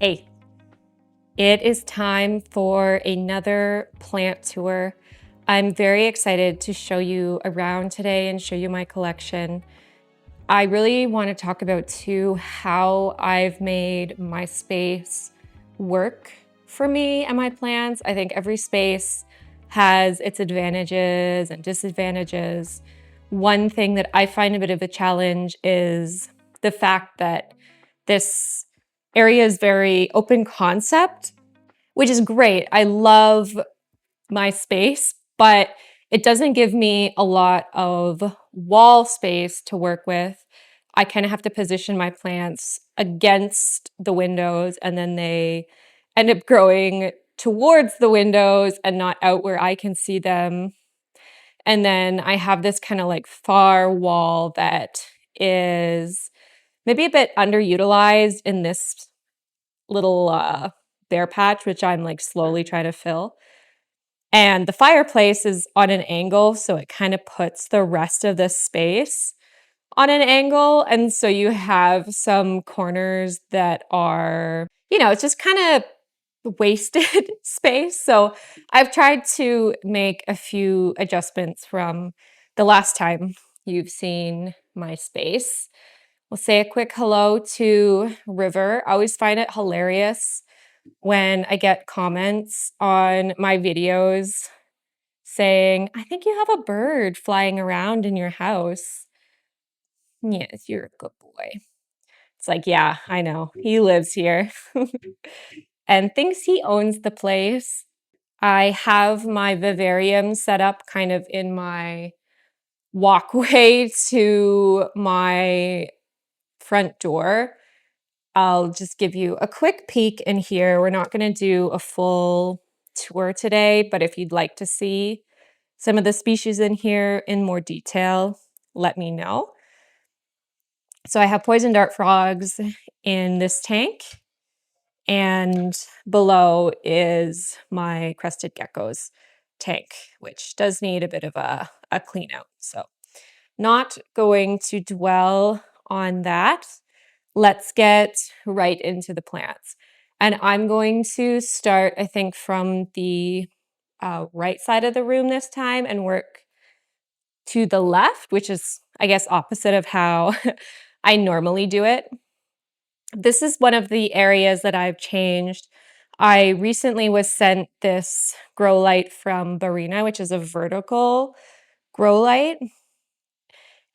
Hey, it is time for another plant tour. I'm very excited to show you around today and show you my collection. I really want to talk about too how I've made my space work for me and my plants. I think every space has its advantages and disadvantages. One thing that I find a bit of a challenge is the fact that this area is very open concept, which is great. I love my space, but it doesn't give me a lot of wall space to work with. I kind of have to position my plants against the windows, and then they end up growing towards the windows and not out where I can see them. And then I have this kind of like far wall that is maybe a bit underutilized in this little bare patch, which I'm like slowly trying to fill. And the fireplace is on an angle, so it kind of puts the rest of the space on an angle. And so you have some corners that are, it's just kind of wasted space. So I've tried to make a few adjustments from the last time you've seen my space. We'll say a quick hello to River. I always find it hilarious when I get comments on my videos saying, I think you have a bird flying around in your house. Yes, you're a good boy. It's like, yeah, I know. He lives here and thinks he owns the place. I have my vivarium set up kind of in my walkway to my front door. I'll just give you a quick peek in here. We're not going to do a full tour today, but if you'd like to see some of the species in here in more detail, let me know. So I have poison dart frogs in this tank, and below is my crested geckos tank, which does need a bit of a clean out. So not going to dwell on that. Let's get right into the plants. And I'm going to start, I think, from the right side of the room this time and work to the left, which is, I guess, opposite of how I normally do it. This is one of the areas that I've changed. I recently was sent this grow light from Barina, which is a vertical grow light.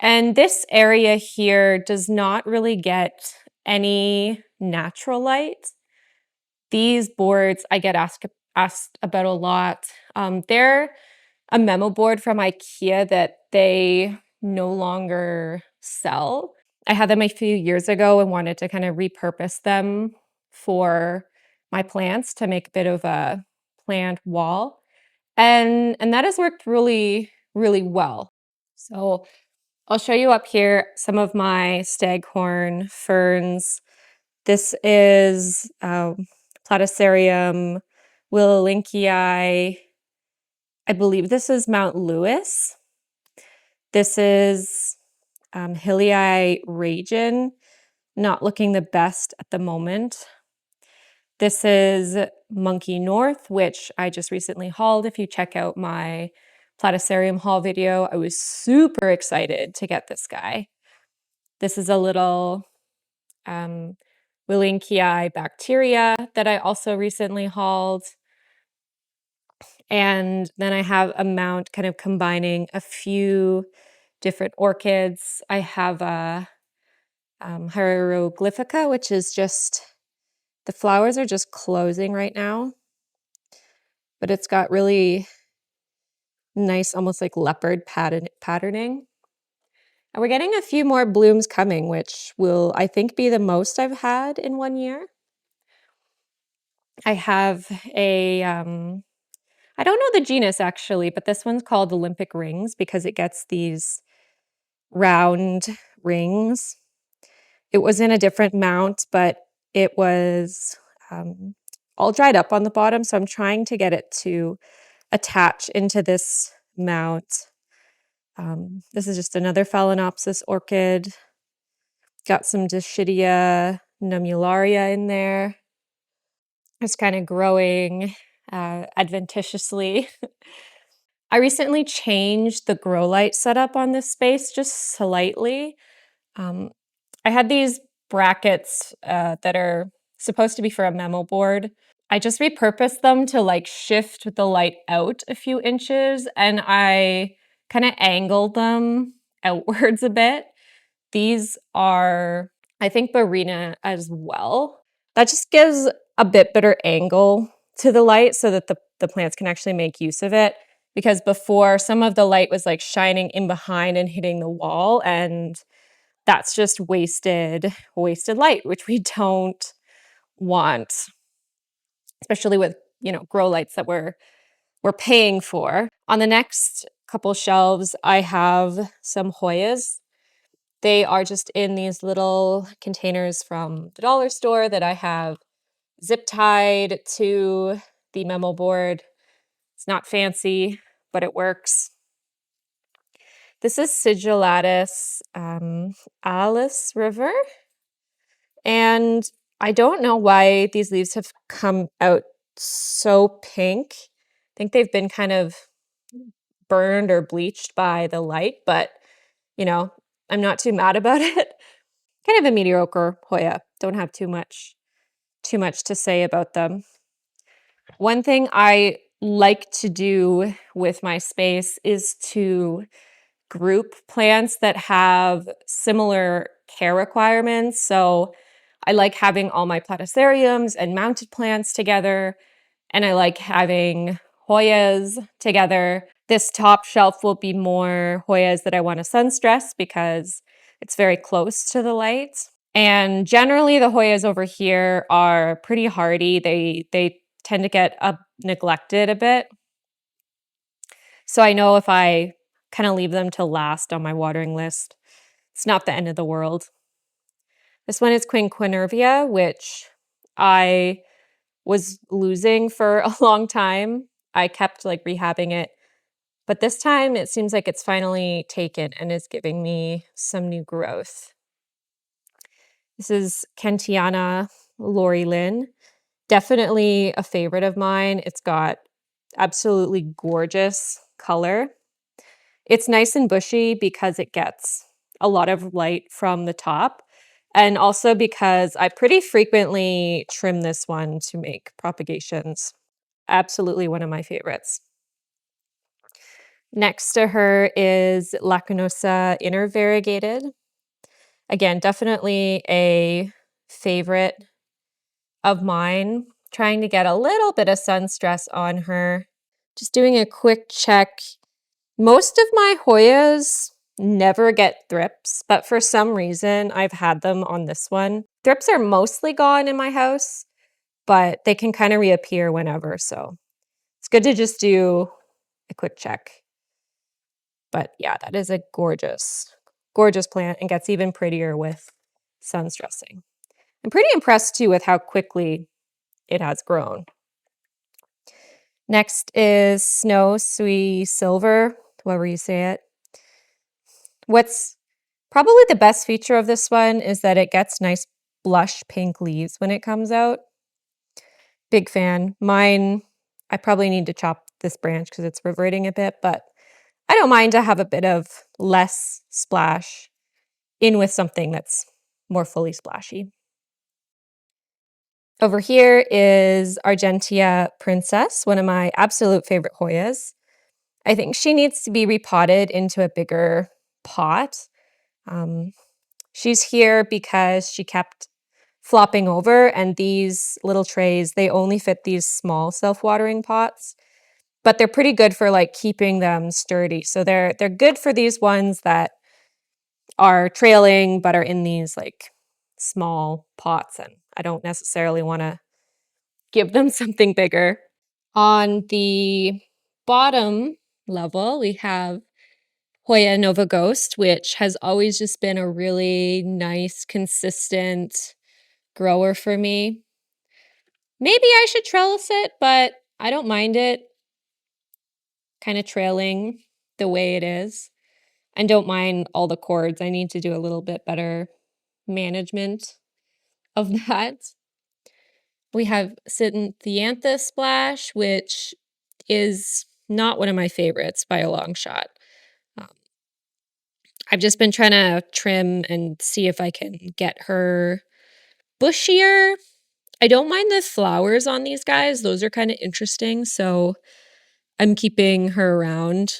And this area here does not really get any natural light. These boards I get asked about a lot. They're a memo board from IKEA that they no longer sell. I had them a few years ago and wanted to kind of repurpose them for my plants to make a bit of a plant wall. And that has worked really, really well. So I'll show you up here some of my staghorn ferns. This is Platycerium willinkii. I believe this is Mount Lewis. This is Hilii Ragin, not looking the best at the moment. This is Monkey North, which I just recently hauled. If you check out my Platycerium haul video, I was super excited to get this guy. This is a little willinkii bacteria that I also recently hauled. And then I have a mount kind of combining a few different orchids. I have a hieroglyphica, which is just, the flowers are just closing right now, but it's got really nice, almost like leopard patterning. And we're getting a few more blooms coming, which will, I think, be the most I've had in 1 year. I have a, I don't know the genus actually, but this one's called Olympic rings because it gets these round rings. It was in a different mount, but it was all dried up on the bottom. So I'm trying to get it to attach into this mount. This is just another Phalaenopsis orchid. Got some Dischidia nummularia in there. Just kind of growing adventitiously. I recently changed the grow light setup on this space just slightly. I had these brackets that are supposed to be for a memo board. I just repurposed them to like shift the light out a few inches, and I kind of angled them outwards a bit. These are, I think, Barina as well. That just gives a bit better angle to the light so that the plants can actually make use of it. Because before, some of the light was like shining in behind and hitting the wall, and that's just wasted light, which we don't want, especially with, grow lights that we're paying for. On the next couple shelves, I have some Hoyas. They are just in these little containers from the dollar store that I have zip tied to the memo board. It's not fancy, but it works. This is Sigillatus Alice River. And I don't know why these leaves have come out so pink. I think they've been kind of burned or bleached by the light, but I'm not too mad about it. Kind of a mediocre Hoya. Don't have too much to say about them. One thing I like to do with my space is to group plants that have similar care requirements. So I like having all my platyceriums and mounted plants together, and I like having Hoyas together. This top shelf will be more Hoyas that I want to sun stress because it's very close to the light. And generally the Hoyas over here are pretty hardy. They tend to get neglected a bit. So I know if I kind of leave them to last on my watering list, it's not the end of the world. This one is Quinquenervia, which I was losing for a long time. I kept like rehabbing it, but this time it seems like it's finally taken and is giving me some new growth. This is Kentiana Lori Lynn. Definitely a favorite of mine. It's got absolutely gorgeous color. It's nice and bushy because it gets a lot of light from the top, and also because I pretty frequently trim this one to make propagations. Absolutely one of my favorites. Next to her is Lacunosa intervariegated. Again, definitely a favorite of mine. Trying to get a little bit of sun stress on her. Just doing a quick check. Most of my Hoyas never get thrips, but for some reason I've had them on this one. Thrips are mostly gone in my house, but they can kind of reappear whenever, so it's good to just do a quick check. But yeah, that is a gorgeous, gorgeous plant and gets even prettier with sun stressing. I'm pretty impressed too with how quickly it has grown. Next is Snow Sui Silver, however you say it. What's probably the best feature of this one is that it gets nice blush pink leaves when it comes out. Big fan. Mine, I probably need to chop this branch because it's reverting a bit, but I don't mind to have a bit of less splash in with something that's more fully splashy. Over here is Argentea Princess, one of my absolute favorite Hoyas. I think she needs to be repotted into a bigger pot. She's here because she kept flopping over, and these little trays, they only fit these small self-watering pots, but they're pretty good for like keeping them sturdy. So they're good for these ones that are trailing but are in these like small pots, and I don't necessarily want to give them something bigger. On the bottom level, we have Hoya Nova Ghost, which has always just been a really nice, consistent grower for me. Maybe I should trellis it, but I don't mind it kind of trailing the way it is. And don't mind all the cords. I need to do a little bit better management of that. We have Cynthiantha Splash, which is not one of my favorites by a long shot. Um, I've just been trying to trim and see if I can get her bushier. I don't mind the flowers on these guys. Those are kind of interesting. So I'm keeping her around,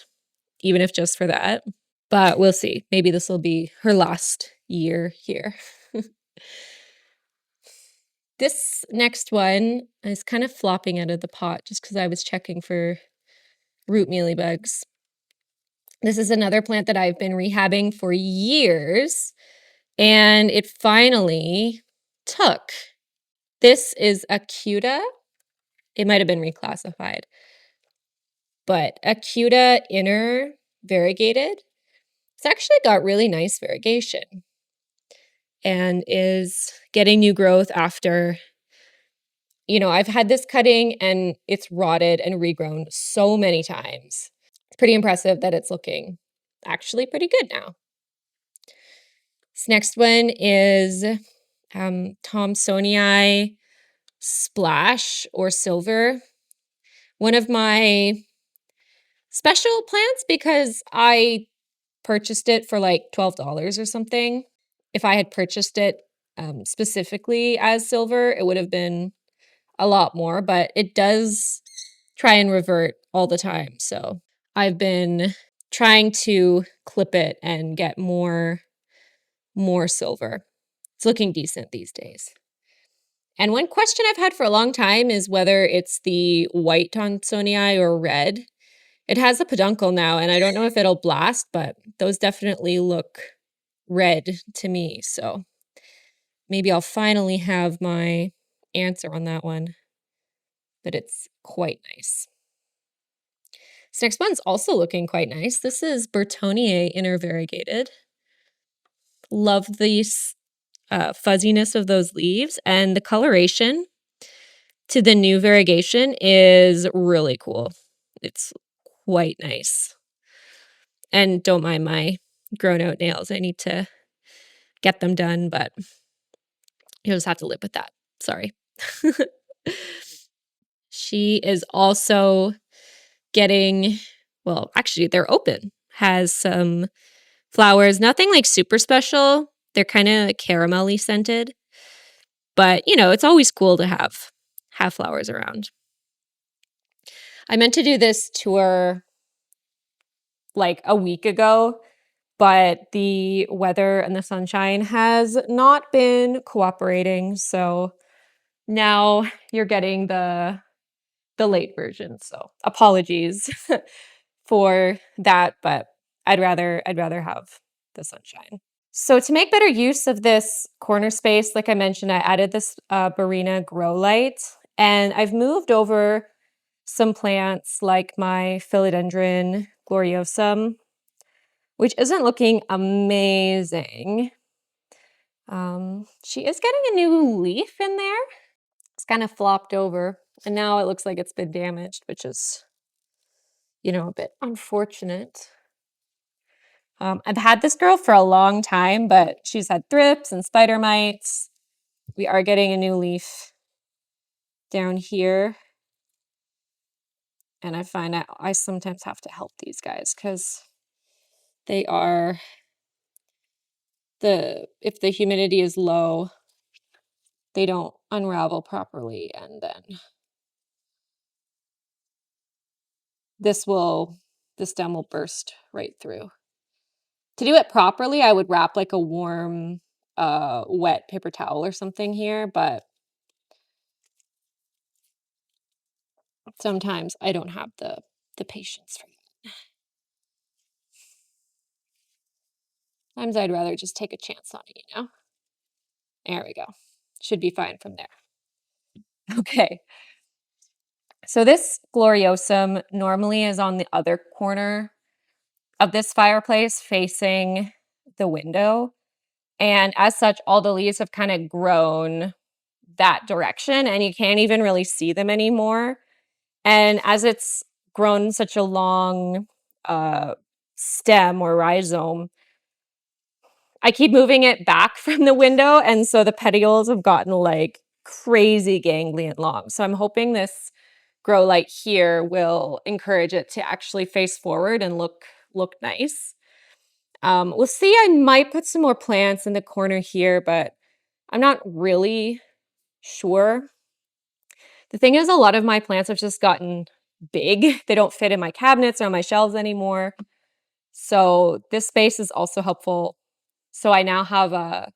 even if just for that. But we'll see. Maybe this will be her last year here. This next one is kind of flopping out of the pot just because I was checking for root mealybugs. This is another plant that I've been rehabbing for years, and it finally took. This is Acuta. It might have been reclassified, but Acuta inner variegated. It's actually got really nice variegation and is getting new growth after, I've had this cutting and it's rotted and regrown so many times. It's pretty impressive that it's looking actually pretty good now. This next one is Thomsonii Splash or Silver. One of my special plants because I purchased it for like $12 or something. If I had purchased it specifically as silver, it would have been a lot more, but it does try and revert all the time. So I've been trying to clip it and get more silver. It's looking decent these days. And one question I've had for a long time is whether it's the white Thomsonii or red. It has a peduncle now, and I don't know if it'll blast, but those definitely look red to me. So maybe I'll finally have my answer on that one. But it's quite nice. This next one's also looking quite nice. This is Bertonier inner variegated. Love the fuzziness of those leaves, and the coloration to the new variegation is really cool. It's quite nice. And don't mind my grown out nails. I need to get them done, but you'll just have to live with that. Sorry. She is also getting, well, actually, they're open. Has some flowers, nothing like super special. They're kind of caramelly scented. But, it's always cool to have flowers around. I meant to do this tour like a week ago, but the weather and the sunshine has not been cooperating. So now you're getting the late version. So apologies for that, but I'd rather have the sunshine. So to make better use of this corner space, like I mentioned, I added this Barina grow light, and I've moved over some plants like my philodendron gloriosum, which isn't looking amazing. She is getting a new leaf in there. It's kind of flopped over, and now it looks like it's been damaged, which is, a bit unfortunate. I've had this girl for a long time, but she's had thrips and spider mites. We are getting a new leaf down here. And I find out I sometimes have to help these guys because they are if the humidity is low, they don't unravel properly, and then the stem will burst right through. To do it properly, I would wrap like a warm, wet paper towel or something here, but sometimes I don't have the patience for that. Sometimes I'd rather just take a chance on it, There we go. Should be fine from there. Okay. So this gloriosum normally is on the other corner of this fireplace facing the window. And as such, all the leaves have kind of grown that direction, and you can't even really see them anymore. And as it's grown such a long stem or rhizome, I keep moving it back from the window, and so the petioles have gotten like crazy ganglion long. So I'm hoping this grow light here will encourage it to actually face forward and look nice. We'll see. I might put some more plants in the corner here, but I'm not really sure. The thing is, a lot of my plants have just gotten big. They don't fit in my cabinets or on my shelves anymore. So this space is also helpful. So I now have a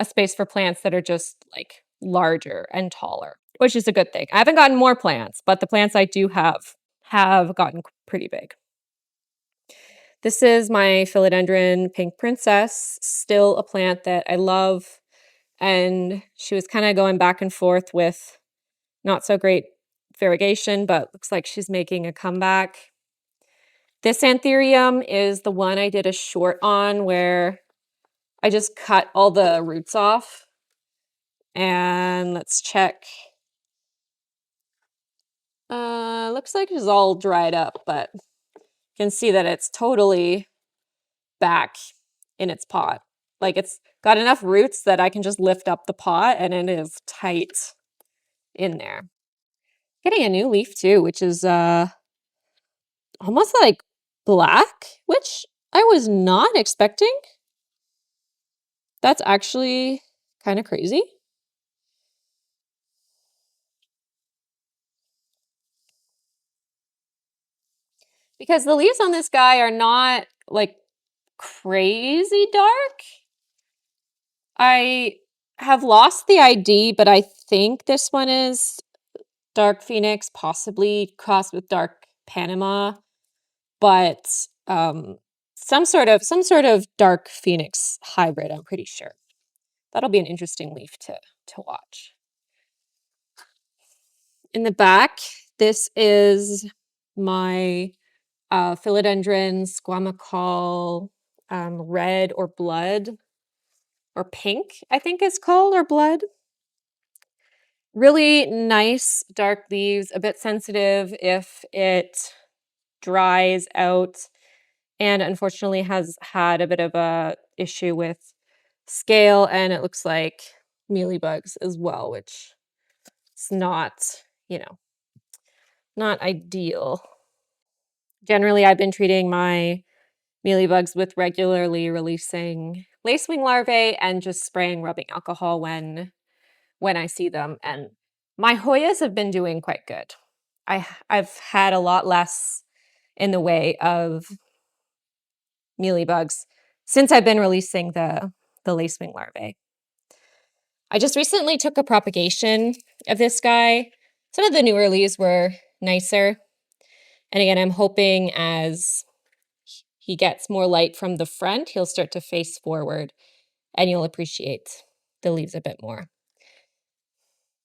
space for plants that are just like larger and taller, which is a good thing. I haven't gotten more plants, but the plants I do have gotten pretty big. This is my philodendron pink princess, still a plant that I love. And she was kind of going back and forth with not so great variegation, but looks like she's making a comeback. This Anthurium is the one I did a short on where I just cut all the roots off. And let's check. Looks like it's all dried up, but you can see that it's totally back in its pot. Like it's got enough roots that I can just lift up the pot and it is tight in there. Getting a new leaf too, which is almost like black, which I was not expecting. That's actually kind of crazy. Because the leaves on this guy are not like crazy dark. I have lost the ID, but I think this one is dark phoenix, possibly crossed with dark Panama, but some sort of dark phoenix hybrid, I'm pretty sure. That'll be an interesting leaf to watch. In the back, this is my philodendron squamacol red or blood, or pink, I think it's called, or blood. Really nice dark leaves, a bit sensitive if it dries out, and unfortunately has had a bit of a issue with scale, and it looks like mealybugs as well, which is not, not ideal. Generally, I've been treating my mealybugs with regularly releasing lacewing larvae and just spraying rubbing alcohol when I see them. And my Hoyas have been doing quite good. I've had a lot less in the way of mealybugs since I've been releasing the lacewing larvae. I just recently took a propagation of this guy. Some of the newer leaves were nicer. And again, I'm hoping as he gets more light from the front, he'll start to face forward and you'll appreciate the leaves a bit more.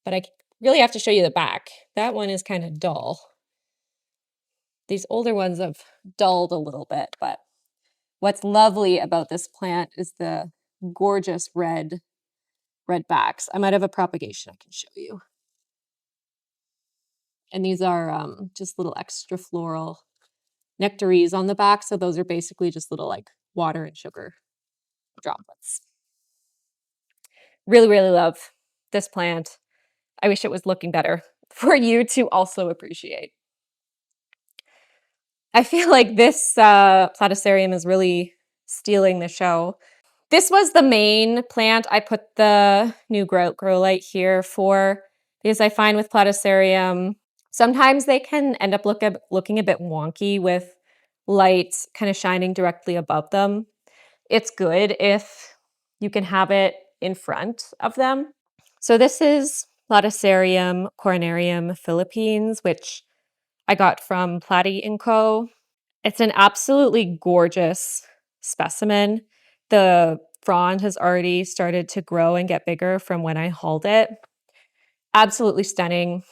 But I really have to show you the back. That one is kind of dull. These older ones have dulled a little bit, but what's lovely about this plant is the gorgeous red backs. I might have a propagation I can show you. And these are just little extra floral nectaries on the back. So those are basically just little like water and sugar droplets. Really, really love this plant. I wish it was looking better for you to also appreciate. I feel like this Platycerium is really stealing the show. This was the main plant I put the new grow light here for, because I find with Platycerium, sometimes they can end up looking a bit wonky with light kind of shining directly above them. It's good if you can have it in front of them. So this is Platycerium coronarium Philippines, which I got from Platy & Co. It's an absolutely gorgeous specimen. The frond has already started to grow and get bigger from when I hauled it. Absolutely stunning.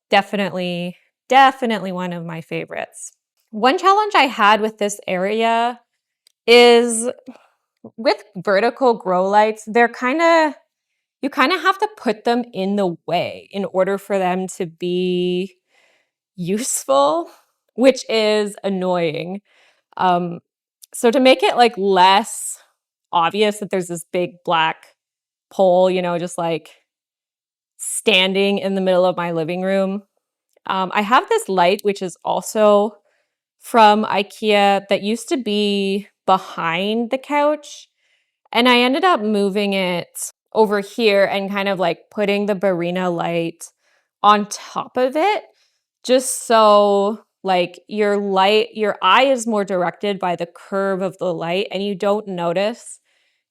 Definitely one of my favorites. One challenge I had with this area is with vertical grow lights, you kind of have to put them in the way in order for them to be useful, which is annoying. So to make it like less obvious that there's this big black pole, just like standing in the middle of my living room. I have this light, which is also from IKEA, that used to be behind the couch. And I ended up moving it over here and kind of like putting the Barina light on top of it, just so like your eye is more directed by the curve of the light and you don't notice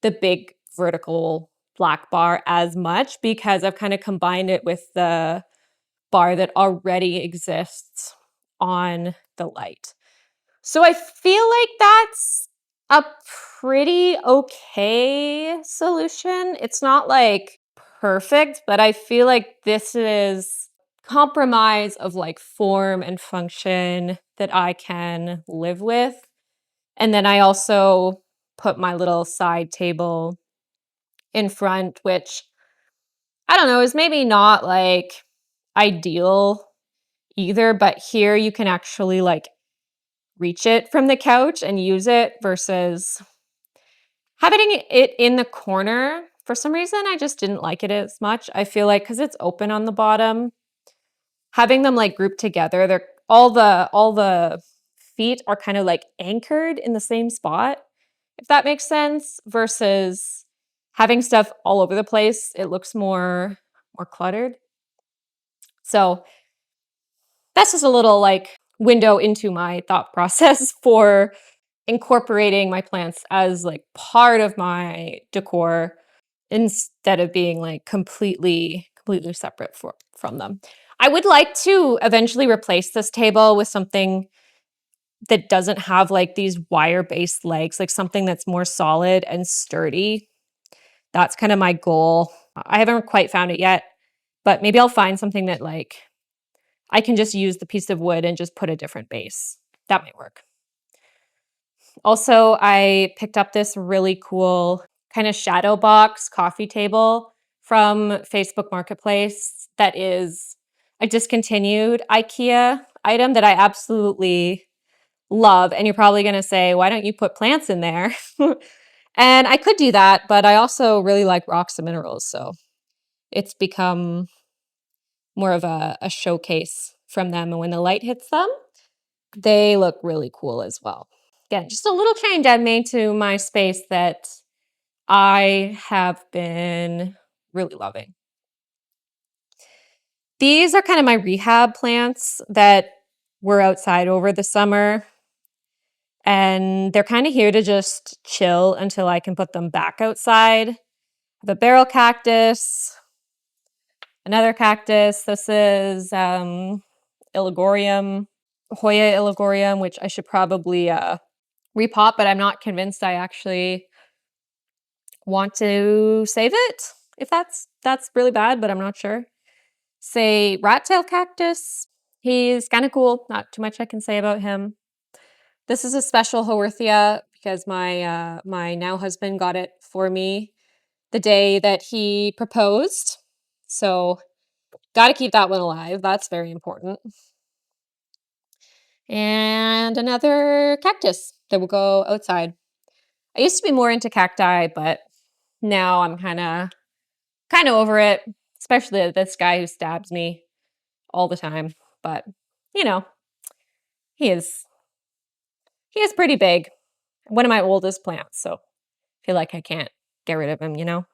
the big vertical black bar as much because I've kind of combined it with the bar that already exists on the light. So I feel like that's a pretty okay solution. It's not like perfect, but I feel like this is compromise of like form and function that I can live with. And then I also put my little side table in front, which I don't know, is maybe not like ideal either, but here you can actually like reach it from the couch and use it versus having it in the corner. For some reason, I just didn't like it as much. I feel like because it's open on the bottom, having them like grouped together, they're all the feet are kind of like anchored in the same spot, if that makes sense, versus having stuff all over the place. It looks more cluttered. So that's just a little like window into my thought process for incorporating my plants as like part of my decor instead of being like completely separate from them. I would like to eventually replace this table with something that doesn't have like these wire-based legs, like something that's more solid and sturdy. That's kind of my goal. I haven't quite found it yet, but maybe I'll find something that like I can just use the piece of wood and just put a different base. That might work. Also, I picked up this really cool kind of shadow box coffee table from Facebook Marketplace that is a discontinued IKEA item that I absolutely love. And you're probably going to say, why don't you put plants in there? And I could do that, but I also really like rocks and minerals. So it's become more of a showcase from them. And when the light hits them, they look really cool as well. Again, just a little change I made to my space that I have been really loving. These are kind of my rehab plants that were outside over the summer. And they're kind of here to just chill until I can put them back outside. The barrel cactus, another cactus. This is Illigorium, Hoya Illigorium, which I should probably repot, but I'm not convinced I actually want to save it. If that's really bad, but I'm not sure. Say rat tail cactus. He's kind of cool. Not too much I can say about him. This is a special Hoya because my now husband got it for me the day that he proposed. So got to keep that one alive. That's very important. And another cactus that will go outside. I used to be more into cacti, but now I'm kind of over it, especially this guy who stabs me all the time. But, you know, he is pretty big. One of my oldest plants, so I feel like I can't get rid of him, you know?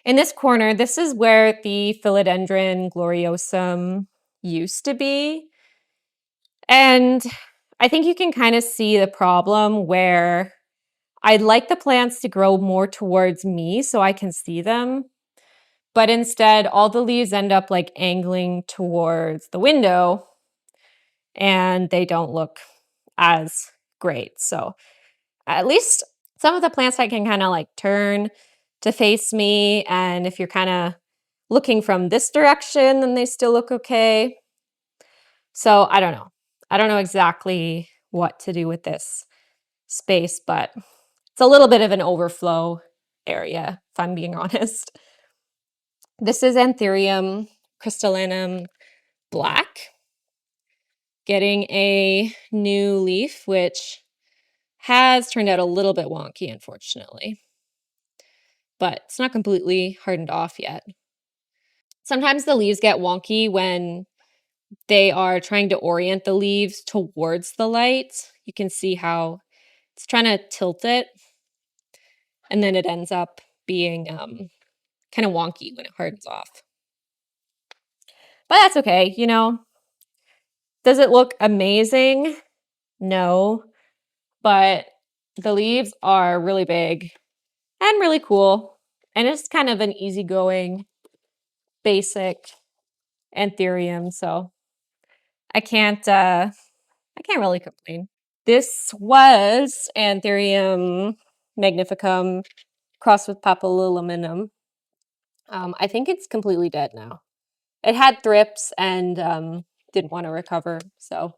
In this corner, this is where the Philodendron gloriosum used to be. And I think you can kind of see the problem where I'd like the plants to grow more towards me so I can see them. But instead, all the leaves end up like angling towards the window and they don't look as great. So at least some of the plants I can kind of like turn to face me. And if you're kind of looking from this direction, then they still look okay. So I don't know. I don't know exactly what to do with this space, but it's a little bit of an overflow area, if I'm being honest. This is Anthurium crystallinum black, getting a new leaf, which has turned out a little bit wonky, unfortunately. But it's not completely hardened off yet. Sometimes the leaves get wonky when they are trying to orient the leaves towards the light. You can see how it's trying to tilt it, and then it ends up being kind of wonky when it hardens off. But that's okay, you know. Does it look amazing? No, but the leaves are really big and really cool, and it's kind of an easygoing, basic Anthurium, so I can't really complain. This was Anthurium magnificum crossed with papilluminum. I think it's completely dead now. It had thrips and didn't want to recover, so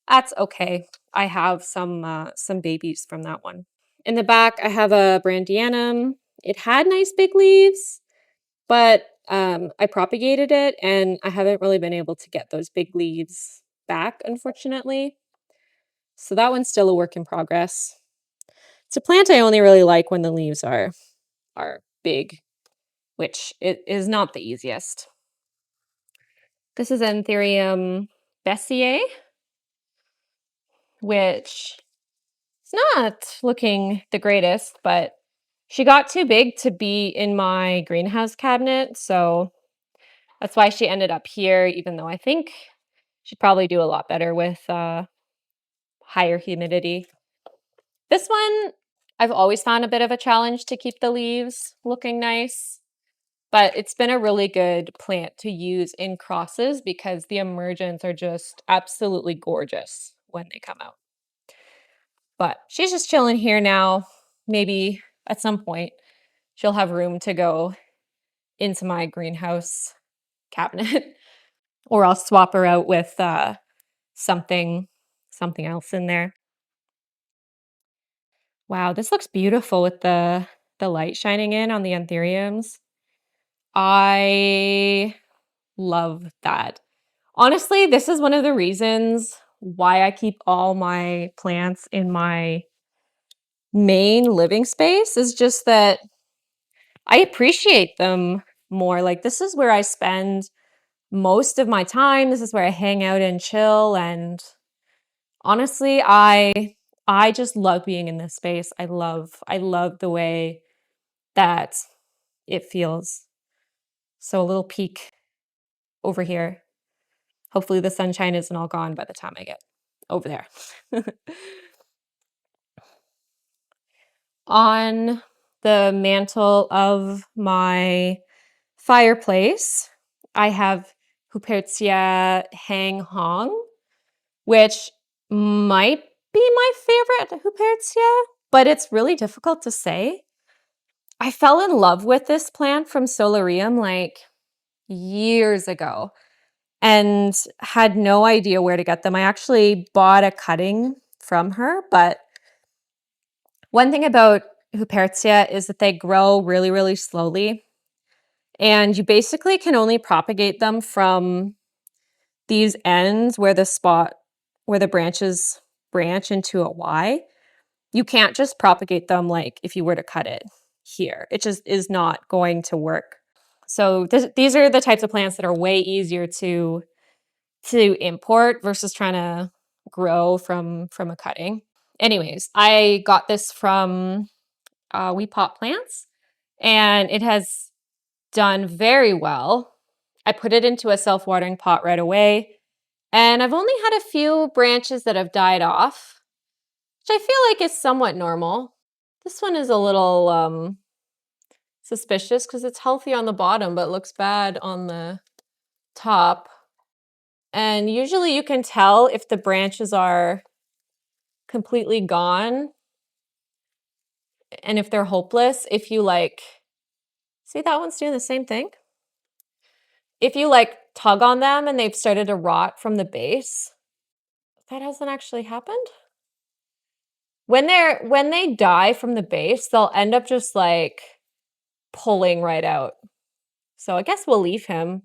that's okay. I have some babies from that one. In the back, I have a brandianum. It had nice big leaves, but I propagated it, and I haven't really been able to get those big leaves back, unfortunately. So that one's still a work in progress. It's a plant I only really like when the leaves are big, which it is not the easiest. This is Anthurium Bessier, which is not looking the greatest, but she got too big to be in my greenhouse cabinet, so that's why she ended up here, even though I think she'd probably do a lot better with higher humidity. This one, I've always found a bit of a challenge to keep the leaves looking nice, but it's been a really good plant to use in crosses because the emergents are just absolutely gorgeous when they come out. But she's just chilling here now. Maybe at some point she'll have room to go into my greenhouse cabinet, or I'll swap her out with something else in there. Wow, this looks beautiful with the light shining in on the anthuriums. I love that. Honestly, this is one of the reasons why I keep all my plants in my main living space, is just that I appreciate them more. Like, this is where I spend most of my time. This is where I hang out and chill, and honestly, I just love being in this space. I love the way that it feels. So a little peek over here. Hopefully the sunshine isn't all gone by the time I get over there. On the mantle of my fireplace, I have Hupertia Hang Hong, which might be my favorite Hupertia, but it's really difficult to say. I fell in love with this plant from Solarium like years ago and had no idea where to get them. I actually bought a cutting from her, but one thing about Hupertia is that they grow really, really slowly, and you basically can only propagate them from these ends where the branches branch into a Y. You can't just propagate them like if you were to cut it here. It just is not going to work. So these are the types of plants that are way easier to import versus trying to grow from a cutting. Anyways, I got this from We Pot Plants, and it has done very well. I put it into a self-watering pot right away, and I've only had a few branches that have died off, which I feel like is somewhat normal. This one is a little suspicious because it's healthy on the bottom but looks bad on the top. And usually you can tell if the branches are completely gone and if they're hopeless if you see, that one's doing the same thing. If you tug on them and they've started to rot from the base. That hasn't actually happened. When they die from the base, they'll end up just pulling right out. So I guess we'll leave him.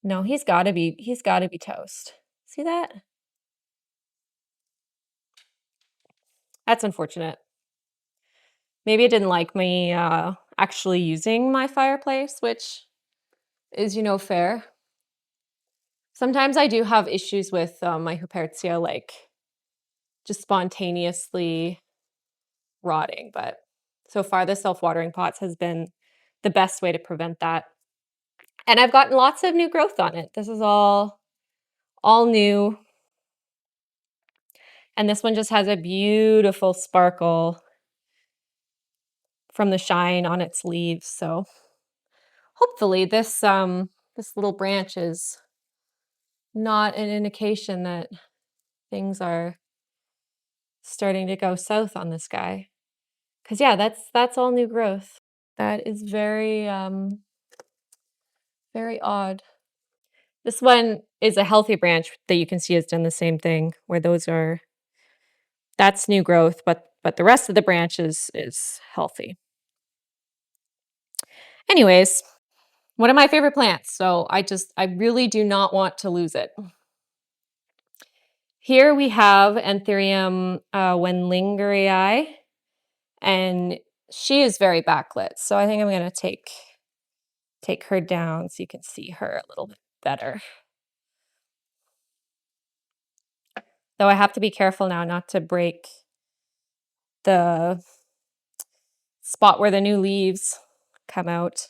No, he's gotta be toast. See that? That's unfortunate. Maybe it didn't like me actually using my fireplace, which is, fair. Sometimes I do have issues with my Hubertia, like just spontaneously rotting, but so far the self-watering pots has been the best way to prevent that. And I've gotten lots of new growth on it. This is all new. And this one just has a beautiful sparkle from the shine on its leaves. So hopefully this little branch is not an indication that things are starting to go south on this guy. Because yeah, that's all new growth. That is very very odd. This one is a healthy branch that you can see has done the same thing, where that's new growth, but the rest of the branch is healthy. Anyways, one of my favorite plants, so I really do not want to lose it. Here we have Anthurium Wenlingerii, and she is very backlit, so I think I'm going to take her down so you can see her a little bit better. Though I have to be careful now not to break the spot where the new leaves come out.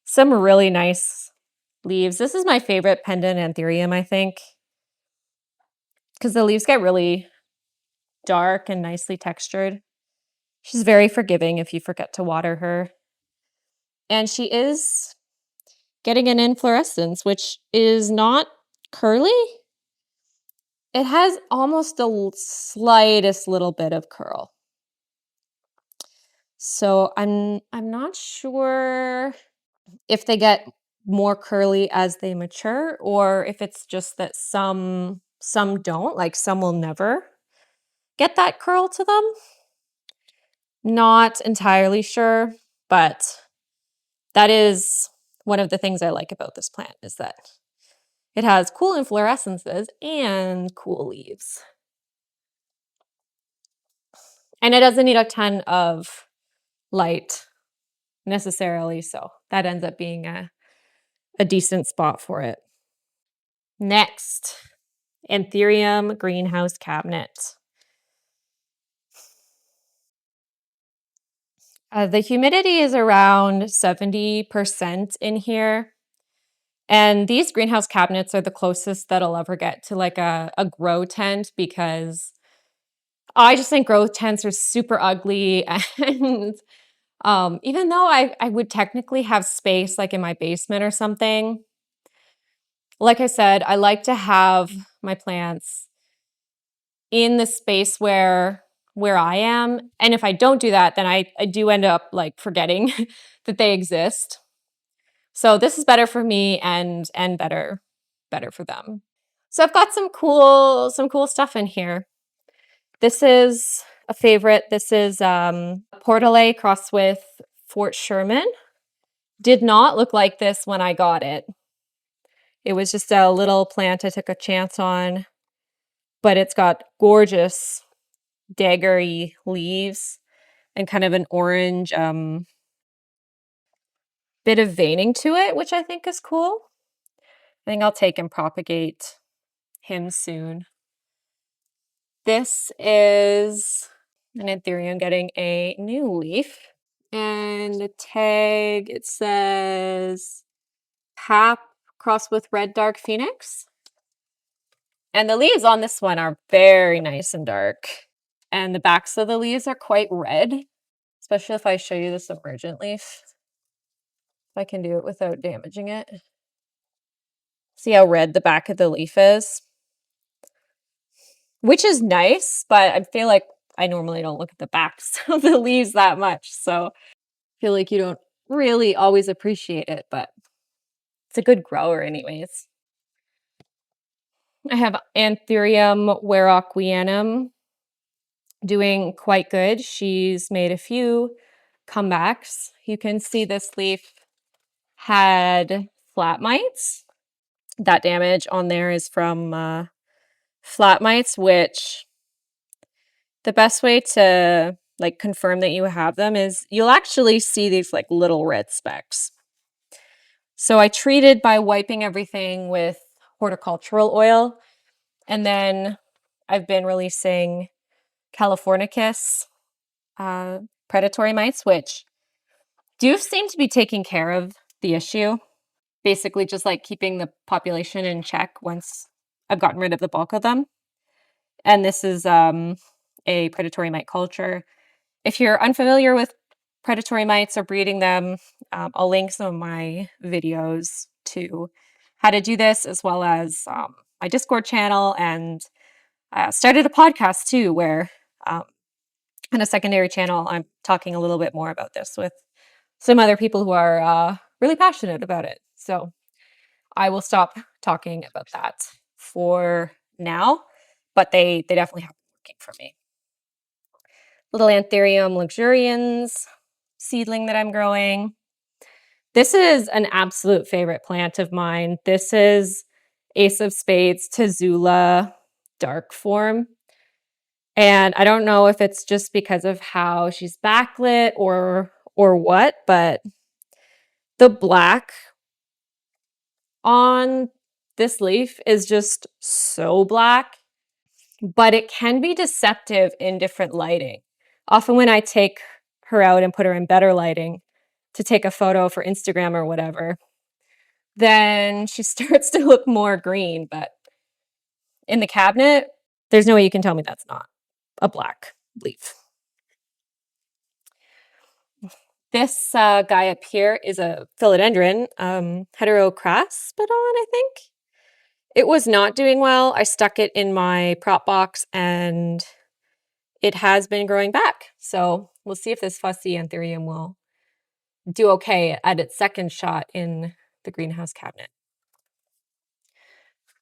Some really nice leaves. This is my favorite pendant Anthurium, I think, because the leaves get really dark and nicely textured. She's very forgiving if you forget to water her. And she is getting an inflorescence, which is not curly. It has almost the slightest little bit of curl. So I'm not sure if they get more curly as they mature, or if it's just that some don't, like some will never get that curl to them. Not entirely sure, but that is one of the things I like about this plant, is that it has cool inflorescences and cool leaves. And it doesn't need a ton of light necessarily, so that ends up being a decent spot for it. Next, Anthurium greenhouse cabinet. The humidity is around 70% in here. And these greenhouse cabinets are the closest that I'll ever get to like a grow tent, because I just think grow tents are super ugly. And even though I would technically have space like in my basement or something, like I said, I like to have my plants in the space where I am. And if I don't do that, then I do end up like forgetting that they exist. So this is better for me and better for them. So I've got some cool stuff in here. This is a favorite. This is Portale crossed with Fort Sherman. Did not look like this when I got it. It was just a little plant I took a chance on, but it's got gorgeous daggery leaves and kind of an orange bit of veining to it, which I think is cool. I think I'll take and propagate him soon. This is an Anthurium getting a new leaf. And the tag, it says Pap crossed with Red Dark Phoenix. And the leaves on this one are very nice and dark. And the backs of the leaves are quite red, especially if I show you the submergent leaf. If I can do it without damaging it. See how red the back of the leaf is? Which is nice, but I feel like I normally don't look at the backs of the leaves that much. So I feel like you don't really always appreciate it, but it's a good grower anyways. I have Anthurium Warocquianum doing quite good. She's made a few comebacks. You can see this leaf had flat mites. That damage on there is from flat mites, which the best way to like confirm that you have them is you'll actually see these like little red specks. So I treated by wiping everything with horticultural oil, and then I've been releasing Californicus predatory mites, which do seem to be taking care of the issue. Basically just like keeping the population in check once I've gotten rid of the bulk of them. And this is a predatory mite culture. If you're unfamiliar with predatory mites or breeding them, I'll link some of my videos to how to do this, as well as my Discord channel, and started a podcast too, where in a secondary channel, I'm talking a little bit more about this with some other people who are really passionate about it. So I will stop talking about that for now, but they definitely have been working for me. Little Anthurium luxurians seedling that I'm growing. This is an absolute favorite plant of mine. This is Ace of Spades Tazula dark form. And I don't know if it's just because of how she's backlit or what, but the black on this leaf is just so black, but it can be deceptive in different lighting. Often when I take her out and put her in better lighting to take a photo for Instagram or whatever, then she starts to look more green. But in the cabinet, there's no way you can tell me that's not a black leaf. This guy up here is a philodendron, heterocraspedon, I think. It was not doing well. I stuck it in my prop box and it has been growing back. So we'll see if this fussy Anthurium will do okay at its second shot in the greenhouse cabinet.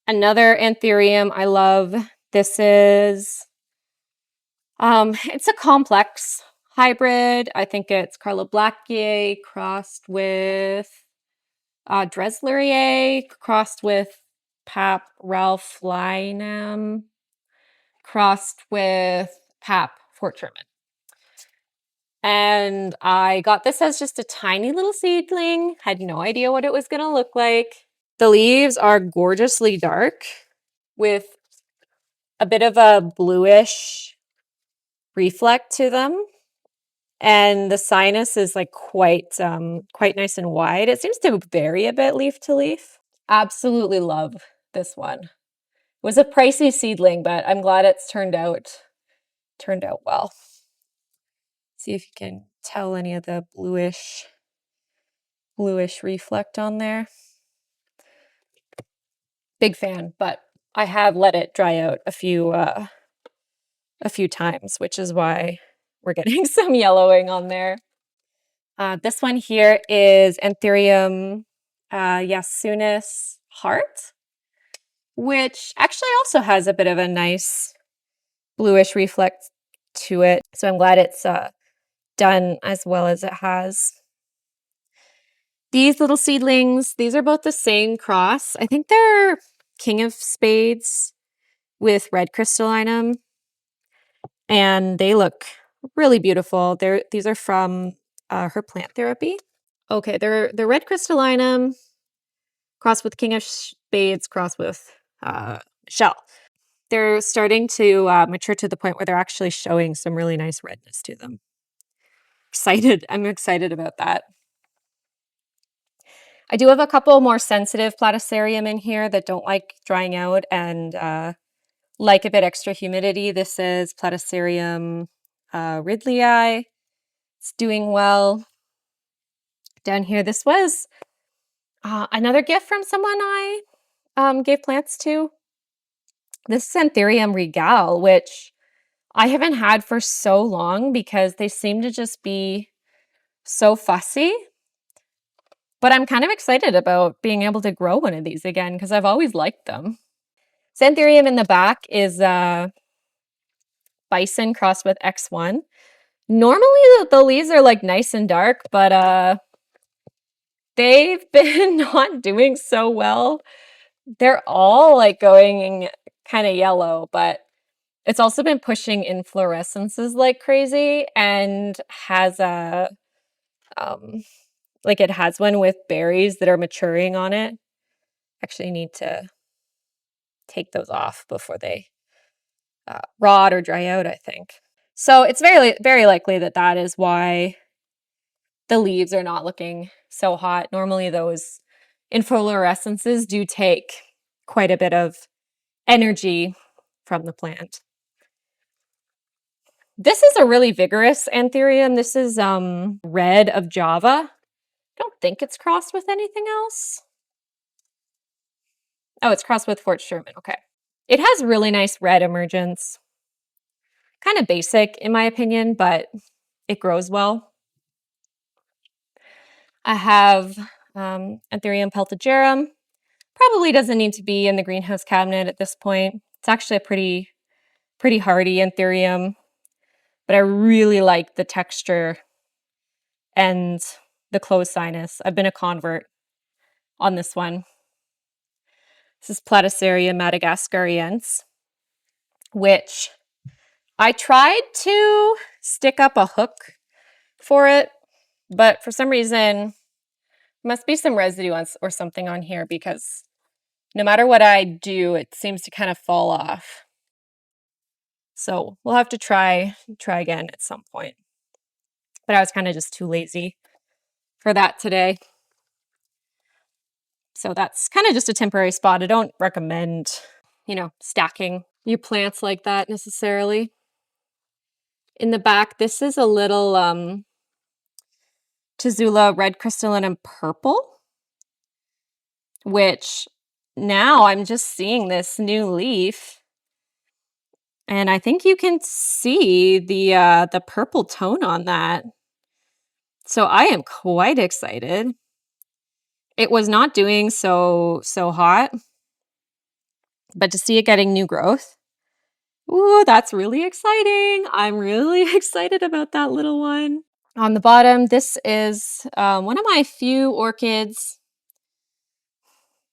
Another Anthurium I love. This is, it's a complex hybrid. I think it's Carla Blackier crossed with Dreslerier, crossed with Pap Ralph Lynam, crossed with Pap Fort Sherman. And I got this as just a tiny little seedling, had no idea what it was going to look like. The leaves are gorgeously dark with a bit of a bluish reflect to them. And the sinus is like quite nice and wide. It seems to vary a bit leaf to leaf. Absolutely love this one. It was a pricey seedling, but I'm glad it's turned out well. See if you can tell any of the bluish reflect on there. Big fan, but I have let it dry out a few times, which is why we're getting some yellowing on there. This one here is Anthurium Yasunis Heart, which actually also has a bit of a nice bluish reflect to it. So I'm glad it's done as well as it has. These little seedlings, these are both the same cross. I think they're King of Spades with red crystallinum, and they look really beautiful. These are from her plant therapy. Okay, they're red crystallinum crossed with King of Spades crossed with Shell. They're starting to mature to the point where they're actually showing some really nice redness to them. I'm excited about that. I do have a couple more sensitive Platycerium in here that don't like drying out and like a bit extra humidity. This is Platycerium ridleyi. It's doing well. Down here, this was another gift from someone I gave plants to. This is Anthurium regal, which I haven't had for so long because they seem to just be so fussy. But I'm kind of excited about being able to grow one of these again because I've always liked them. Anthurium in the back is Bison crossed with X1. Normally the leaves are like nice and dark, but they've been not doing so well. They're all like going kind of yellow, but it's also been pushing inflorescences like crazy and has a Like it has one with berries that are maturing on it. Actually need to take those off before they rot or dry out, I think. So it's very, very likely that that is why the leaves are not looking so hot. Normally those inflorescences do take quite a bit of energy from the plant. This is a really vigorous Anthurium. This is red of Java. I don't think it's crossed with anything else. Oh, it's crossed with Fort Sherman. Okay. It has really nice red emergence. Kind of basic in my opinion, but it grows well. I have Anthurium peltigerum. Probably doesn't need to be in the greenhouse cabinet at this point. It's actually a pretty hardy Anthurium, but I really like the texture and the closed sinus. I've been a convert on this one. This is Platyceria madagascariense, which I tried to stick up a hook for it, but for some reason, must be some residue or something on here because no matter what I do, it seems to kind of fall off. So we'll have to try again at some point. But I was kind of just too lazy for that today. So that's kind of just a temporary spot. I don't recommend, stacking your plants like that necessarily. In the back, this is a little Tizula red crystalline and purple, which now I'm just seeing this new leaf. And I think you can see the purple tone on that. So I am quite excited. It was not doing so hot, but to see it getting new growth, ooh, that's really exciting. I'm really excited about that little one. On the bottom, this is one of my few orchids.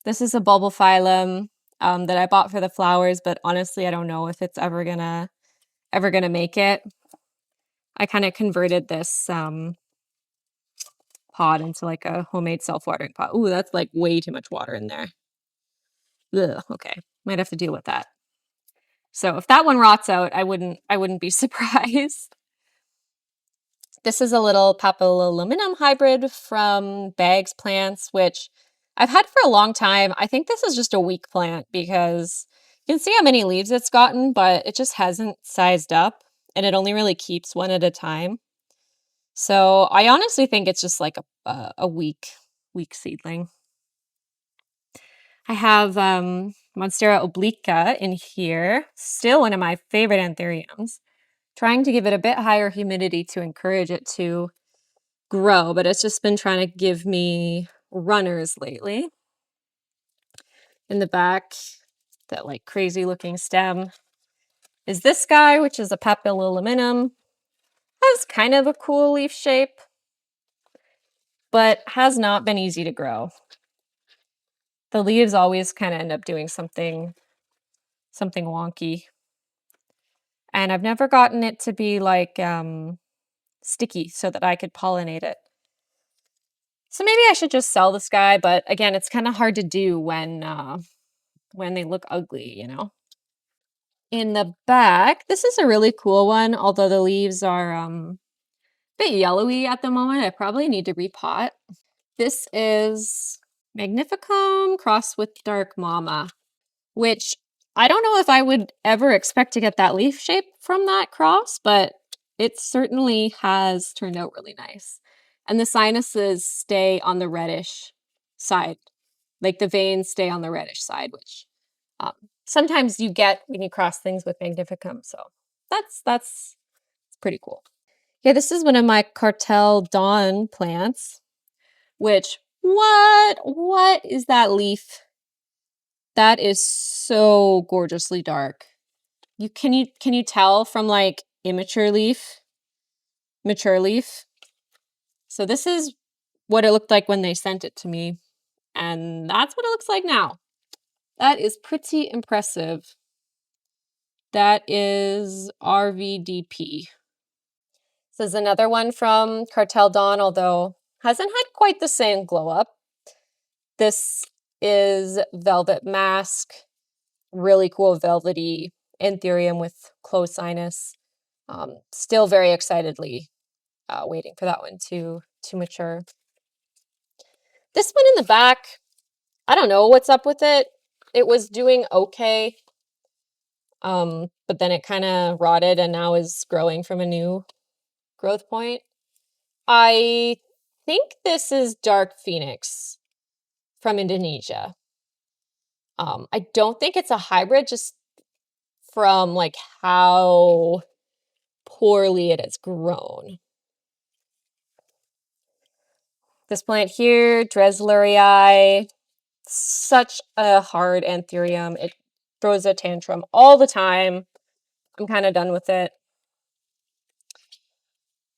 This is a bulbophyllum that I bought for the flowers, but honestly, I don't know if it's ever gonna make it. I kind of converted this pot into like a homemade self-watering pot. Ooh, that's like way too much water in there. Ugh, okay, might have to deal with that. So if that one rots out, I wouldn't be surprised. This is a little papilloaluminum hybrid from Bags Plants, which I've had for a long time. I think this is just a weak plant because you can see how many leaves it's gotten, but it just hasn't sized up and it only really keeps one at a time. So I honestly think it's just like a weak seedling. I have Monstera obliqua in here, still one of my favorite anthuriums. Trying to give it a bit higher humidity to encourage it to grow, but it's just been trying to give me runners lately. In the back, that like crazy looking stem is this guy, which is a papilloaluminum. Has kind of a cool leaf shape, but has not been easy to grow. The leaves always kind of end up doing something wonky. And I've never gotten it to be like sticky so that I could pollinate it. So maybe I should just sell this guy, but again, it's kind of hard to do when they look ugly, In the back, this is a really cool one, although the leaves are a bit yellowy at the moment. I probably need to repot. This is Magnificum crossed with Dark Mama, which I don't know if I would ever expect to get that leaf shape from that cross, but it certainly has turned out really nice. And the sinuses stay on the reddish side, like the veins stay on the reddish side, which sometimes you get when you cross things with Magnificum. So that's pretty cool. Yeah, this is one of my Cartel Dawn plants, which what is that leaf? That is so gorgeously dark. Can you tell from like immature leaf, mature leaf? So this is what it looked like when they sent it to me, and that's what it looks like now. That is pretty impressive. That is RVDP. This is another one from Cartel Dawn, although Hasn't had quite the same glow up. This is Velvet Mask, really cool velvety Anthurium with closed sinus. Still very excitedly waiting for that one to mature. This one in the back, I don't know what's up with it. It was doing okay, but then it kind of rotted and now is growing from a new growth point. I think this is Dark Phoenix from Indonesia. I don't think it's a hybrid, just from like how poorly it has grown. This plant here, Dresslerii, such a hard Anthurium. It throws a tantrum all the time. I'm kind of done with it.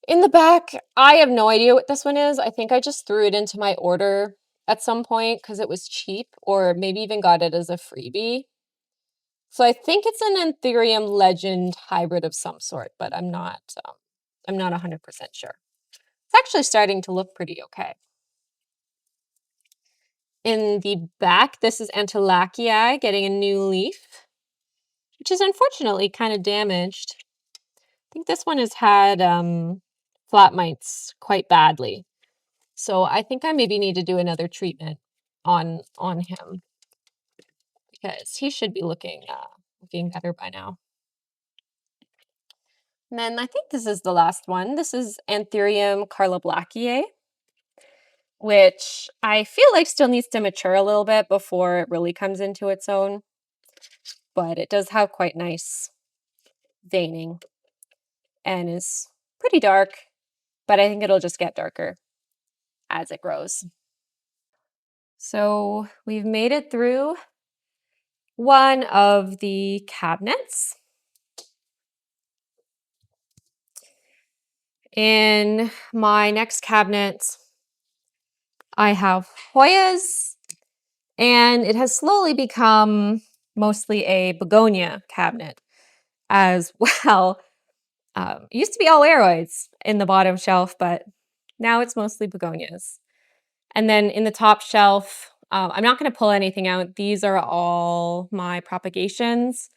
In the back, I have no idea what this one is. I think I just threw it into my order at some point because it was cheap, or maybe even got it as a freebie. So I think it's an Anthurium legend hybrid of some sort, but I'm not 100% sure. It's actually starting to look pretty okay. In the back, this is Anthurium getting a new leaf, which is unfortunately kind of damaged. I think this one has had flat mites quite badly. So I think I maybe need to do another treatment on him because he should be looking better by now. And then I think this is the last one. This is Anthurium carlablackiae, which I feel like still needs to mature a little bit before it really comes into its own. But it does have quite nice veining and is pretty dark, but I think it'll just get darker as it grows. So we've made it through one of the cabinets. In my next cabinet, I have Hoyas, and it has slowly become mostly a begonia cabinet as well. It used to be all aeroids in the bottom shelf, but now it's mostly begonias. And then in the top shelf, I'm not going to pull anything out. These are all my propagations.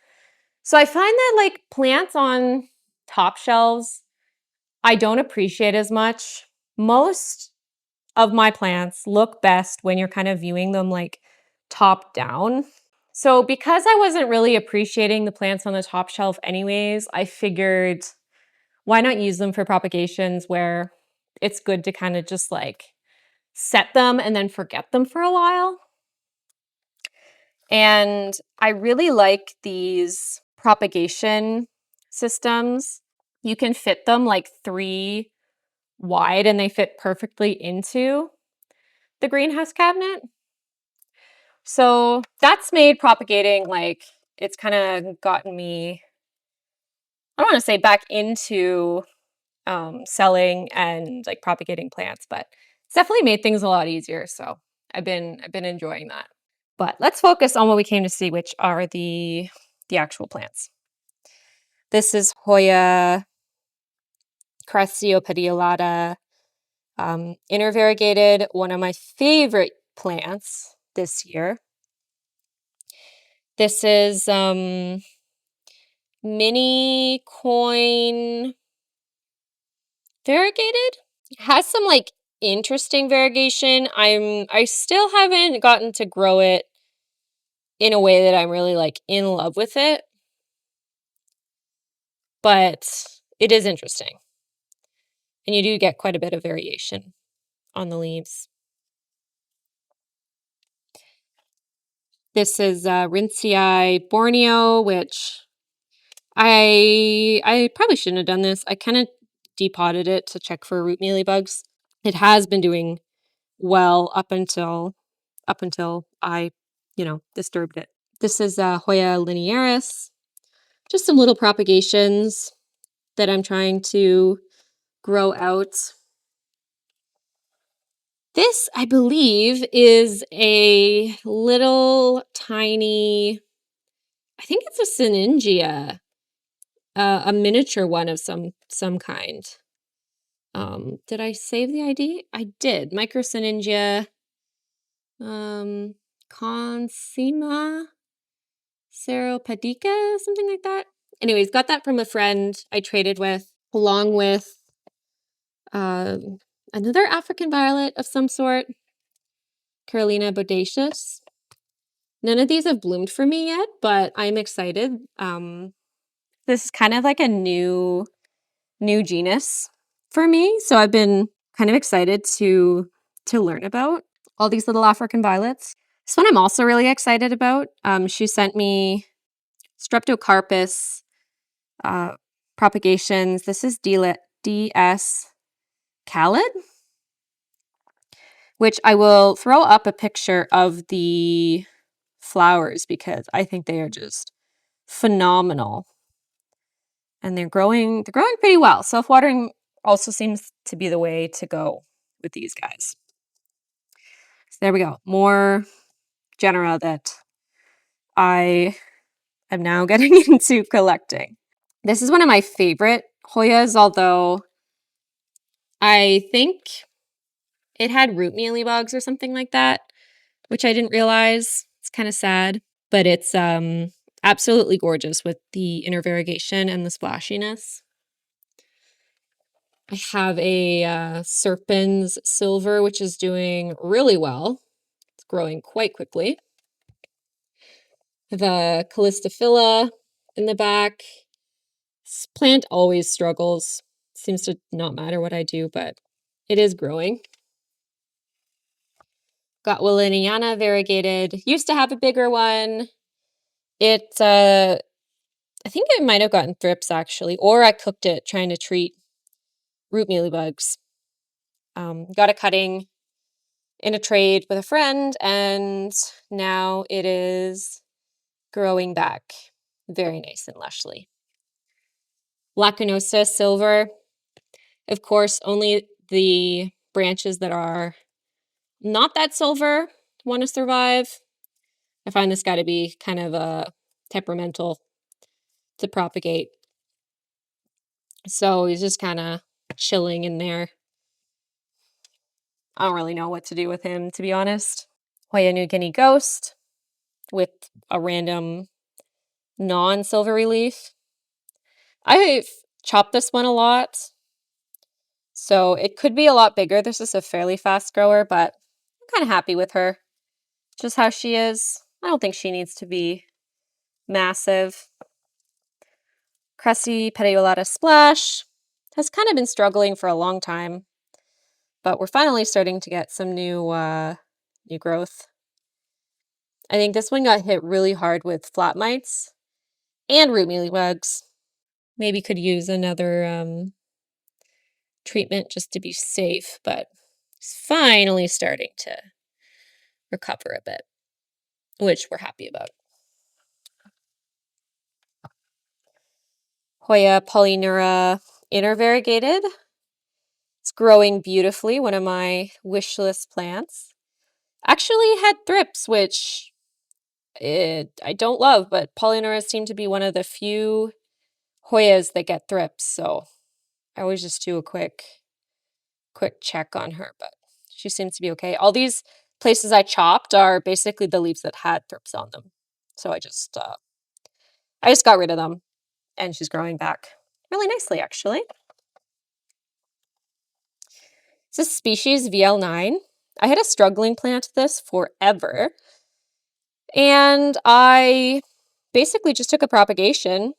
So I find that like plants on top shelves, I don't appreciate as much. Most of my plants look best when you're kind of viewing them like top down. So because I wasn't really appreciating the plants on the top shelf anyways, I figured why not use them for propagations where it's good to kind of just like set them and then forget them for a while. And I really like these propagation systems. You can fit them like 3 wide and they fit perfectly into the greenhouse cabinet. So that's made propagating like, it's kind of gotten me, I don't want to say back into selling and like propagating plants, but it's definitely made things a lot easier. So I've been enjoying that. But let's focus on what we came to see, which are the actual plants. This is Hoya crasseopediolata, intervariegated, one of my favorite plants this year. This is mini coin variegated. It has some like interesting variegation. I still haven't gotten to grow it in a way that I'm really like in love with it, but it is interesting. And you do get quite a bit of variation on the leaves. This is Rinsii Borneo, which I probably shouldn't have done this. I kind of depotted it to check for root mealybugs. It has been doing well up until I, disturbed it. This is Hoya linearis. Just some little propagations that I'm trying to grow out. This, I believe, is a little tiny, I think it's a Syningia, a miniature one of some kind. Did I save the ID? I did. Microsyningia, Consima, Seropadica, something like that. Anyways, got that from a friend I traded with, along with another African violet of some sort, Carolina bodacious. None of these have bloomed for me yet, but I'm excited. This is kind of like a new genus for me, so I've been kind of excited to learn about all these little African violets. This one I'm also really excited about. She sent me Streptocarpus propagations. This is DS Khaled, which I will throw up a picture of the flowers because I think they are just phenomenal. And they're growing pretty well. Self-watering also seems to be the way to go with these guys. So there we go. More genera that I am now getting into collecting. This is one of my favorite Hoyas, although I think it had root mealybugs or something like that, which I didn't realize. It's kind of sad, but it's absolutely gorgeous with the inner variegation and the splashiness. I have a Serpens Silver, which is doing really well. It's growing quite quickly. The Callistophila in the back. This plant always struggles. Seems to not matter what I do, but it is growing. Got Willeniana variegated. Used to have a bigger one. I think it might have gotten thrips actually, or I cooked it trying to treat root mealybugs. Got a cutting in a trade with a friend, and now it is growing back very nice and lushly. Lacunosa silver, of course, only the branches that are not that silver want to survive. I find this guy to be kind of temperamental to propagate. So he's just kind of chilling in there. I don't really know what to do with him, to be honest. Hoya New Guinea Ghost with a random non-silvery leaf. I've chopped this one a lot, so it could be a lot bigger. This is a fairly fast grower, but I'm kind of happy with her. Just how she is. I don't think she needs to be massive. Cressy Petiolata Splash has kind of been struggling for a long time, but we're finally starting to get some new growth. I think this one got hit really hard with flat mites and root mealybugs. Maybe could use another treatment just to be safe, but it's finally starting to recover a bit, which we're happy about. Hoya Polyneura intervariegated. It's growing beautifully, one of my wish list plants. Actually had thrips, which I don't love, but Polyneuras seem to be one of the few Hoyas that get thrips, so I always just do a quick check on her, but she seems to be okay. All these places I chopped are basically the leaves that had thrips on them, so I just got rid of them, and she's growing back really nicely, actually. This is species VL9. I had a struggling plant this forever, and I basically just took a propagation,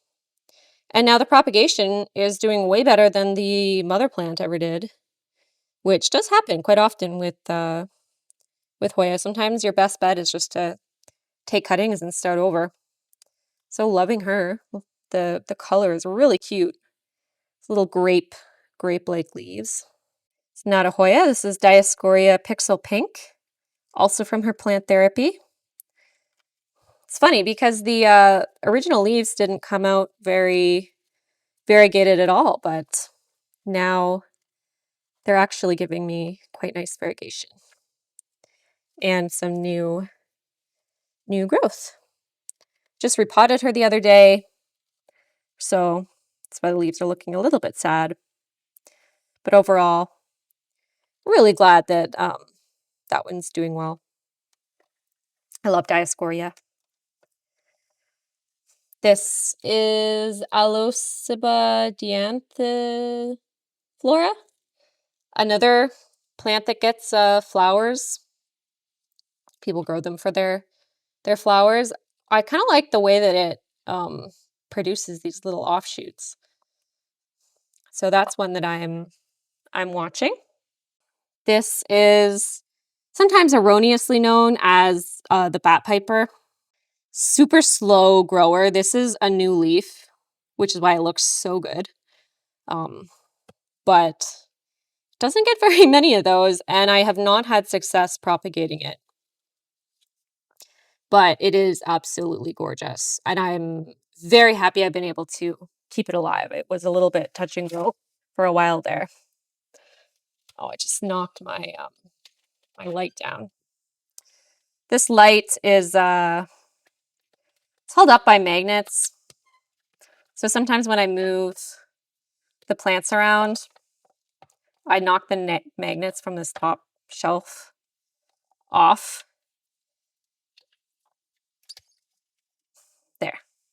and now the propagation is doing way better than the mother plant ever did, which does happen quite often with Hoya. Sometimes your best bet is just to take cuttings and start over. So loving her. The color is really cute. It's little grape-like leaves. It's not a Hoya. This is Dioscorea Pixel Pink, also from her plant therapy. It's funny because the original leaves didn't come out very variegated at all, but now they're actually giving me quite nice variegation and some new growth. Just repotted her the other day, so that's why the leaves are looking a little bit sad. But overall, really glad that that one's doing well. I love Dioscorea. This is Allosiba dianthiflora, another plant that gets flowers. People grow them for their flowers. I kind of like the way that it produces these little offshoots. So that's one that I'm watching. This is sometimes erroneously known as the bat piper. Super slow grower. This is a new leaf, which is why it looks so good. But doesn't get very many of those, and I have not had success propagating it. But it is absolutely gorgeous, and I'm very happy I've been able to keep it alive. It was a little bit touch and go for a while there. Oh, I just knocked my my light down. This light is it's held up by magnets. So sometimes when I move the plants around, I knock the magnets from this top shelf off.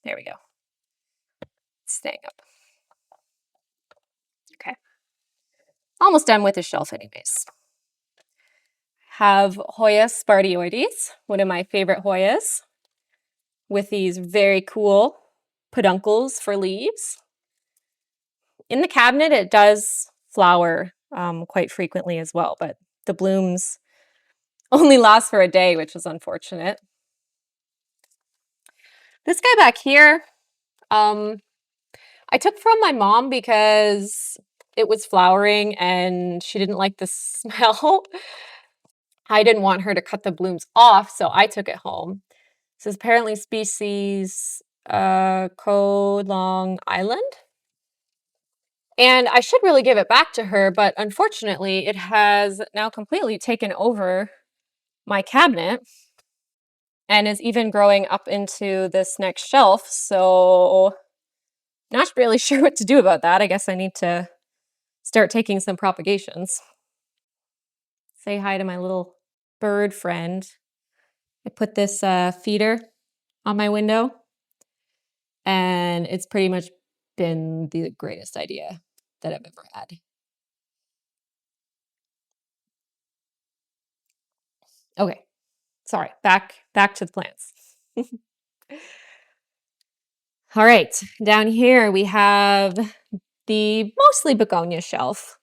There we go. It's staying up. Okay. Almost done with the shelf anyways. Have Hoya spardioides, one of my favorite Hoyas, with these very cool peduncles for leaves. In the cabinet, it does flower quite frequently as well, but the blooms only last for a day, which is unfortunate. This guy back here, I took from my mom because it was flowering and she didn't like the smell. I didn't want her to cut the blooms off, so I took it home. This is apparently species Code Long Island. And I should really give it back to her, but unfortunately, it has now completely taken over my cabinet and is even growing up into this next shelf. So not really sure what to do about that. I guess I need to start taking some propagations. Say hi to my little bird friend. I put this feeder on my window, and it's pretty much been the greatest idea that I've ever had. Okay, sorry, back to the plants. All right, down here we have the mostly begonia shelf.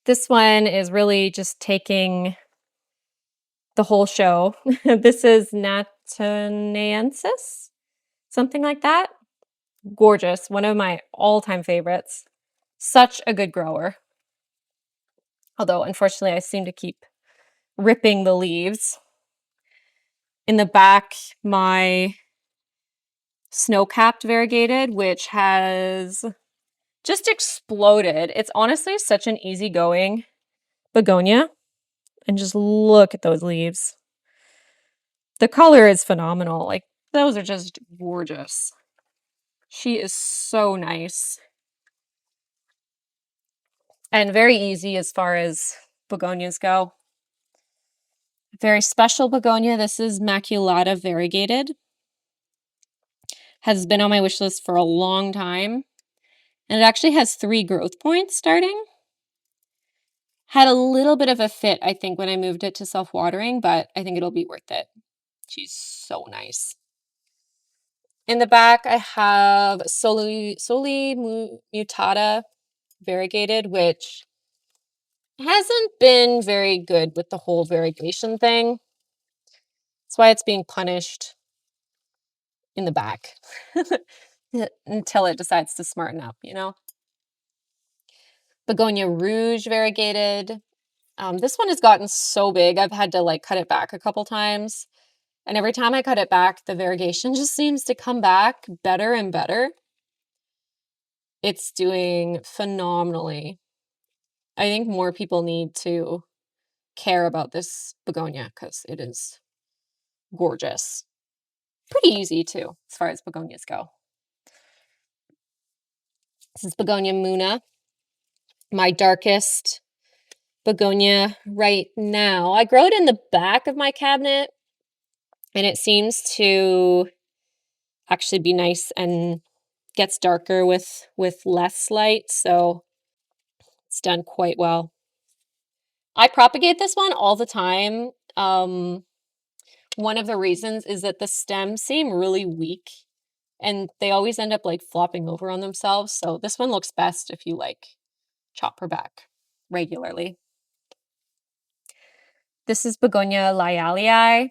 This one is really just taking the whole show. This is Natanaensis, something like that. Gorgeous, one of my all-time favorites. Such a good grower. Although, unfortunately, I seem to keep ripping the leaves. In the back, my snow-capped variegated, which has just exploded. It's honestly such an easygoing begonia. And just look at those leaves. The color is phenomenal. Like, those are just gorgeous. She is so nice. And very easy as far as begonias go. Very special begonia. This is Maculata variegated. Has been on my wish list for a long time. And it actually has 3 growth points starting. Had a little bit of a fit, I think, when I moved it to self-watering, but I think it'll be worth it. She's so nice. In the back, I have Soli Mutata variegated, which hasn't been very good with the whole variegation thing. That's why it's being punished in the back until it decides to smarten up, you know? Begonia Rouge variegated. This one has gotten so big, I've had to like cut it back a couple times. And every time I cut it back, the variegation just seems to come back better and better. It's doing phenomenally. I think more people need to care about this begonia because it is gorgeous. Pretty easy too, as far as begonias go. This is Begonia Muna. my darkest begonia right now. I grow it in the back of my cabinet, and it seems to actually be nice and gets darker with less light, so it's done quite well. I propagate this one all the time. One of the reasons is that the stems seem really weak and they always end up like flopping over on themselves. So this one looks best if you like chop her back regularly. This is Begonia lyalii,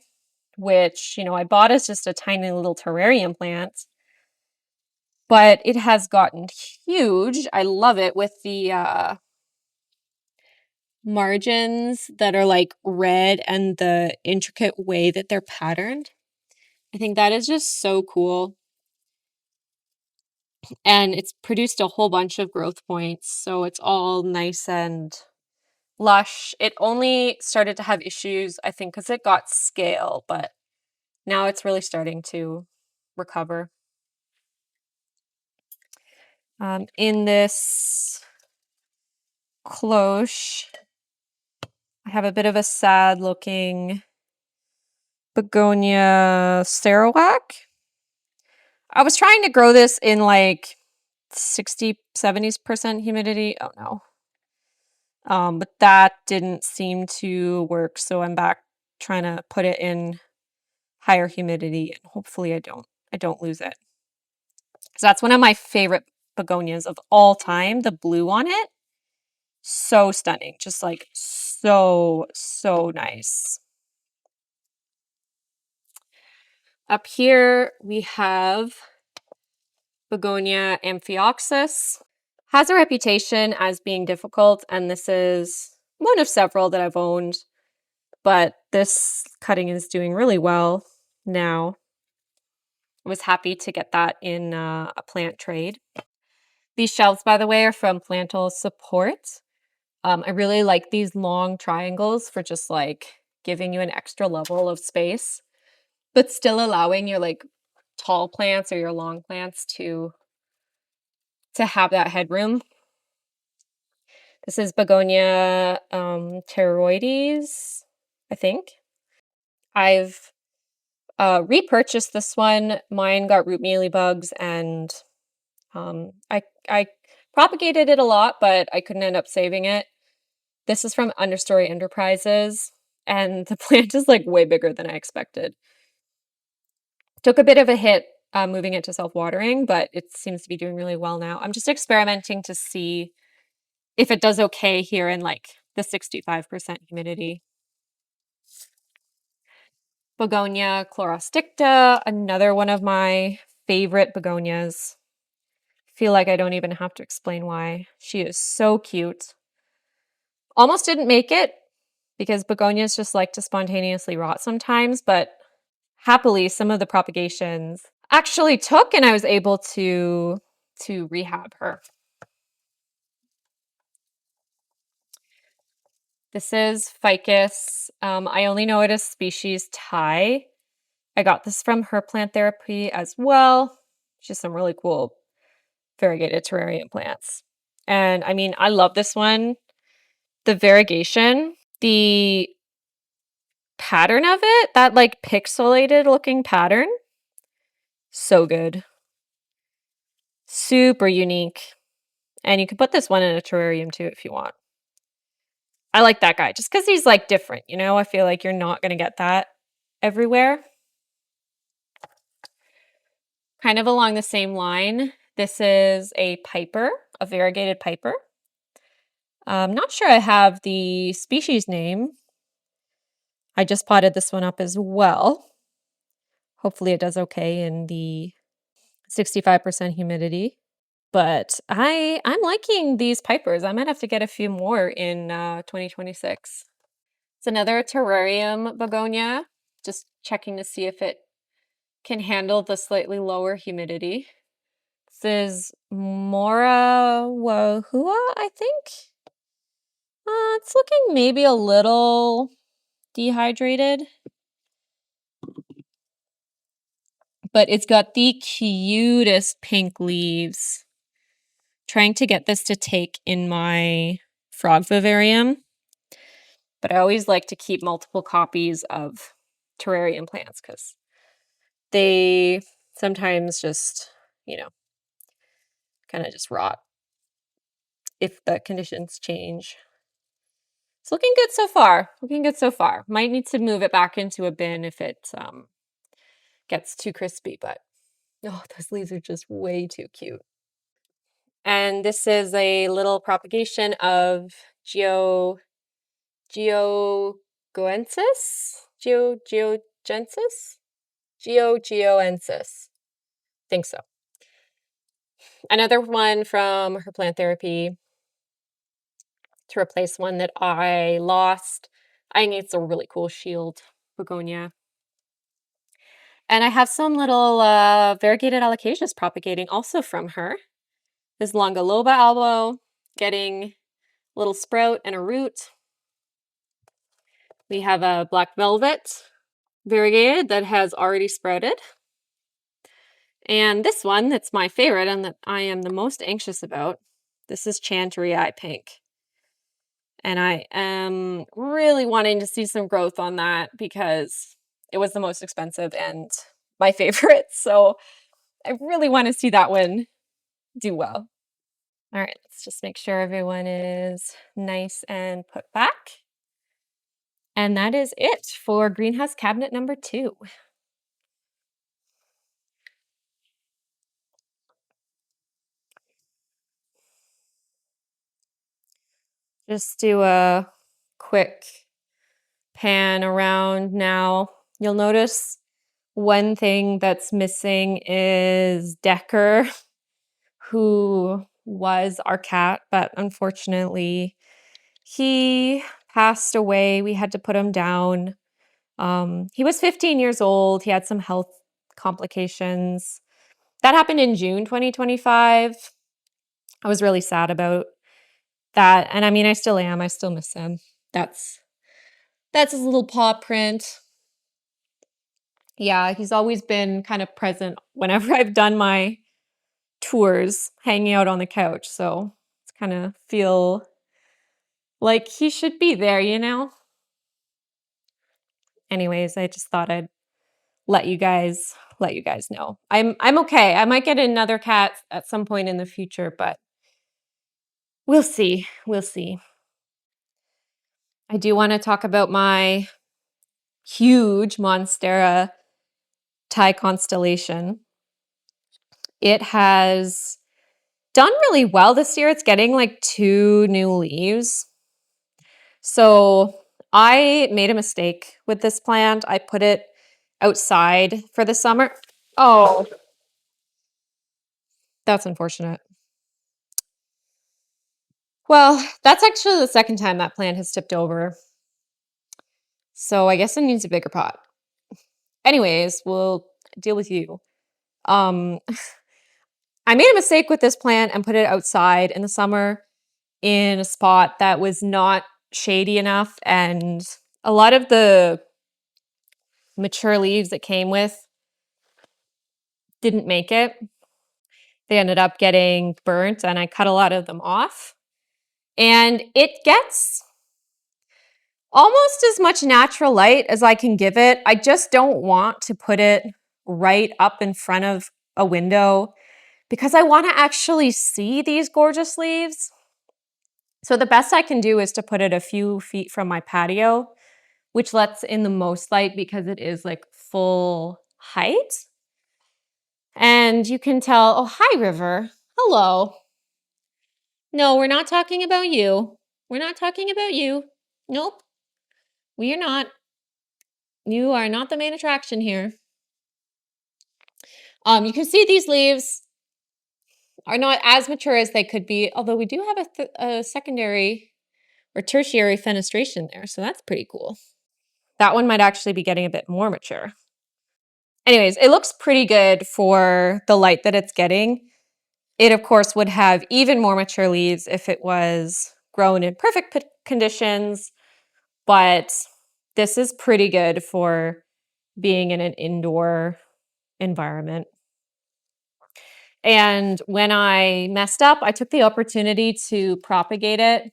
which, I bought as just a tiny little terrarium plant, but it has gotten huge. I love it with the margins that are like red and the intricate way that they're patterned. I think that is just so cool. And it's produced a whole bunch of growth points, so it's all nice and lush. It only started to have issues, I think, because it got scale, but now it's really starting to recover. In this cloche, I have a bit of a sad looking begonia sarawak. I was trying to grow this in like 60, 70% humidity. Oh no. But that didn't seem to work, so I'm back trying to put it in higher humidity, and hopefully I don't lose it. So that's one of my favorite begonias of all time. The blue on it, so stunning, just like so nice. Up here we have Begonia amphioxus. Has a reputation as being difficult, and this is one of several that I've owned, but this cutting is doing really well now. I was happy to get that in a plant trade. These shelves, by the way, are from Plantal Support. I really like these long triangles for just like giving you an extra level of space, but still allowing your like tall plants or your long plants to have that headroom. This is Begonia pteroides, I think. I've repurchased this one. Mine got root mealybugs, and I propagated it a lot, but I couldn't end up saving it. This is from Understory Enterprises, and the plant is like way bigger than I expected. Took a bit of a hit moving it to self-watering, but it seems to be doing really well now. I'm just experimenting to see if it does okay here in like the 65% humidity. Begonia chlorosticta, another one of my favorite begonias. Feel like I don't even have to explain why. She is so cute. Almost didn't make it because begonias just like to spontaneously rot sometimes, but happily some of the propagations actually took and I was able to rehab her. This is ficus. I only know it as species Thai. I got this from Houseplant Therapy as well. Just some really cool variegated terrarium plants. And I mean, I love this one. The variegation, the pattern of it, that like pixelated looking pattern, so good. Super unique. And you can put this one in a terrarium too if you want. I like that guy just because he's like different, I feel like you're not going to get that everywhere. Kind of along the same line, this is a piper, a variegated piper. I'm not sure I have the species name. I just potted this one up as well. Hopefully it does okay in the 65% humidity. But I'm liking these pipers. I might have to get a few more in 2026. It's another terrarium begonia. Just checking to see if it can handle the slightly lower humidity. This is Mora Wahua, I think. It's looking maybe a little dehydrated. But it's got the cutest pink leaves. trying to get this to take in my frog vivarium, but I always like to keep multiple copies of terrarium plants because they sometimes just, kind of just rot if the conditions change. It's looking good so far. Looking good so far. Might need to move it back into a bin if it gets too crispy, but those leaves are just way too cute. And this is a little propagation of geogoensis? Geogensis? Geoensis. Think so. Another one from her plant therapy to replace one that I lost. I think it's a really cool shield begonia. And I have some little variegated alocasias propagating also from her. This Longaloba albo getting a little sprout and a root. We have a black velvet variegated that has already sprouted. And this one that's my favorite and that I am the most anxious about. This is Chanterii Pink. And I am really wanting to see some growth on that because it was the most expensive and my favorite. So I really want to see that one do well. All right, let's just make sure everyone is nice and put back. And that is it for greenhouse cabinet number 2. Just do a quick pan around now. You'll notice one thing that's missing is Decker, who was our cat, but unfortunately he passed away. We had to put him down. He was 15 years old. He had some health complications. That happened in June 2025. I was really sad about that. And I mean, I still am. I still miss him. That's his little paw print. Yeah, he's always been kind of present whenever I've done my tours, hanging out on the couch. So it's kind of feel like he should be there, Anyways, I just thought I'd let you guys know. I'm okay. I might get another cat at some point in the future, but we'll see. We'll see. I do want to talk about my huge Monstera Thai constellation. It has done really well this year. It's getting like 2 new leaves. So I made a mistake with this plant. I put it outside for the summer. Oh, that's unfortunate. Well, that's actually the second time that plant has tipped over. So I guess it needs a bigger pot. Anyways, we'll deal with you. I made a mistake with this plant and put it outside in the summer in a spot that was not shady enough, and a lot of the mature leaves it came with didn't make it. They ended up getting burnt, and I cut a lot of them off. And it gets almost as much natural light as I can give it. I just don't want to put it right up in front of a window because I want to actually see these gorgeous leaves. So the best I can do is to put it a few feet from my patio, which lets in the most light because it is like full height. And you can tell, oh, hi, River. Hello. No, we're not talking about you. We're not talking about you. Nope. We are not. You are not the main attraction here. You can see these leaves are not as mature as they could be, although we do have a secondary or tertiary fenestration there, so that's pretty cool. That one might actually be getting a bit more mature. Anyways, it looks pretty good for the light that it's getting. It, of course, would have even more mature leaves if it was grown in perfect conditions, but this is pretty good for being in an indoor environment. And when I messed up, I took the opportunity to propagate it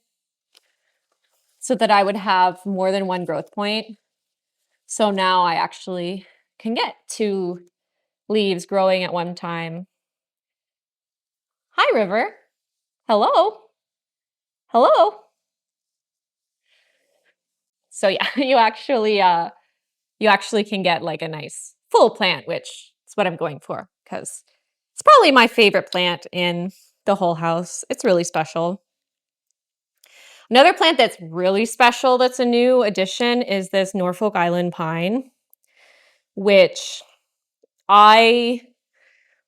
so that I would have more than one growth point. So now I actually can get 2 leaves growing at one time. Hi, River. Hello. Hello. So yeah, you actually can get like a nice full plant, which is what I'm going for because it's probably my favorite plant in the whole house. It's really special. Another plant that's really special that's a new addition is this Norfolk Island pine, which I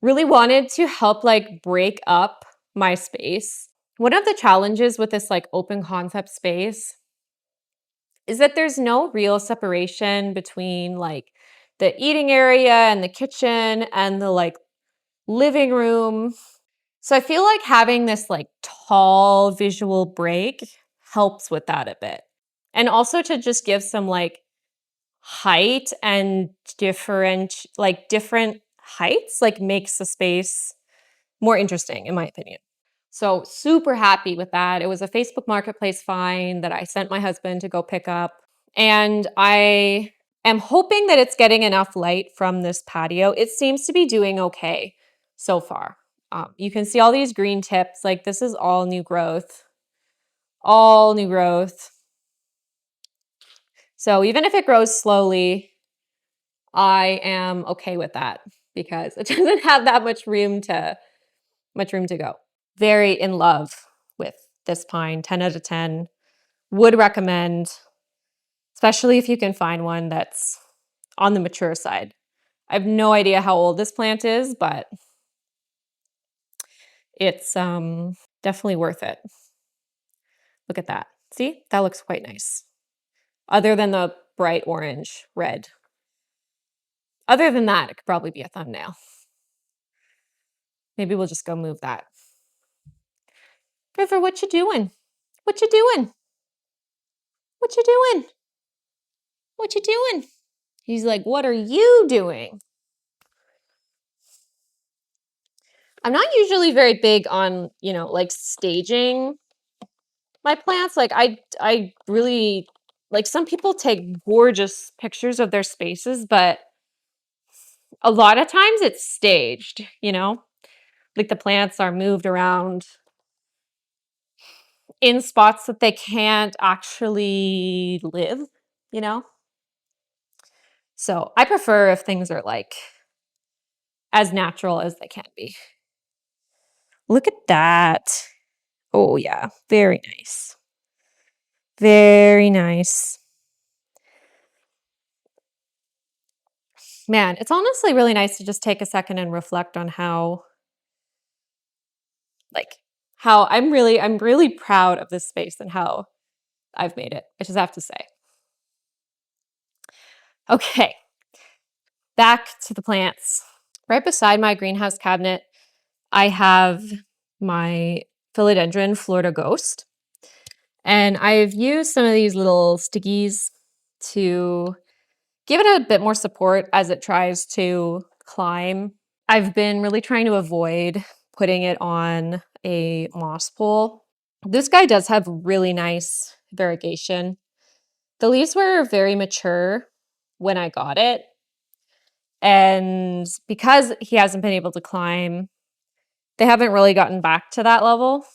really wanted to help like break up my space. One of the challenges with this like open concept space is that there's no real separation between like the eating area and the kitchen and the like living room. So I feel like having this like tall visual break helps with that a bit. And also to just give some like height and different heights like makes the space more interesting in my opinion. So super happy with that. It was a Facebook Marketplace find that I sent my husband to go pick up. And I am hoping that it's getting enough light from this patio. It seems to be doing okay so far. You can see all these green tips. Like this is all new growth. All new growth. So even if it grows slowly, I am okay with that because it doesn't have that much room to go. Very in love with this pine, 10 out of 10. Would recommend, especially if you can find one that's on the mature side. I have no idea how old this plant is, but it's definitely worth it. Look at that. See? That looks quite nice. Other than the bright orange red. Other than that, it could probably be a thumbnail. Maybe we'll just go move that. River, what you doing? What you doing? What you doing? What you doing? He's like, what are you doing? I'm not usually very big on, like staging my plants. Like I really like some people take gorgeous pictures of their spaces, but a lot of times it's staged, Like the plants are moved around in spots that they can't actually live, you know? So I prefer if things are like as natural as they can be. Look at that. Oh, yeah. Very nice. Very nice. Man, it's honestly really nice to just take a second and reflect on how I'm really proud of this space and how I've made it. I just have to say. Okay. Back to the plants. Right beside my greenhouse cabinet, I have my philodendron Florida Ghost. And I've used some of these little stickies to give it a bit more support as it tries to climb. I've been really trying to avoid putting it on a moss pole. This guy does have really nice variegation. The leaves were very mature when I got it. And because he hasn't been able to climb, they haven't really gotten back to that level.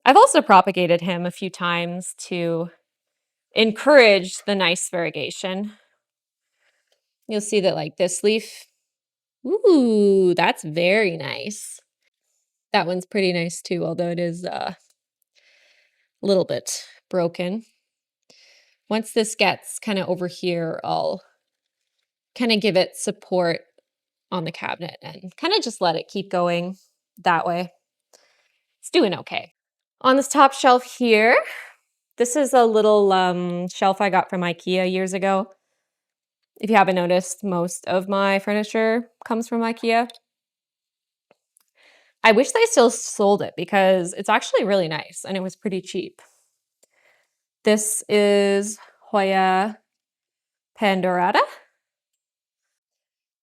I've also propagated him a few times to encourage the nice variegation. You'll see that like this leaf, ooh, that's very nice. That one's pretty nice too, although it is a little bit broken. Once this gets kind of over here, I'll kind of give it support on the cabinet and kind of just let it keep going that way. It's doing okay. On this top shelf here, this is a little shelf I got from IKEA years ago. If you haven't noticed, most of my furniture comes from IKEA. I wish they still sold it because it's actually really nice and it was pretty cheap. This is Hoya Pandorata.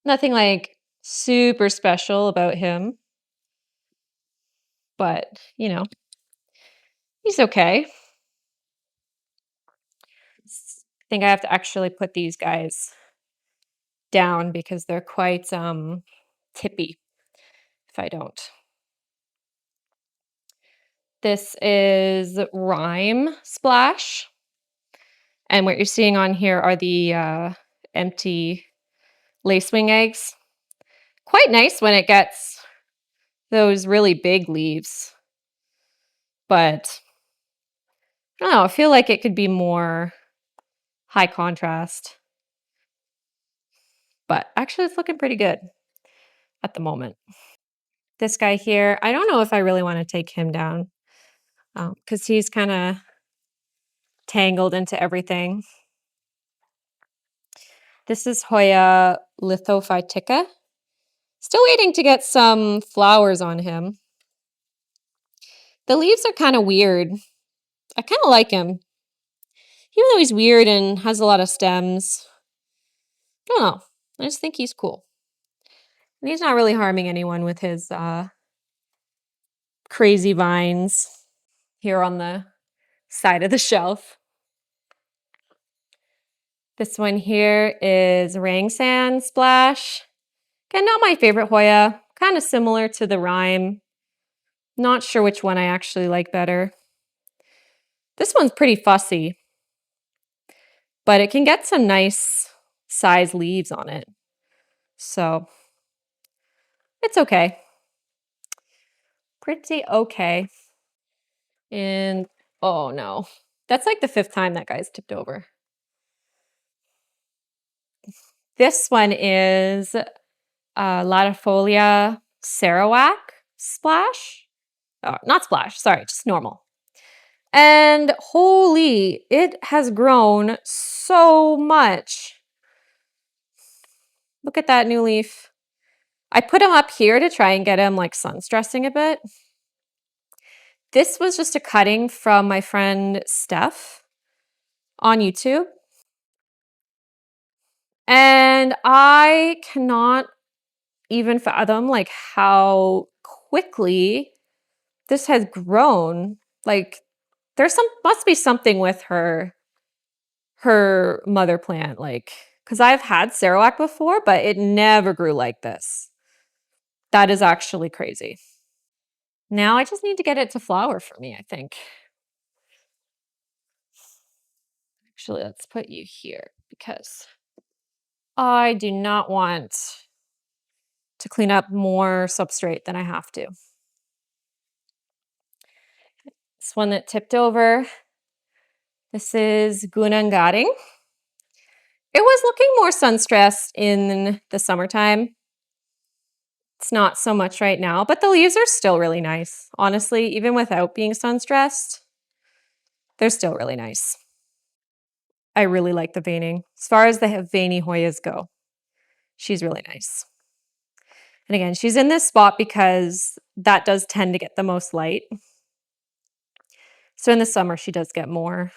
Nothing like super special about him. But, you know, he's okay. I think I have to actually put these guys down because they're quite tippy if I don't. This is Rime Splash. And what you're seeing on here are the empty lacewing eggs. Quite nice when it gets those really big leaves. But I don't know, I feel like it could be more high contrast. But actually it's looking pretty good at the moment. This guy here, I don't know if I really want to take him down because he's kind of tangled into everything. This is Hoya lithophytica. Still waiting to get some flowers on him. The leaves are kind of weird. I kind of like him. Even though he's weird and has a lot of stems. I don't know. I just think he's cool. And he's not really harming anyone with his crazy vines here on the side of the shelf. This one here is Rangsan Splash. Again, not my favorite Hoya. Kind of similar to the Rime. Not sure which one I actually like better. This one's pretty fussy, but it can get some nice size leaves on it. So it's okay. Pretty okay. And oh no, that's like the 5th time that guy's tipped over. This one is Latifolia Sarawak Splash. Oh, not splash, sorry, just normal. And holy, it has grown so much. Look at that new leaf. I put him up here to try and get him like sun stressing a bit. This was just a cutting from my friend Steph on YouTube. And I cannot even fathom like how quickly this has grown. Like there's must be something with her mother plant, like, because I've had Sarawak before, but it never grew like this. That is actually crazy. Now I just need to get it to flower for me, I think. Actually, let's put you here because I do not want to clean up more substrate than I have to. This one that tipped over. This is Gunangaring. It was looking more sun-stressed in the summertime. It's not so much right now, but the leaves are still really nice. Honestly, even without being sun-stressed, they're still really nice. I really like the veining. As far as the veiny Hoyas go, she's really nice. And again, she's in this spot because that does tend to get the most light. So in the summer, she does get more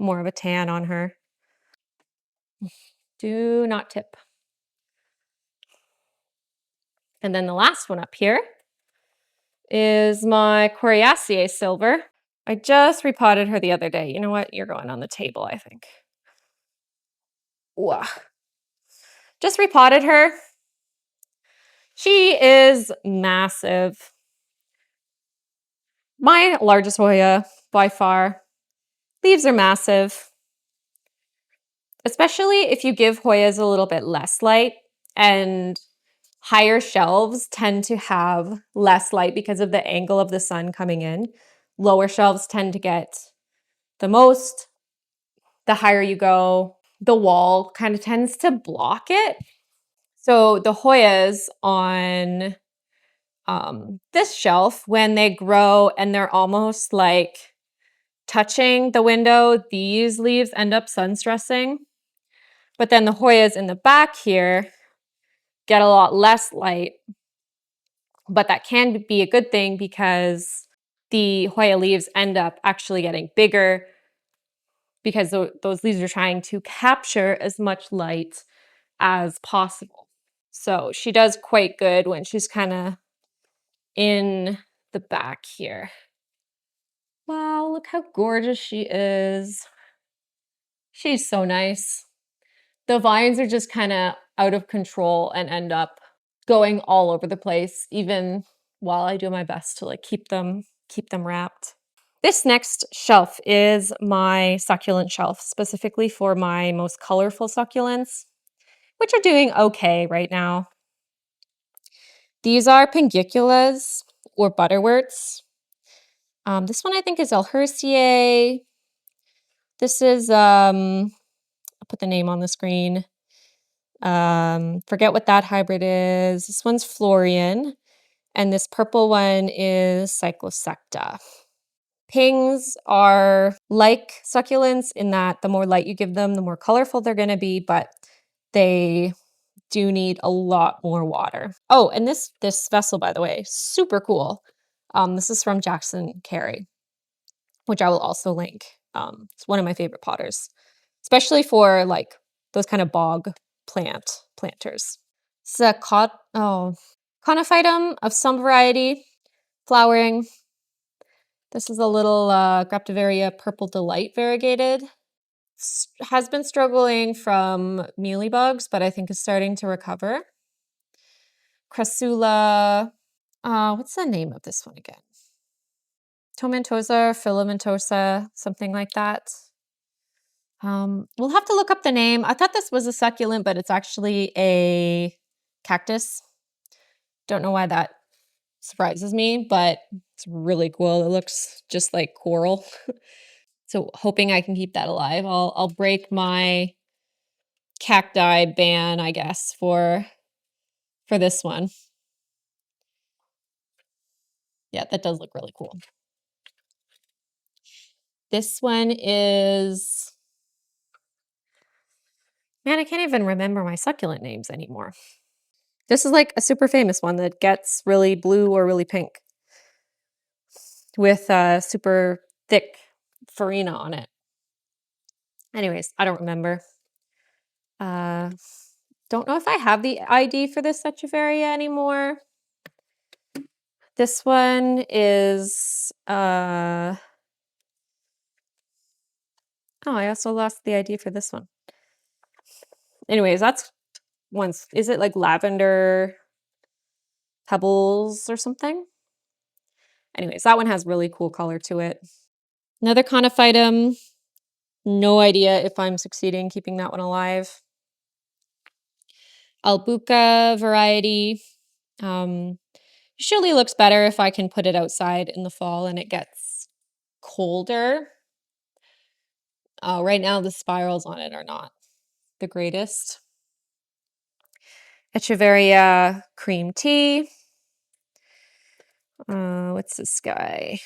of a tan on her. Do not tip. And then the last one up here is my Coriaceae silver. I just repotted her the other day. You know what? You're going on the table, I think. Ooh. Just repotted her. She is massive. My largest Hoya by far. Leaves are massive. Especially if you give Hoyas a little bit less light, and higher shelves tend to have less light because of the angle of the sun coming in. Lower shelves tend to get the most. The higher you go, the wall kind of tends to block it. So the Hoyas on this shelf, when they grow and they're almost like touching the window, these leaves end up sun stressing. But then the Hoyas in the back here get a lot less light. But that can be a good thing because the Hoya leaves end up actually getting bigger because those leaves are trying to capture as much light as possible. So she does quite good when she's kind of in the back here. Wow, look how gorgeous she is. She's so nice. The vines are just kind of out of control and end up going all over the place, even while I do my best to like keep them wrapped. This next shelf is my succulent shelf, specifically for my most colorful succulents, which are doing okay right now. These are pangiculas or butterworts. This one I think is Elhersiae. This is, I'll put the name on the screen. Forget what that hybrid is. This one's Florian, and this purple one is Cyclosecta. Pings are like succulents in that the more light you give them, the more colorful they're going to be, but they do need a lot more water. Oh, and this vessel, by the way, super cool. This is from Jackson Carey, which I will also link. It's one of my favorite potters, especially for like those kind of bog planters. It's a conophytum of some variety, flowering. This is a little Graptivaria Purple Delight variegated. Has been struggling from mealybugs, but I think is starting to recover. Crassula, what's the name of this one again? Tomentosa, filamentosa, something like that. We'll have to look up the name. I thought this was a succulent, but it's actually a cactus. Don't know why that surprises me, but it's really cool. It looks just like coral. So hoping I can keep that alive. I'll break my cacti ban, I guess, for this one. Yeah, that does look really cool. This one is, man, I can't even remember my succulent names anymore. This is like a super famous one that gets really blue or really pink with super thick farina on it. Anyways, I don't remember. Don't know if I have the ID for this Echeveria anymore. This one is, oh, I also lost the ID for this one. Anyways, that's once, is it like lavender pebbles or something? Anyways, that one has really cool color to it. Another conophytum. No idea if I'm succeeding keeping that one alive. Albuca variety. Usually looks better if I can put it outside in the fall and it gets colder. Right now the spirals on it are not the greatest. Echeveria cream tea. What's this guy?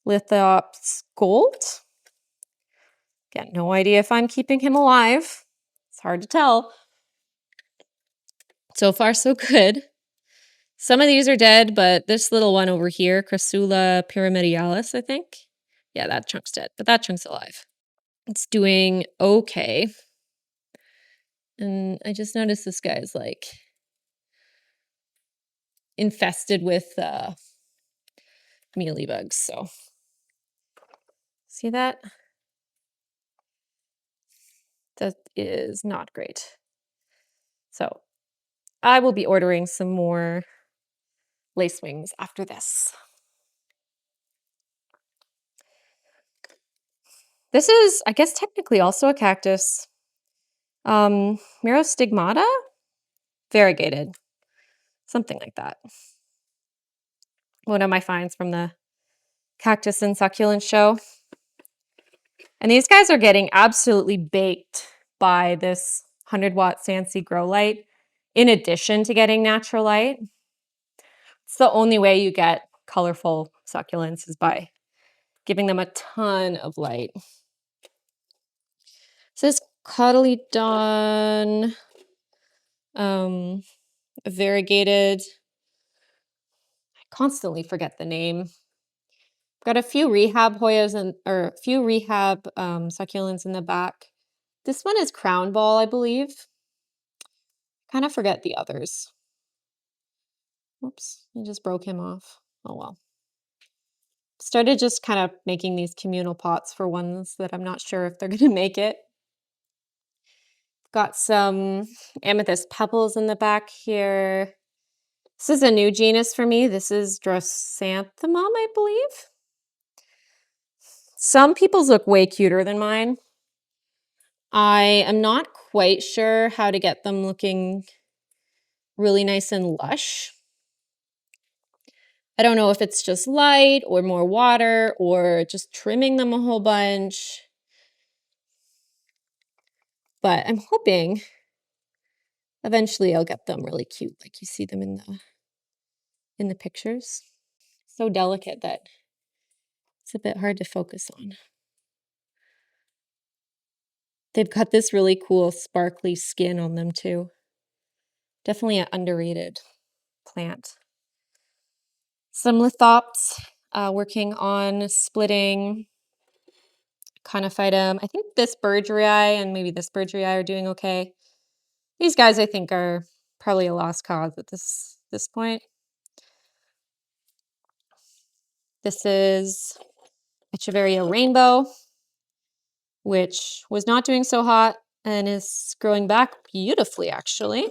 Lithops gold. Again, no idea if I'm keeping him alive. It's hard to tell. So far, so good. Some of these are dead, but this little one over here, Crassula pyramidalis, I think. Yeah, that chunk's dead, but that chunk's alive. It's doing okay. And I just noticed this guy's like infested with mealybugs, so. See that? That is not great. So I will be ordering some more lacewings after this. This is, I guess, technically also a cactus. Myrostigmata? Variegated. Something like that. One of my finds from the Cactus and Succulent show. And these guys are getting absolutely baked by this 100-watt Sansi grow light, in addition to getting natural light. It's the only way you get colorful succulents is by giving them a ton of light. This is Cotyledon variegated. I constantly forget the name. Got a few rehab Hoyas or a few rehab succulents in the back. This one is crown ball, I believe. kind of forget the others. Oops, I just broke him off. Oh well. Started just kind of making these communal pots for ones that I'm not sure if they're going to make it. Got some amethyst pebbles in the back here. This is a new genus for me. This is Drosanthemum, I believe. Some people's look way cuter than mine. I am not quite sure how to get them looking really nice and lush. I don't know if it's just light or more water or just trimming them a whole bunch. But I'm hoping eventually I'll get them really cute like you see them in the pictures. So delicate that it's a bit hard to focus on. They've got this really cool sparkly skin on them too. Definitely an underrated plant. Some lithops, working on splitting conophytum. I think this Bergerii and maybe this Bergerii are doing okay. These guys I think are probably a lost cause at this point. This is Echeveria Rainbow, which was not doing so hot and is growing back beautifully actually.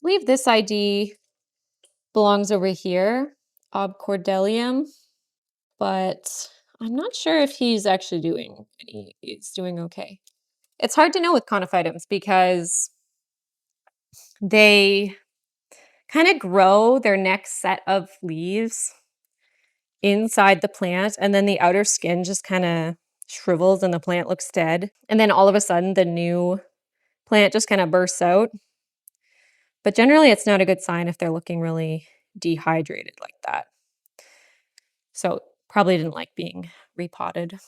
I believe this ID belongs over here, Obcordelium, but I'm not sure if he's actually doing okay. It's hard to know with conophytums because they kind of grow their next set of leaves inside the plant, and then the outer skin just kind of shrivels and the plant looks dead. And then all of a sudden, the new plant just kind of bursts out. But generally, it's not a good sign if they're looking really dehydrated like that. So probably didn't like being repotted.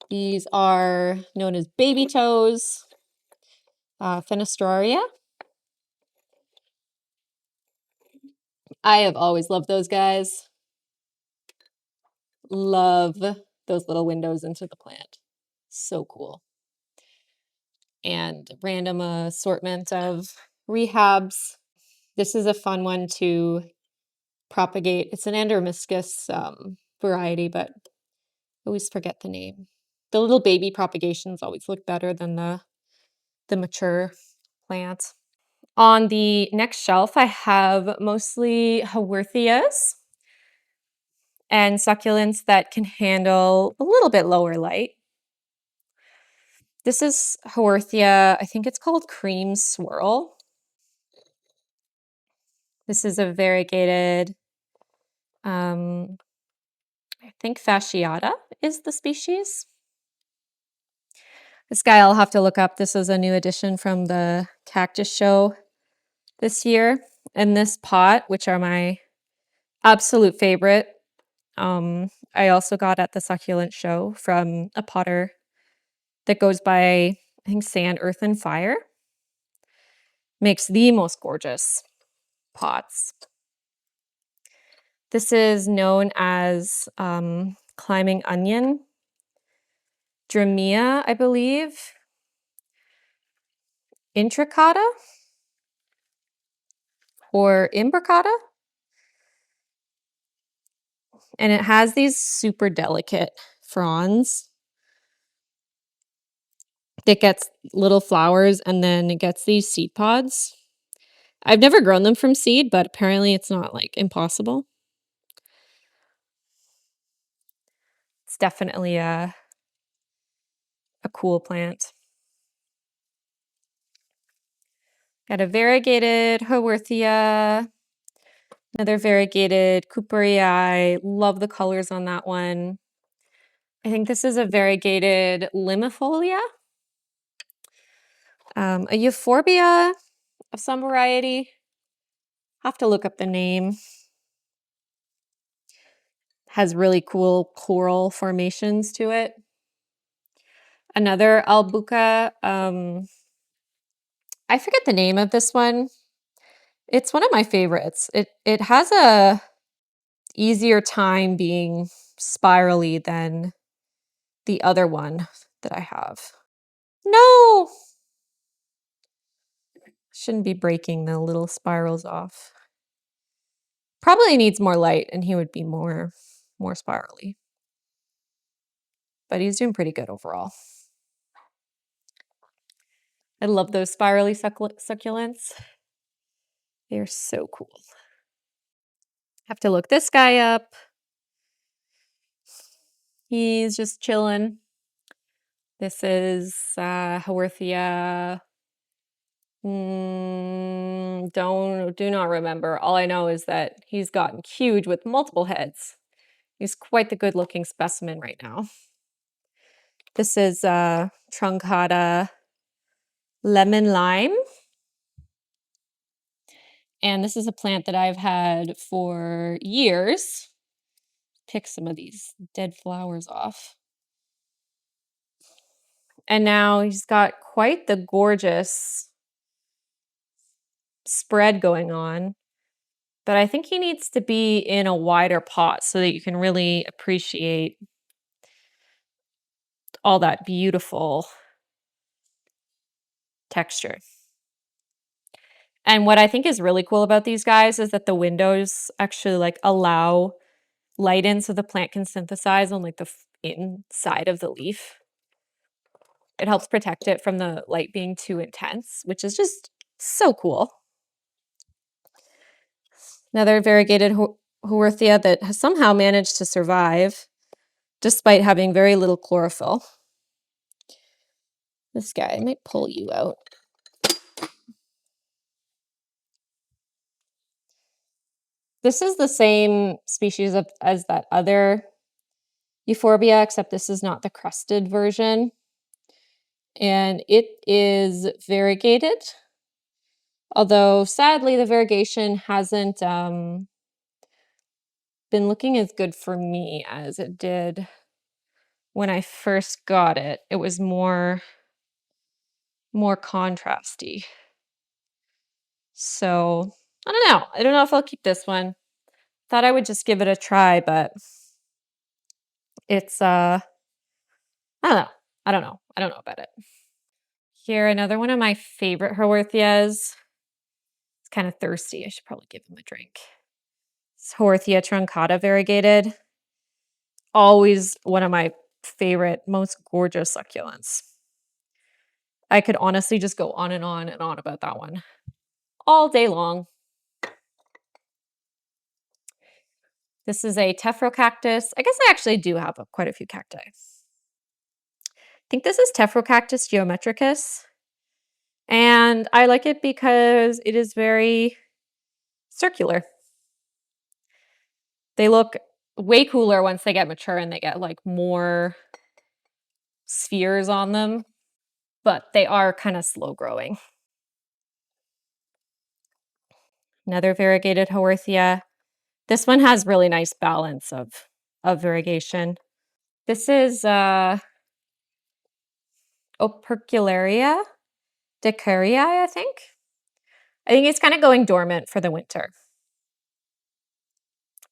These are known as baby toes, Fenestraria. I have always loved those guys. Love those little windows into the plant. So cool. And random assortment of rehabs. This is a fun one to propagate. It's an Andromyscus variety, but I always forget the name. The little baby propagations always look better than the mature plant. On the next shelf, I have mostly Haworthias and succulents that can handle a little bit lower light. This is Haworthia, I think it's called Cream Swirl. This is a variegated, I think fasciata is the species. This guy I'll have to look up. This is a new addition from the cactus show this year. And this pot, which are my absolute favorite, I also got at the succulent show from a potter that goes by, I think, Sand, Earth, and Fire. Makes the most gorgeous pots. This is known as climbing onion, Dramea, I believe, intricata or imbricata. And it has these super delicate fronds that gets little flowers and then it gets these seed pods. I've never grown them from seed, but apparently it's not like impossible. It's definitely a cool plant. Got a variegated Haworthia, another variegated Cooperii. Love the colors on that one. I think this is a variegated Limifolia, a euphorbia of some variety. Have to look up the name. Has really cool coral formations to it. Another albuca. I forget the name of this one. It's one of my favorites. It has a easier time being spirally than the other one. that I have. No! Shouldn't be breaking the little spirals off. Probably needs more light and he would be more spirally. But he's doing pretty good overall. I love those spirally succulents. They're so cool. Have to look this guy up. He's just chilling. This is Hoya. Do not remember. All I know is that he's gotten huge with multiple heads. He's quite the good-looking specimen right now. This is Truncata lemon lime. And this is a plant that I've had for years. Pick some of these dead flowers off. And now he's got quite the gorgeous spread going on. But I think he needs to be in a wider pot so that you can really appreciate all that beautiful texture. And what I think is really cool about these guys is that the windows actually like allow light in so the plant can synthesize on like the inside of the leaf. It helps protect it from the light being too intense, which is just so cool. Another variegated Hoya that has somehow managed to survive despite having very little chlorophyll. This guy might pull you out. This is the same species as that other euphorbia, except this is not the crusted version. And it is variegated, although sadly the variegation hasn't been looking as good for me as it did when I first got it. It was more contrasty. So I don't know. I don't know if I'll keep this one. Thought I would just give it a try, but it's I don't know about it. Here, another one of my favorite Hoyas. It's kind of thirsty. I should probably give him a drink. It's Hoya truncata variegated. Always one of my favorite, most gorgeous succulents. I could honestly just go on and on and on about that one all day long. This is a Tephrocarpus. I guess I actually do have quite a few cacti. I think this is Tephrocarpus geometricus. And I like it because it is very circular. They look way cooler once they get mature and they get like more spheres on them, but they are kind of slow growing. Another variegated Hoya. This one has really nice balance of variegation. This is Opercularia decurii, I think. I think it's kind of going dormant for the winter,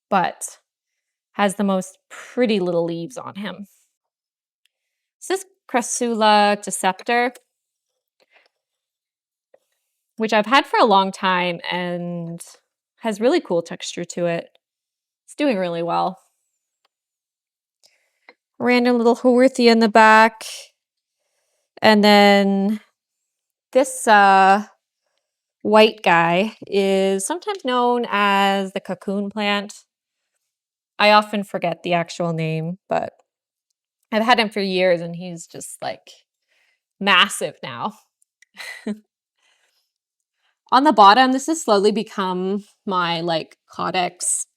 but has the most pretty little leaves on him. This is Crassula deceptor, which I've had for a long time and has really cool texture to it. It's doing really well. Random little Hoya in the back. And then this white guy is sometimes known as the cocoon plant. I often forget the actual name, but I've had him for years and he's just like massive now. On the bottom, this has slowly become my like codex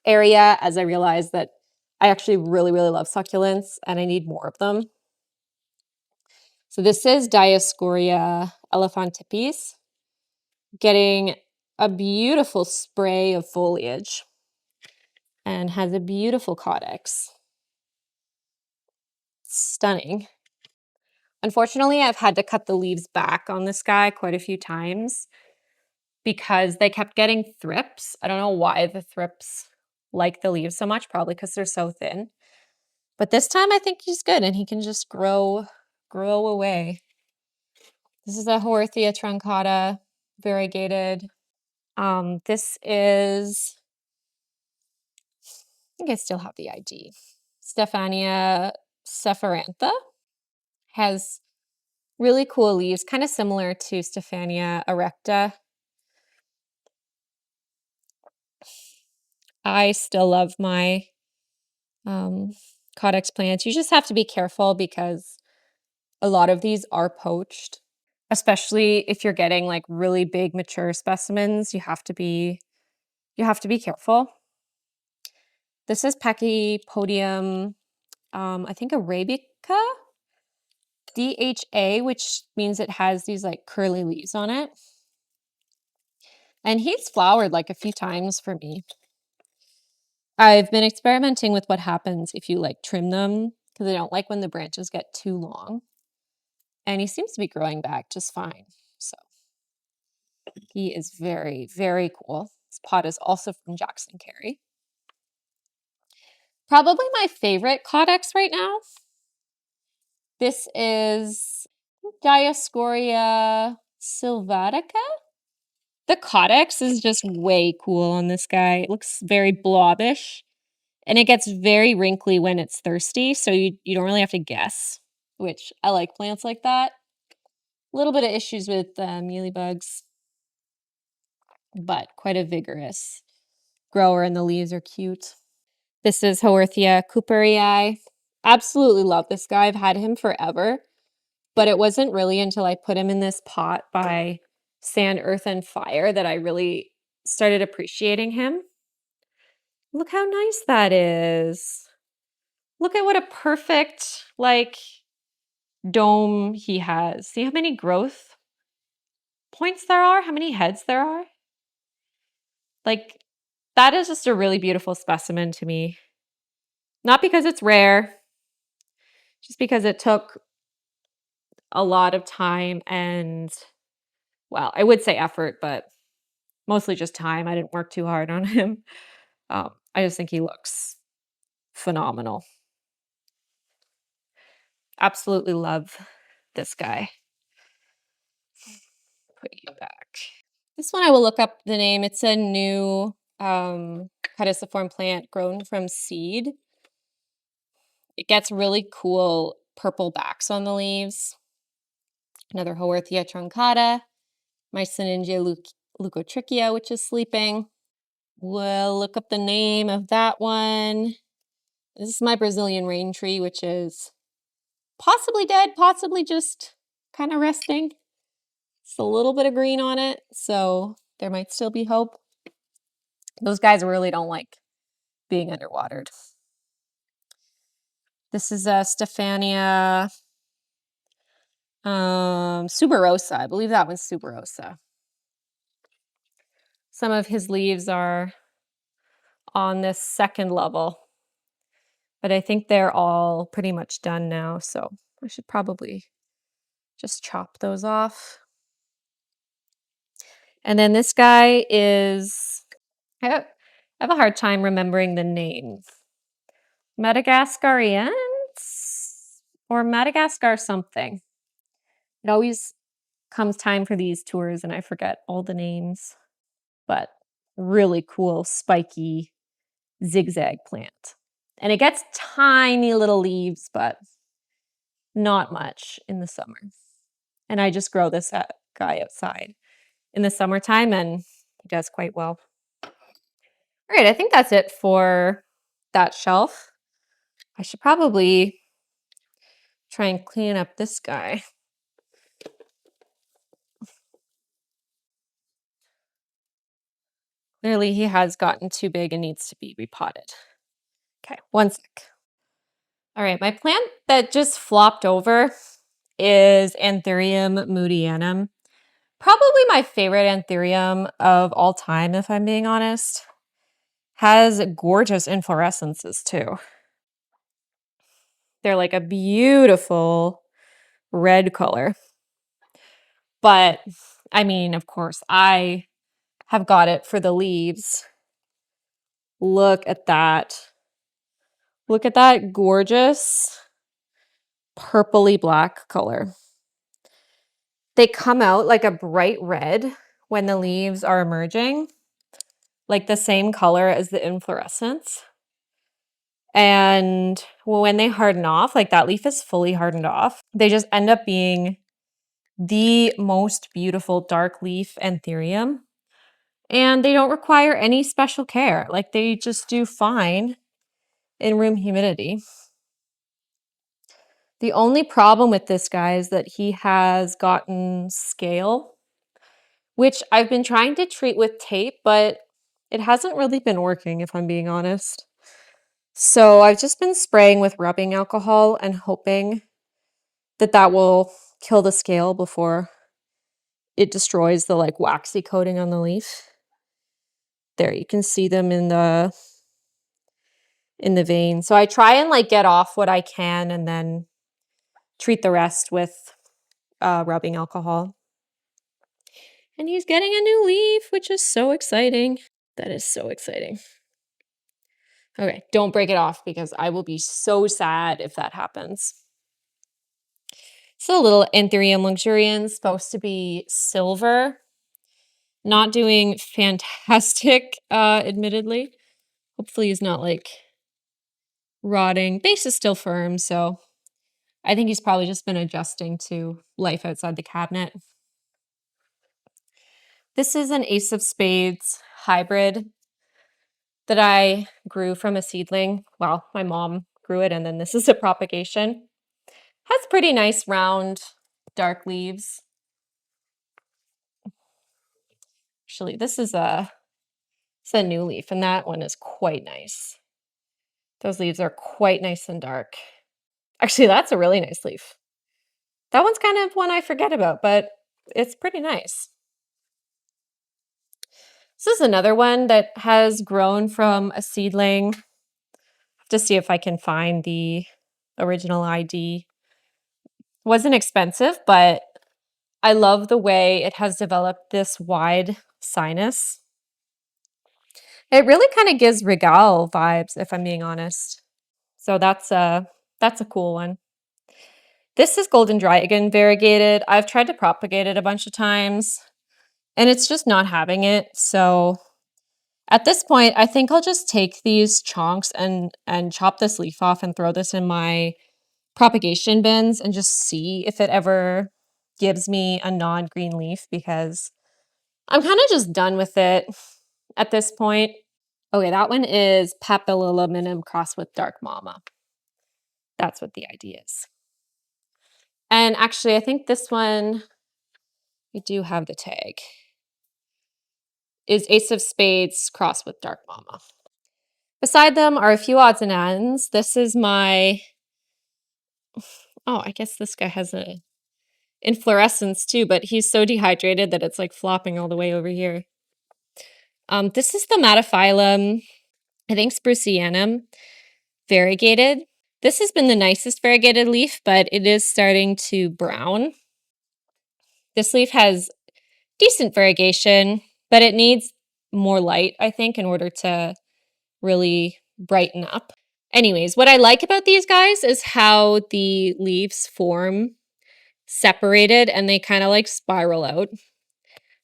area as I realize that I actually really, really love succulents and I need more of them. So this is Dioscorea elephantipes, getting a beautiful spray of foliage and has a beautiful codex. Stunning. Unfortunately, I've had to cut the leaves back on this guy quite a few times because they kept getting thrips. I don't know why the thrips like the leaves so much, probably because they're so thin. But this time I think he's good and he can just grow away. This is a Hoya truncata, variegated. This is, I think I still have the ID. Stephania cephalantha. Has really cool leaves, kind of similar to Stephania erecta. I still love my Codex plants. You just have to be careful because a lot of these are poached, especially if you're getting like really big mature specimens. You have to be careful. This is Pachypodium, I think Arabica, DHA, which means it has these like curly leaves on it. And he's flowered like a few times for me. I've been experimenting with what happens if you like trim them because I don't like when the branches get too long. And he seems to be growing back just fine. So he is very, very cool. This pot is also from Jackson Carey. Probably my favorite Codex right now. This is Dioscorea sylvatica. The Codex is just way cool on this guy. It looks very blobbish. And it gets very wrinkly when it's thirsty, so you don't really have to guess, which I like plants like that. A little bit of issues with mealybugs, but quite a vigorous grower, and the leaves are cute. This is Hoya cooperii. Absolutely love this guy. I've had him forever, but it wasn't really until I put him in this pot by Sand, Earth, and Fire that I really started appreciating him. Look how nice that is. Look at what a perfect, like, dome he has. See how many growth points there are? How many heads there are? Like, that is just a really beautiful specimen to me. Not because it's rare, just because it took a lot of time and, well, I would say effort, but mostly just time. I didn't work too hard on him. I just think he looks phenomenal. Absolutely love this guy. Put you back. This one I will look up the name. It's a new caduciform plant grown from seed. It gets really cool purple backs on the leaves. Another Hoya truncata. Myciningia leucotrichia, which is sleeping. We'll look up the name of that one. This is my Brazilian rain tree, which is possibly dead, possibly just kind of resting. It's a little bit of green on it, so there might still be hope. Those guys really don't like being underwatered. This is a Stephania suberosa. I believe that one's suberosa. Some of his leaves are on this second level, but I think they're all pretty much done now, so I should probably just chop those off. And then this guy is, I have a hard time remembering the names. Madagascarians or Madagascar something. It always comes time for these tours and I forget all the names, but really cool spiky zigzag plant. And it gets tiny little leaves, but not much in the summer. And I just grow this guy outside in the summertime and he does quite well. All right, I think that's it for that shelf. I should probably try and clean up this guy. Clearly he has gotten too big and needs to be repotted. Okay, one sec. All right, my plant that just flopped over is Anthurium moodianum. Probably my favorite Anthurium of all time, if I'm being honest. Has gorgeous inflorescences too. They're like a beautiful red color. But, I mean, of course, I have got it for the leaves. Look at that Look at that gorgeous purpley black color. They come out like a bright red when the leaves are emerging, like the same color as the inflorescence. And when they harden off, like that leaf is fully hardened off, they just end up being the most beautiful dark leaf Anthurium. And they don't require any special care. Like they just do fine in room humidity. The only problem with this guy is that he has gotten scale, which I've been trying to treat with tape, but it hasn't really been working, if I'm being honest. So I've just been spraying with rubbing alcohol and hoping that that will kill the scale before it destroys the like waxy coating on the leaf. There, you can see them in the vein. So I try and like get off what I can and then treat the rest with rubbing alcohol. And he's getting a new leaf, which is so exciting. That is so exciting. Okay, don't break it off because I will be so sad if that happens. It's a little Anthurium luxurians, supposed to be silver. Not doing fantastic, admittedly. Hopefully he's not like rotting. Base is still firm, so I think he's probably just been adjusting to life outside the cabinet. This is an Ace of Spades hybrid that I grew from a seedling. Well, my mom grew it, and then this is a propagation. Has pretty nice round dark leaves. Actually, this is a new leaf, and that one is quite nice. Those leaves are quite nice and dark. Actually, that's a really nice leaf. That one's kind of one I forget about, but it's pretty nice. This is another one that has grown from a seedling. Have to see if I can find the original ID. Wasn't expensive, but I love the way it has developed this wide sinus. It really kind of gives Regal vibes, if I'm being honest. So that's a cool one. This is golden dragon variegated. I've tried to propagate it a bunch of times, and it's just not having it. So at this point, I think I'll just take these chunks and chop this leaf off and throw this in my propagation bins and just see if it ever gives me a non-green leaf, because I'm kind of just done with it at this point. Okay, that one is Papilliminum crossed with Dark Mama. That's what the idea is. And actually, I think this one, we do have the tag, is Ace of Spades crossed with Dark Mama. Beside them are a few odds and ends. This is my, oh, I guess this guy has a inflorescence too, but he's so dehydrated that it's like flopping all the way over here. This is the Mataphyllum, I think Sprucianum, variegated. This has been the nicest variegated leaf, but it is starting to brown. This leaf has decent variegation, but it needs more light, I think, in order to really brighten up. Anyways, what I like about these guys is how the leaves form separated and they kind of like spiral out.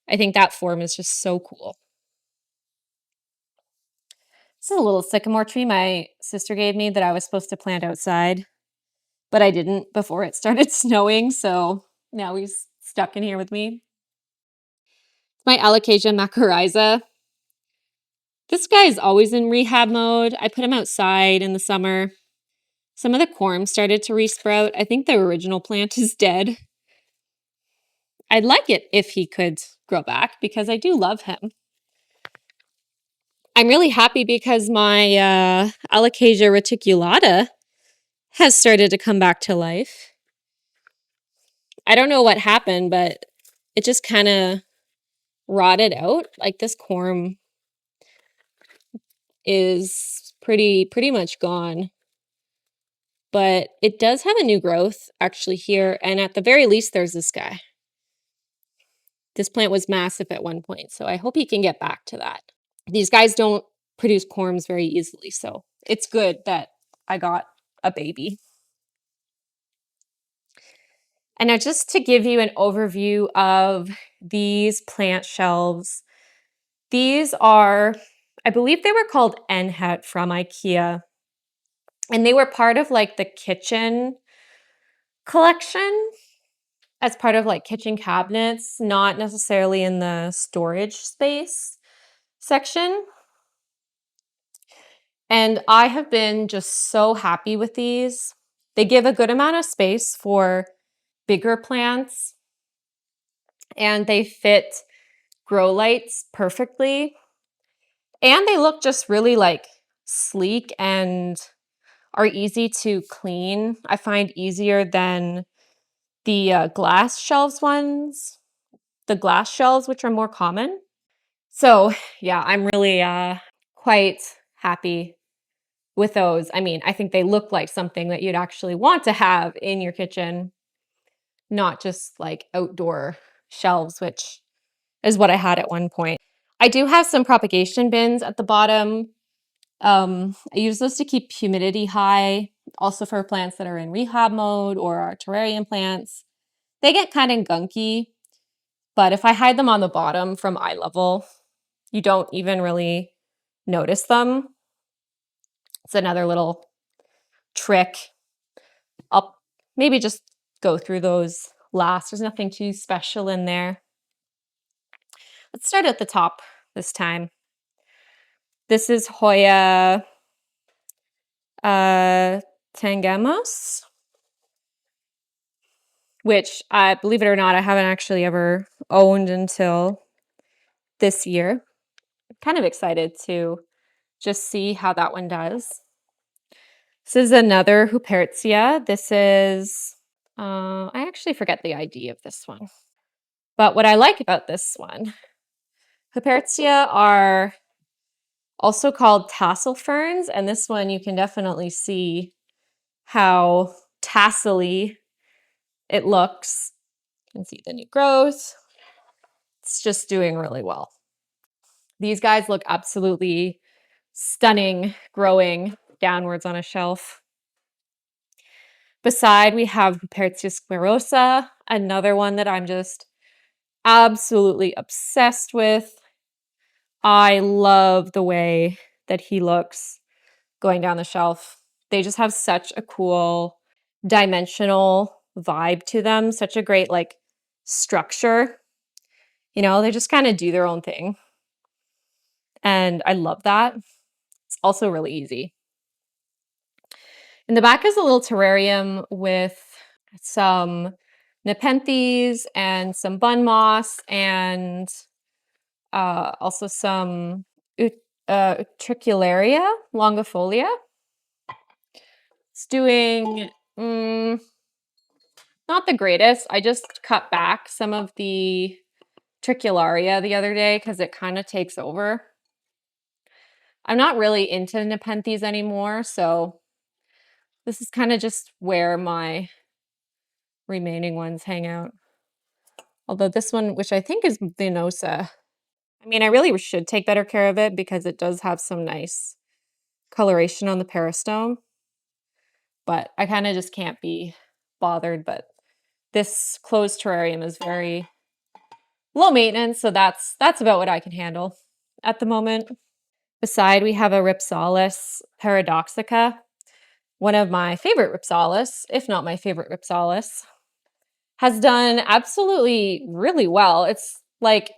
I think that form is just so cool. This is a little sycamore tree my sister gave me that I was supposed to plant outside, but I didn't before it started snowing, so now he's stuck in here with me. My Alocasia macrorrhiza. This guy is always in rehab mode. I put him outside in the summer. Some of the corms started to resprout. I think the original plant is dead. I'd like it if he could grow back because I do love him. I'm really happy because my Alocasia reticulata has started to come back to life. I don't know what happened, but it just kind of rotted out. Like this corm is pretty much gone. But it does have a new growth actually here. And at the very least, there's this guy. This plant was massive at one point, so I hope he can get back to that. These guys don't produce corms very easily, so it's good that I got a baby. And now just to give you an overview of these plant shelves, these are, I believe they were called Enhet from IKEA. And they were part of like the kitchen collection as part of like kitchen cabinets, not necessarily in the storage space section. And I have been just so happy with these. They give a good amount of space for bigger plants and they fit grow lights perfectly. And they look just really like sleek and are easy to clean. I find easier than the glass shelves ones, the glass shelves, which are more common. So yeah, I'm really quite happy with those. I mean, I think they look like something that you'd actually want to have in your kitchen, not just like outdoor shelves, which is what I had at one point. I do have some propagation bins at the bottom. I use those to keep humidity high, also for plants that are in rehab mode or are terrarium plants. They get kind of gunky, but if I hide them on the bottom from eye level, you don't even really notice them. It's another little trick. I'll maybe just go through those last. There's nothing too special in there. Let's start at the top this time. This is Hoya Tangamos, which I believe it or not, I haven't actually ever owned until this year. I'm kind of excited to just see how that one does. This is another Hupertzia. This is, I actually forget the ID of this one. But what I like about this one, Hupertzia are also called tassel ferns, and this one you can definitely see how tassely it looks. You can see the new growth. It's just doing really well. These guys look absolutely stunning growing downwards on a shelf. Beside, we have Hupertzia sclerosa, another one that I'm just absolutely obsessed with. I love the way that he looks going down the shelf. They just have such a cool dimensional vibe to them, such a great like structure. You know, they just kind of do their own thing. And I love that. It's also really easy. In the back is a little terrarium with some nepenthes and some bun moss and also some utricularia longifolia. It's doing not the greatest. I just cut back some of the tricularia the other day because it kind of takes over. I'm not really into nepenthes anymore, so this is kind of just where my remaining ones hang out. Although this one, which I think is venosa, I mean, I really should take better care of it because it does have some nice coloration on the peristome, but I kind of just can't be bothered. But this closed terrarium is very low maintenance, so that's about what I can handle at the moment. Beside, we have a Ripsalis paradoxica, one of my favorite Ripsalis, if not my favorite Ripsalis. Has done absolutely really well. It's like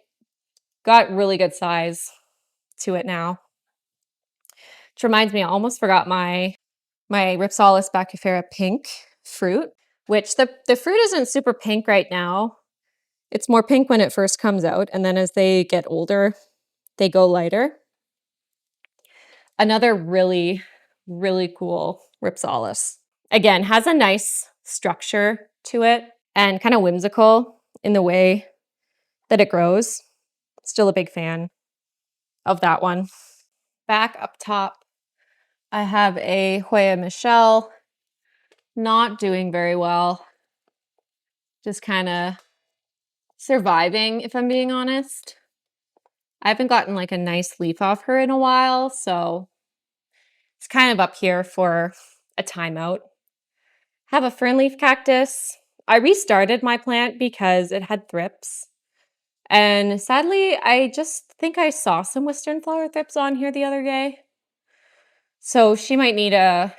got really good size to it now. Which reminds me, I almost forgot my Ripsalis baccifera pink fruit, which the fruit isn't super pink right now. It's more pink when it first comes out, and then as they get older, they go lighter. Another really, really cool Ripsalis. Again, has a nice structure to it and kind of whimsical in the way that it grows. Still a big fan of that one. Back up top, I have a Hoya Michelle, not doing very well. Just kind of surviving, if I'm being honest. I haven't gotten like a nice leaf off her in a while, so it's kind of up here for a timeout. Have a fernleaf cactus. I restarted my plant because it had thrips. And sadly, I just think I saw some Western flower thrips on here the other day. So she might need a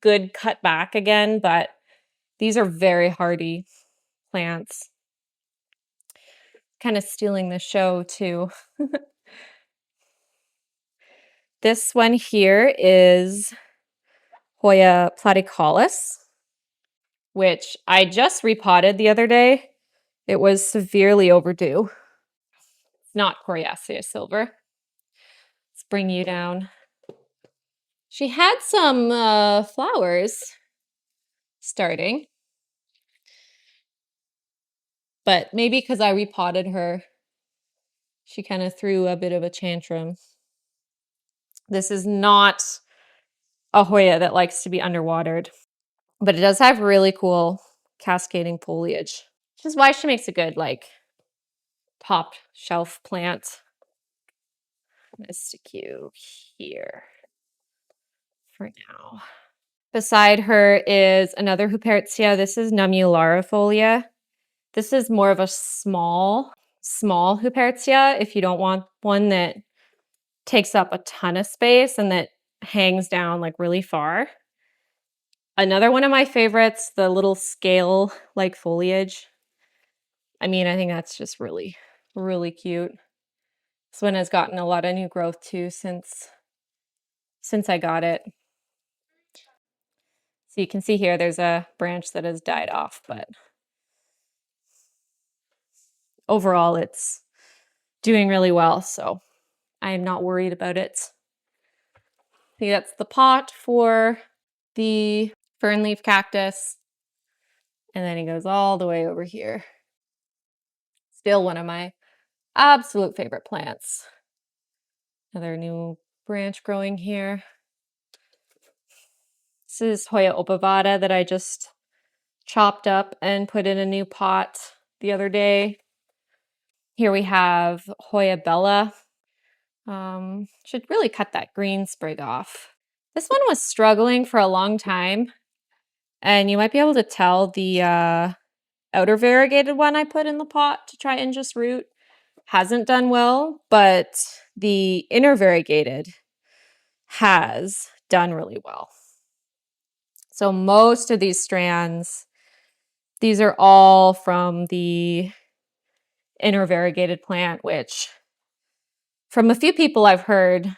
good cut back again, but these are very hardy plants. Kind of stealing the show too. This one here is Hoya platycollis, which I just repotted the other day. It was severely overdue. It's not Coriacea silver. Let's bring you down. She had some flowers starting, but maybe because I repotted her, she kind of threw a bit of a tantrum. This is not a Hoya that likes to be underwatered, but it does have really cool cascading foliage, which is why she makes a good like top shelf plant. I'm gonna stick you here for now. Beside her is another Huperzia. This is Nummularifolia. This is more of a small Huperzia if you don't want one that takes up a ton of space and that hangs down like really far. Another one of my favorites, the little scale like foliage. I mean, I think that's just really, really cute. This one has gotten a lot of new growth too since I got it. So you can see here, there's a branch that has died off, but overall it's doing really well. So I am not worried about it. See, that's the pot for the fernleaf cactus. And then he goes all the way over here. Still one of my absolute favorite plants. Another new branch growing here. This is Hoya obovata that I just chopped up and put in a new pot the other day. Here we have Hoya bella. Should really cut that green sprig off. This one was struggling for a long time, and you might be able to tell the outer variegated one I put in the pot to try and just root hasn't done well, but the inner variegated has done really well. So most of these strands, these are all from the inner variegated plant, which from a few people I've heard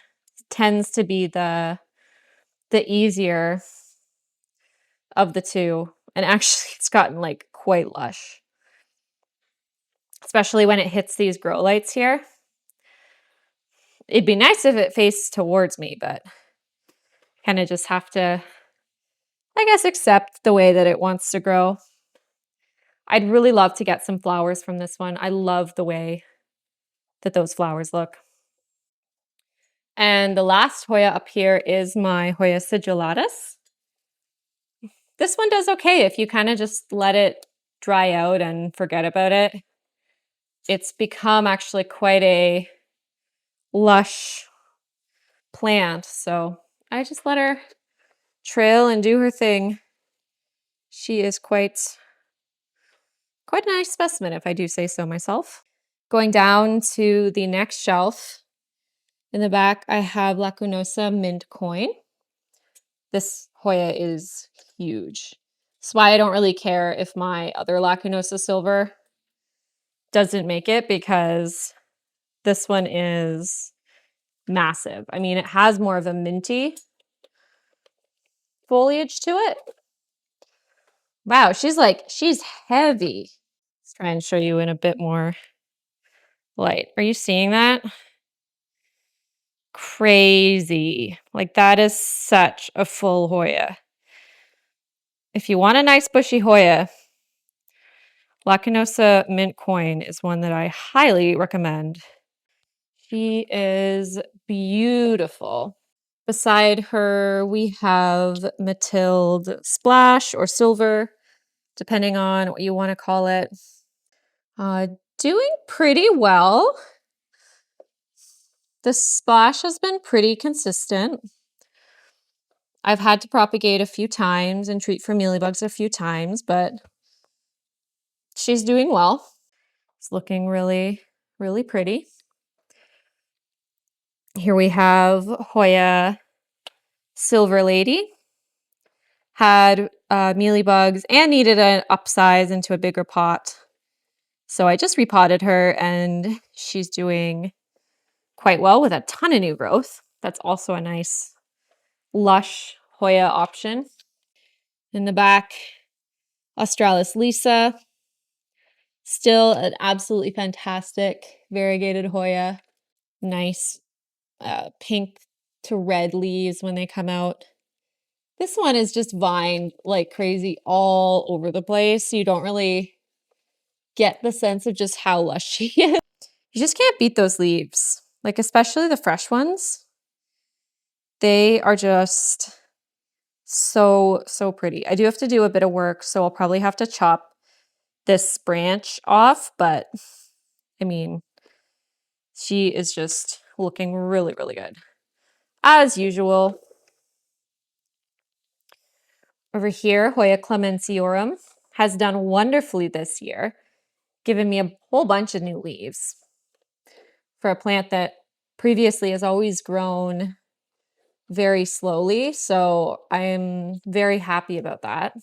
tends to be the easier of the two. And actually it's gotten like quite lush, especially when it hits these grow lights here. It'd be nice if it faced towards me, but kind of just have to, I guess, accept the way that it wants to grow. I'd really love to get some flowers from this one. I love the way that those flowers look. And the last Hoya up here is my Hoya sigillatus. This one does okay if you kind of just let it dry out and forget about it. It's become actually quite a lush plant, so I just let her trail and do her thing. She is quite a nice specimen, if I do say so myself. Going down to the next shelf, in the back I have Lacunosa mint coin. This Hoya is huge. That's why I don't really care if my other Lacunosa silver doesn't make it, because this one is massive. I mean, it has more of a minty foliage to it. Wow, she's heavy. Let's try and show you in a bit more light. Are you seeing that? Crazy. Like, that is such a full Hoya. If you want a nice bushy Hoya, Lacunosa mint coin is one that I highly recommend. She is beautiful. Beside her, we have Matilde Splash or Silver, depending on what you want to call it. Doing pretty well. The splash has been pretty consistent. I've had to propagate a few times and treat for mealybugs a few times, but she's doing well. It's looking really, really pretty. Here we have Hoya Silver Lady. Had mealybugs and needed an upsize into a bigger pot. So I just repotted her and she's doing quite well with a ton of new growth. That's also a nice lush Hoya option. In the back, Australis Lisa. Still an absolutely fantastic variegated Hoya. Nice pink to red leaves when they come out. This one is just vined like crazy all over the place. You don't really get the sense of just how lush she is. You just can't beat those leaves. Like, especially the fresh ones. They are just so, so pretty. I do have to do a bit of work, so I'll probably have to chop this branch off, but I mean, she is just looking really, really good. As usual. Over here, Hoya clemensiorum has done wonderfully this year, giving me a whole bunch of new leaves for a plant that previously has always grown very slowly. So I'm very happy about that.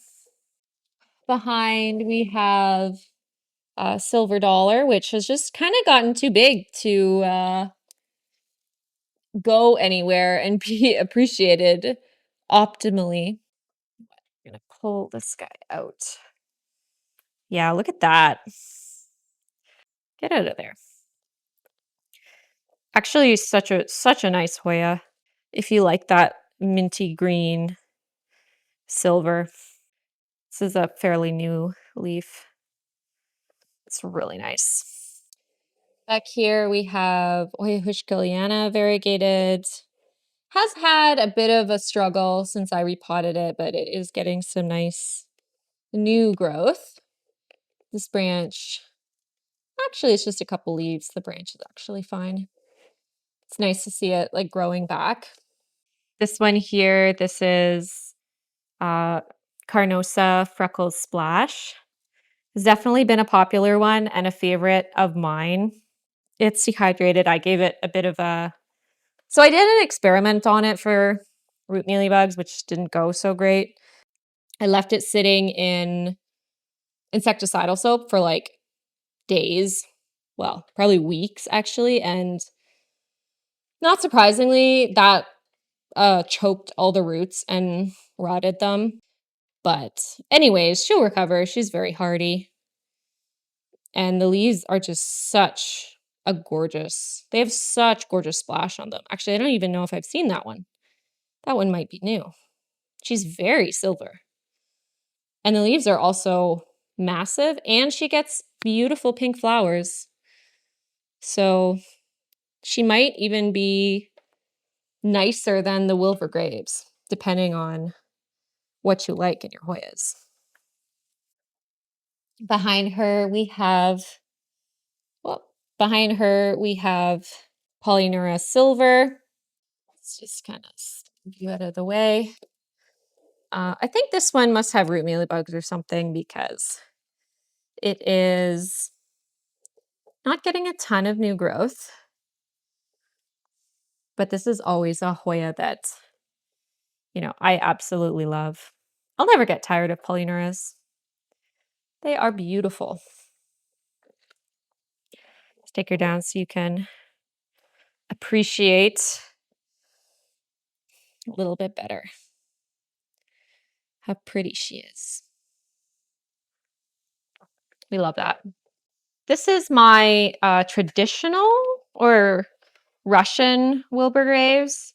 Behind we have Silver Dollar, which has just kind of gotten too big to go anywhere and be appreciated optimally. I'm gonna pull this guy out. Yeah, look at that. Get out of there. Actually, such a nice Hoya. If you like that minty green silver. This is a fairly new leaf. It's really nice. Back here we have Hoya Hushkiliana variegated. Has had a bit of a struggle since I repotted it, but it is getting some nice new growth. This branch, actually it's just a couple leaves. The branch is actually fine. It's nice to see it like growing back. This one here, this is Carnosa Freckles Splash. It's definitely been a popular one and a favorite of mine. It's dehydrated. I gave it a bit of a... So I did an experiment on it for root mealybugs, which didn't go so great. I left it sitting in insecticidal soap for like days. Well, probably weeks actually. And not surprisingly, that choked all the roots and rotted them. But anyways, she'll recover. She's very hardy. And the leaves are just such a gorgeous, they have such gorgeous splash on them. Actually, I don't even know if I've seen that one. That one might be new. She's very silver. And the leaves are also massive, and she gets beautiful pink flowers. So she might even be nicer than the Wilver Graves, depending on what you like in your Hoyas. Behind her, we have Polynura Silver. Let's just kind of move you out of the way. I think this one must have root mealybugs or something because it is not getting a ton of new growth. But this is always a Hoya that, you know, I absolutely love. I'll never get tired of Polynuras. They are beautiful. Let's take her down so you can appreciate a little bit better how pretty she is. We love that. This is my traditional or Russian Wilbur Graves,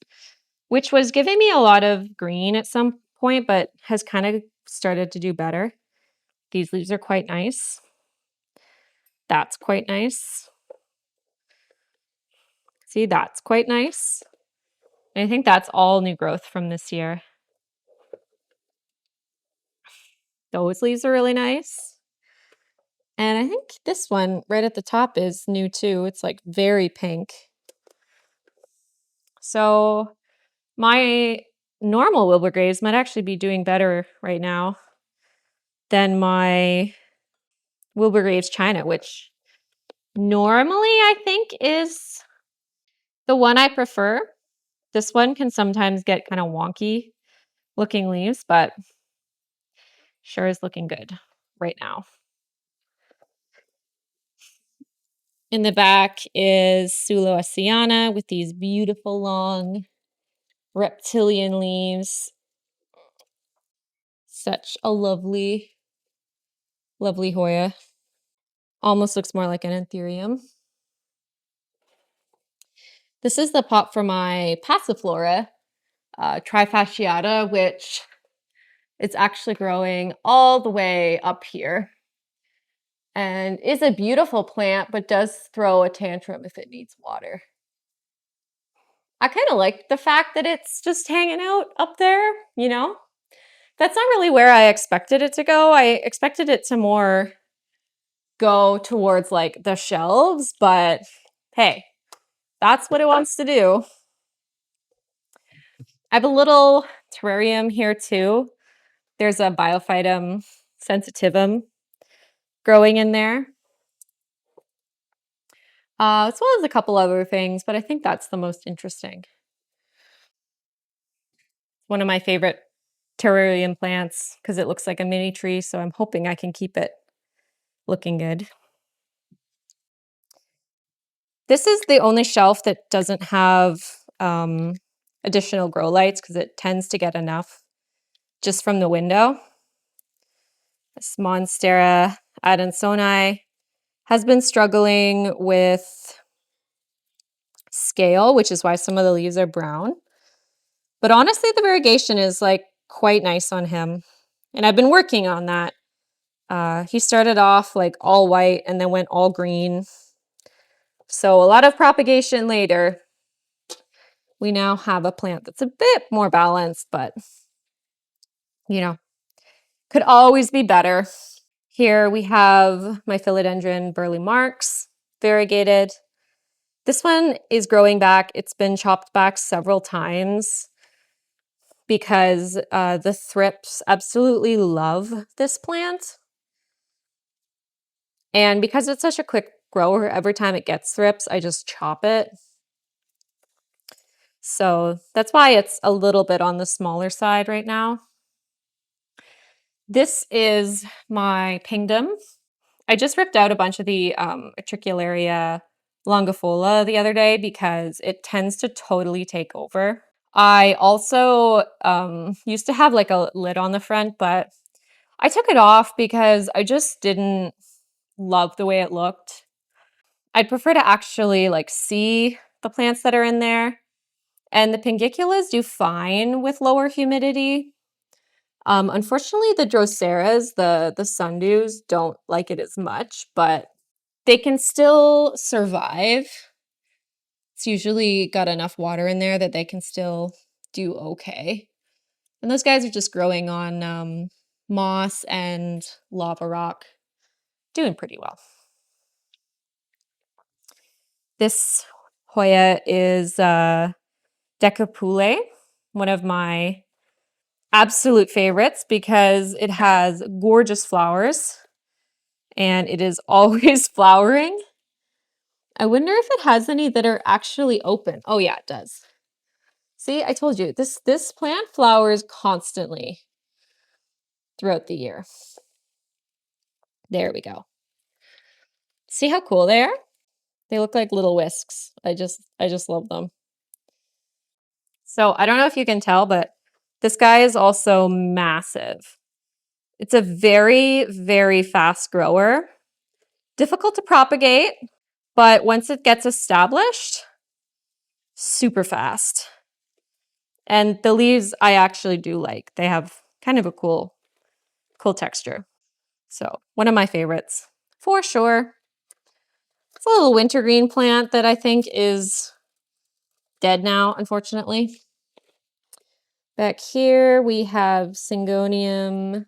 which was giving me a lot of green at some point, but has kind of started to do better. These leaves are quite nice. That's quite nice. See, that's quite nice. And I think that's all new growth from this year. Those leaves are really nice. And I think this one right at the top is new too. It's like very pink. So my normal Wilbergraves might actually be doing better right now than my Wilbergraves China, which normally I think is the one I prefer. This one can sometimes get kind of wonky looking leaves, but sure is looking good right now. In the back is Suloasiana with these beautiful long reptilian leaves. Such a lovely, lovely Hoya. Almost looks more like an Anthurium. This is the pot for my Passiflora, trifasciata, which is actually growing all the way up here and is a beautiful plant, but does throw a tantrum if it needs water. I kind of like the fact that it's just hanging out up there, you know? That's not really where I expected it to go. I expected it to more go towards like the shelves, but hey, that's what it wants to do. I have a little terrarium here too. There's a Biophytum sensitivum growing in there, as well as a couple other things, but I think that's the most interesting. One of my favorite terrarium plants because it looks like a mini tree, so I'm hoping I can keep it looking good. This is the only shelf that doesn't have additional grow lights because it tends to get enough just from the window. This Monstera adansonii has been struggling with scale, which is why some of the leaves are brown. But honestly, the variegation is like quite nice on him. And I've been working on that. He started off like all white and then went all green. So a lot of propagation later, we now have a plant that's a bit more balanced, but you know, could always be better. Here we have my philodendron Burley Marks, variegated. This one is growing back. It's been chopped back several times because the thrips absolutely love this plant. And because it's such a quick grower, every time it gets thrips, I just chop it. So that's why it's a little bit on the smaller side right now. This is my Pingdom. I just ripped out a bunch of the Utricularia longifolia the other day because it tends to totally take over. I also used to have like a lid on the front, but I took it off because I just didn't love the way it looked. I'd prefer to actually like see the plants that are in there. And the Pingiculas do fine with lower humidity. Unfortunately, the Droseras, the sundews, don't like it as much, but they can still survive. It's usually got enough water in there that they can still do okay. And those guys are just growing on moss and lava rock, doing pretty well. This Hoya is Decapule, one of my absolute favorites because it has gorgeous flowers and it is always flowering. I wonder if it has any that are actually open. Oh yeah, it does. See, I told you, this plant flowers constantly throughout the year. There we go. See how cool they are? They look like little whisks. I just love them. So I don't know if you can tell, but this guy is also massive. It's a very, very fast grower. Difficult to propagate, but once it gets established, super fast. And the leaves I actually do like. They have kind of a cool texture. So one of my favorites for sure. It's a little wintergreen plant that I think is dead now, unfortunately. Back here we have Syngonium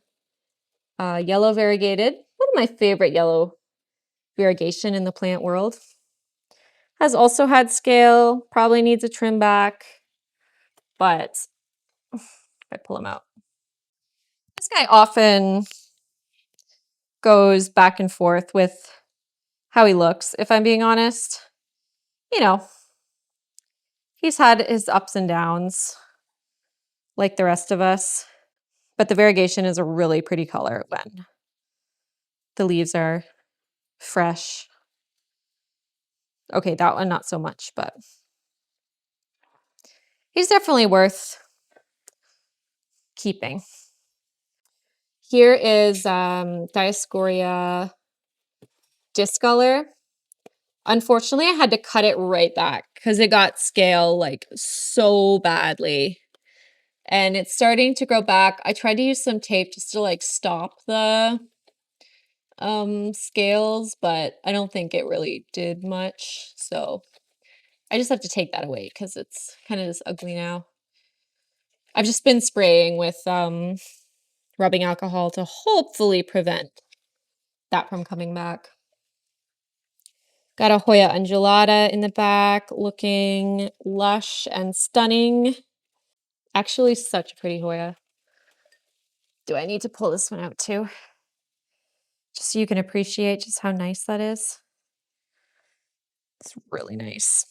yellow variegated. One of my favorite yellow variegation in the plant world. Has also had scale, probably needs a trim back, but if I pull him out. This guy often goes back and forth with how he looks, if I'm being honest. You know, he's had his ups and downs like the rest of us, but the variegation is a really pretty color when the leaves are fresh. Okay, that one not so much, but he's definitely worth keeping. Here is Dioscorea discolor. Unfortunately, I had to cut it right back because it got scale like so badly. And it's starting to grow back. I tried to use some tape just to like stop the scales, but I don't think it really did much. So I just have to take that away because it's kind of just ugly now. I've just been spraying with rubbing alcohol to hopefully prevent that from coming back. Got a Hoya undulata in the back, looking lush and stunning. Actually, such a pretty Hoya. Do I need to pull this one out too? Just so you can appreciate just how nice that is. It's really nice.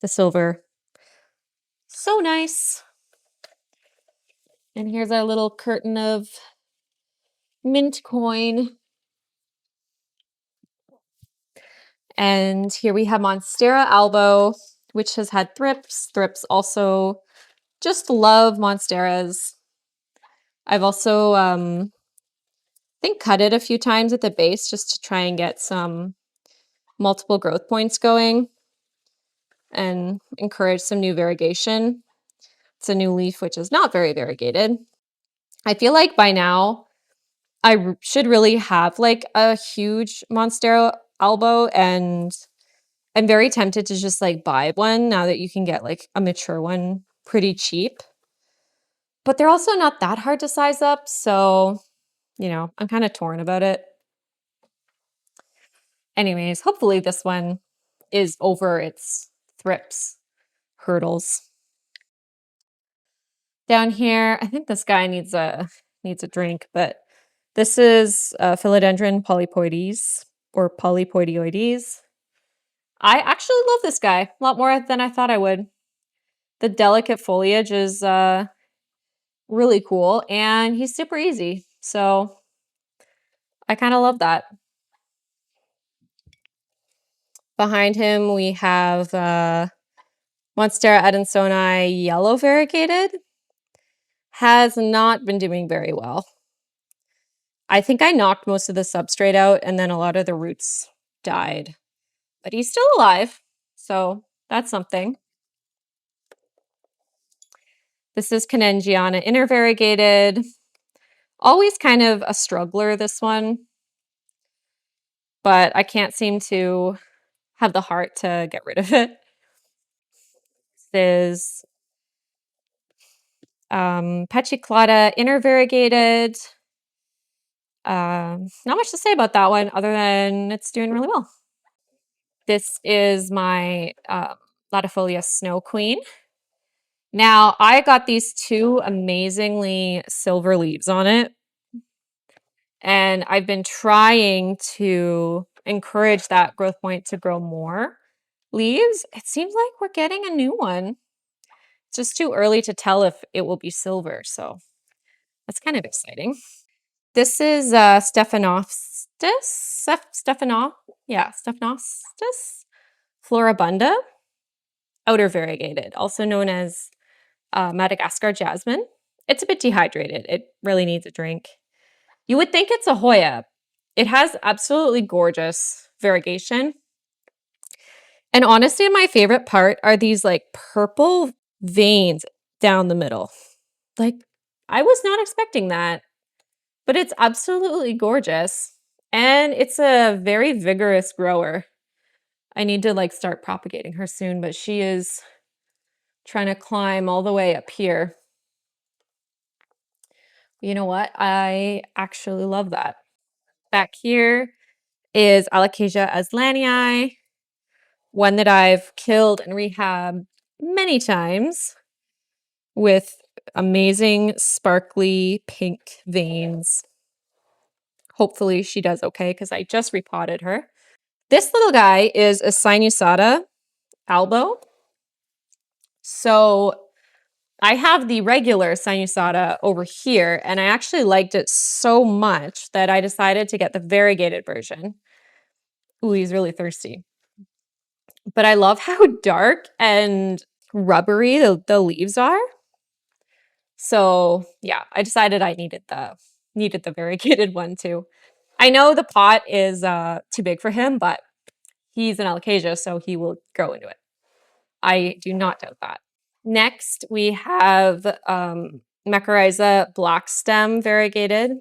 The silver. So nice. And here's our little curtain of mint coin. And here we have Monstera albo, which has had thrips. Thrips also just love Monsteras. I've also, I think, cut it a few times at the base just to try and get some multiple growth points going and encourage some new variegation. It's a new leaf, which is not very variegated. I feel like by now I should really have like a huge Monstera albo, and I'm very tempted to just like buy one now that you can get like a mature one pretty cheap. But they're also not that hard to size up, so, you know, I'm kind of torn about it. Anyways, hopefully this one is over its thrips hurdles. Down here, I think this guy needs a drink, but this is Philodendron polypoides or polypoidioides. I actually love this guy a lot more than I thought I would. The delicate foliage is really cool, and he's super easy. So I kind of love that. Behind him, we have Monstera adansonii yellow variegated. Has not been doing very well. I think I knocked most of the substrate out, and then a lot of the roots died. But he's still alive, so that's something. This is Canengiana intervariegated. Always kind of a struggler, this one. But I can't seem to have the heart to get rid of it. This is Pachiclata intervariegated. Not much to say about that one other than it's doing really well. This is my Latifolia Snow Queen. Now, I got these two amazingly silver leaves on it, and I've been trying to encourage that growth point to grow more leaves. It seems like we're getting a new one. It's just too early to tell if it will be silver, so that's kind of exciting. This is Stephanostis floribunda, outer variegated, also known as Madagascar jasmine. It's a bit dehydrated. It really needs a drink. You would think it's a Hoya. It has absolutely gorgeous variegation. And honestly, my favorite part are these like purple veins down the middle. Like, I was not expecting that, but it's absolutely gorgeous. And it's a very vigorous grower. I need to like start propagating her soon, but she is trying to climb all the way up here. You know what? I actually love that. Back here is Alocasia aslanii. one that I've killed and rehabbed many times with amazing sparkly pink veins. Hopefully she does okay because I just repotted her. This little guy is a Sinusata albo. So I have the regular Sinusata over here, and I actually liked it so much that I decided to get the variegated version. Ooh, he's really thirsty. But I love how dark and rubbery the leaves are. So yeah, I decided I needed the variegated one too. I know the pot is too big for him, but he's an alocasia, so he will grow into it. I do not doubt that. Next, we have Mycorrhiza black stem variegated.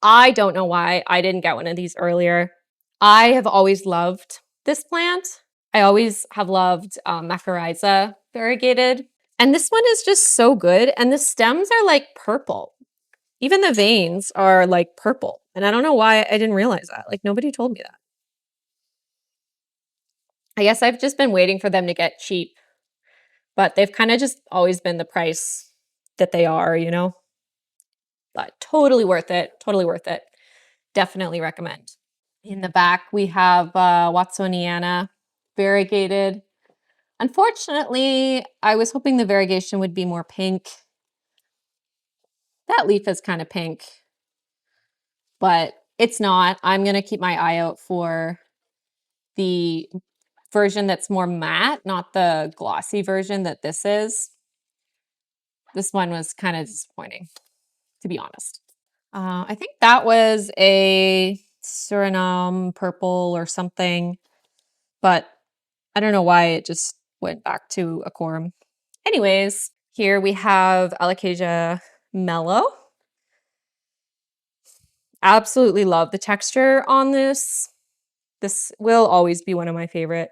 I don't know why I didn't get one of these earlier. I have always loved this plant. I always have loved Mycorrhiza variegated. And this one is just so good. And the stems are like purple. Even the veins are like purple. And I don't know why I didn't realize that. Like nobody told me that. I guess I've just been waiting for them to get cheap. But they've kind of just always been the price that they are, you know? But totally worth it. Totally worth it. Definitely recommend. In the back, we have Watsoniana variegated. Unfortunately, I was hoping the variegation would be more pink. That leaf is kind of pink, but it's not. I'm going to keep my eye out for the version that's more matte, not the glossy version that this is. This one was kind of disappointing, to be honest. I think that was a Suriname purple or something, but I don't know why it just went back to a quorum. Anyways, here we have Alocasia Mellow. Absolutely love the texture on this. This will always be one of my favorite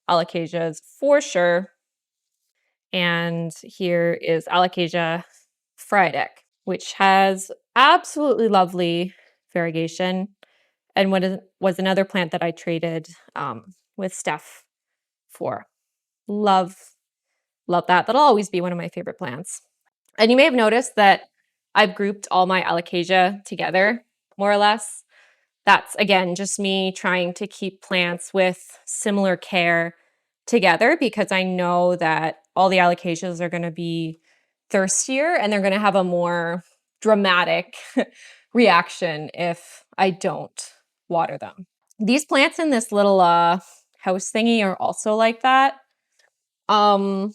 Alocasias for sure. And here is Alocasia Frydek, which has absolutely lovely variegation and was another plant that I traded with Steph for. Love that. That'll always be one of my favorite plants. And you may have noticed that I've grouped all my Alocasia together, more or less. That's, again, just me trying to keep plants with similar care together because I know that all the Alocasias are going to be thirstier and they're going to have a more dramatic reaction if I don't water them. These plants in this little house thingy are also like that. That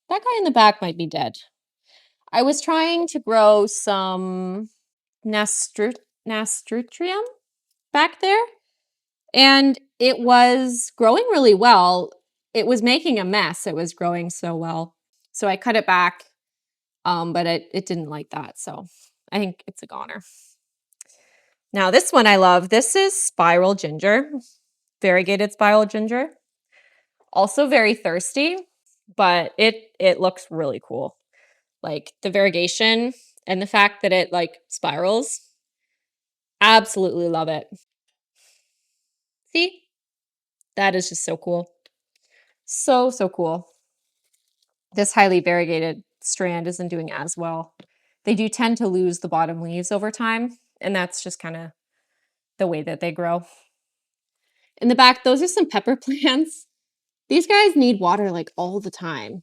guy in the back might be dead. I was trying to grow some Nastrutrium back there, and it was growing really well. It was making a mess. It was growing so well. So I cut it back, but it didn't like that. So I think it's a goner. Now this one I love. This is spiral ginger, variegated spiral ginger. Also very thirsty, but it looks really cool. Like the variegation and the fact that it like spirals. Absolutely love it. See? That is just so cool. So cool. This highly variegated strand isn't doing as well. They do tend to lose the bottom leaves over time, and that's just kind of the way that they grow. In the back, those are some pepper plants. These guys need water like all the time.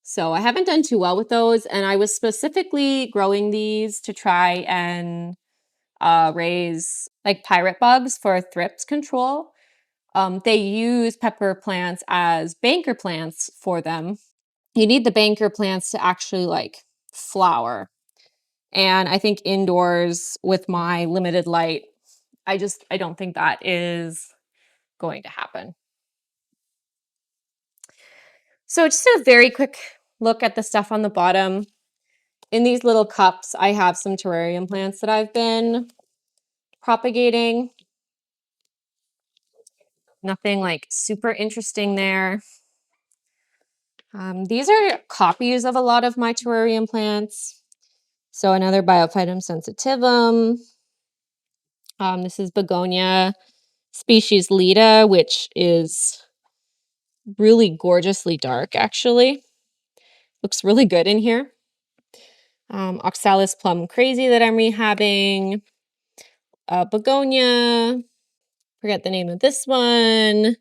So I haven't done too well with those, and I was specifically growing these to try and raise like pirate bugs for thrips control. They use pepper plants as banker plants for them. You need the banker plants to actually like flower. And I think indoors with my limited light, I don't think that is going to happen. So just a very quick look at the stuff on the bottom. In these little cups, I have some terrarium plants that I've been propagating. Nothing like super interesting there. These are copies of a lot of my terrarium plants. So another Biophytum sensitivum. This is begonia. species Lita, which is really gorgeously dark, actually. Looks really good in here. Oxalis Plum Crazy that I'm rehabbing. Begonia. Forget the name of this one.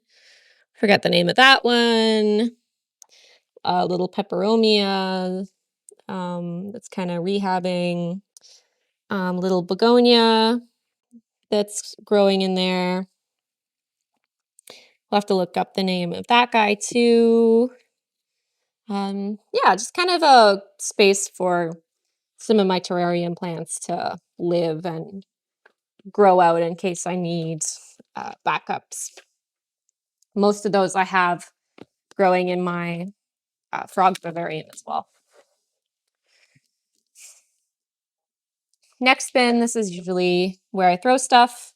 Forget the name of that one. Little peperomia. That's kind of rehabbing. Little begonia that's growing in there. We'll have to look up the name of that guy too. Yeah, just kind of a space for some of my terrarium plants to live and grow out in case I need backups. Most of those I have growing in my frog vivarium as well. Next bin, this is usually where I throw stuff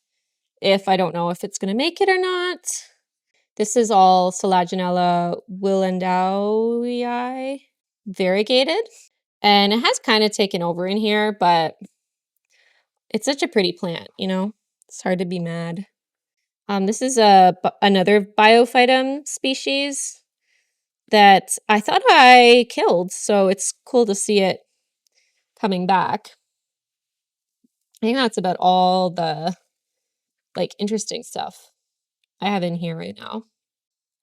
if I don't know if it's going to make it or not. This is all Selaginella willandowii variegated. And it has kind of taken over in here, but it's such a pretty plant, you know? It's hard to be mad. This is another biophytum species that I thought I killed, so it's cool to see it coming back. I think that's about all the interesting stuff I have in here right now.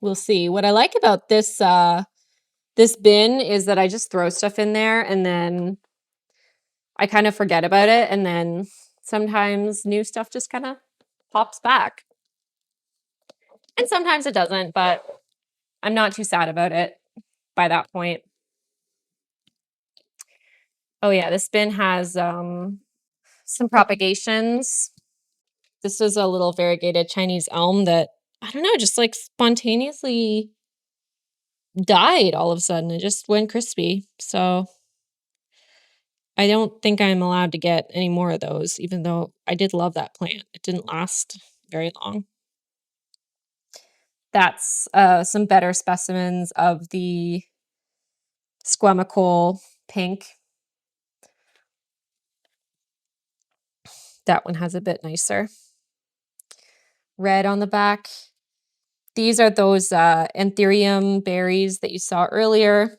We'll see. What I like about this this bin is that I just throw stuff in there and then I kind of forget about it, and then sometimes new stuff just kind of pops back. And sometimes it doesn't, but I'm not too sad about it by that point. Oh yeah, this bin has some propagations. This is a little variegated Chinese elm that, I don't know, just like spontaneously died all of a sudden. It just went crispy. So I don't think I'm allowed to get any more of those, even though I did love that plant. It didn't last very long. That's some better specimens of the squamacole pink. That one has a bit nicer red on the back. These are those Anthurium berries that you saw earlier.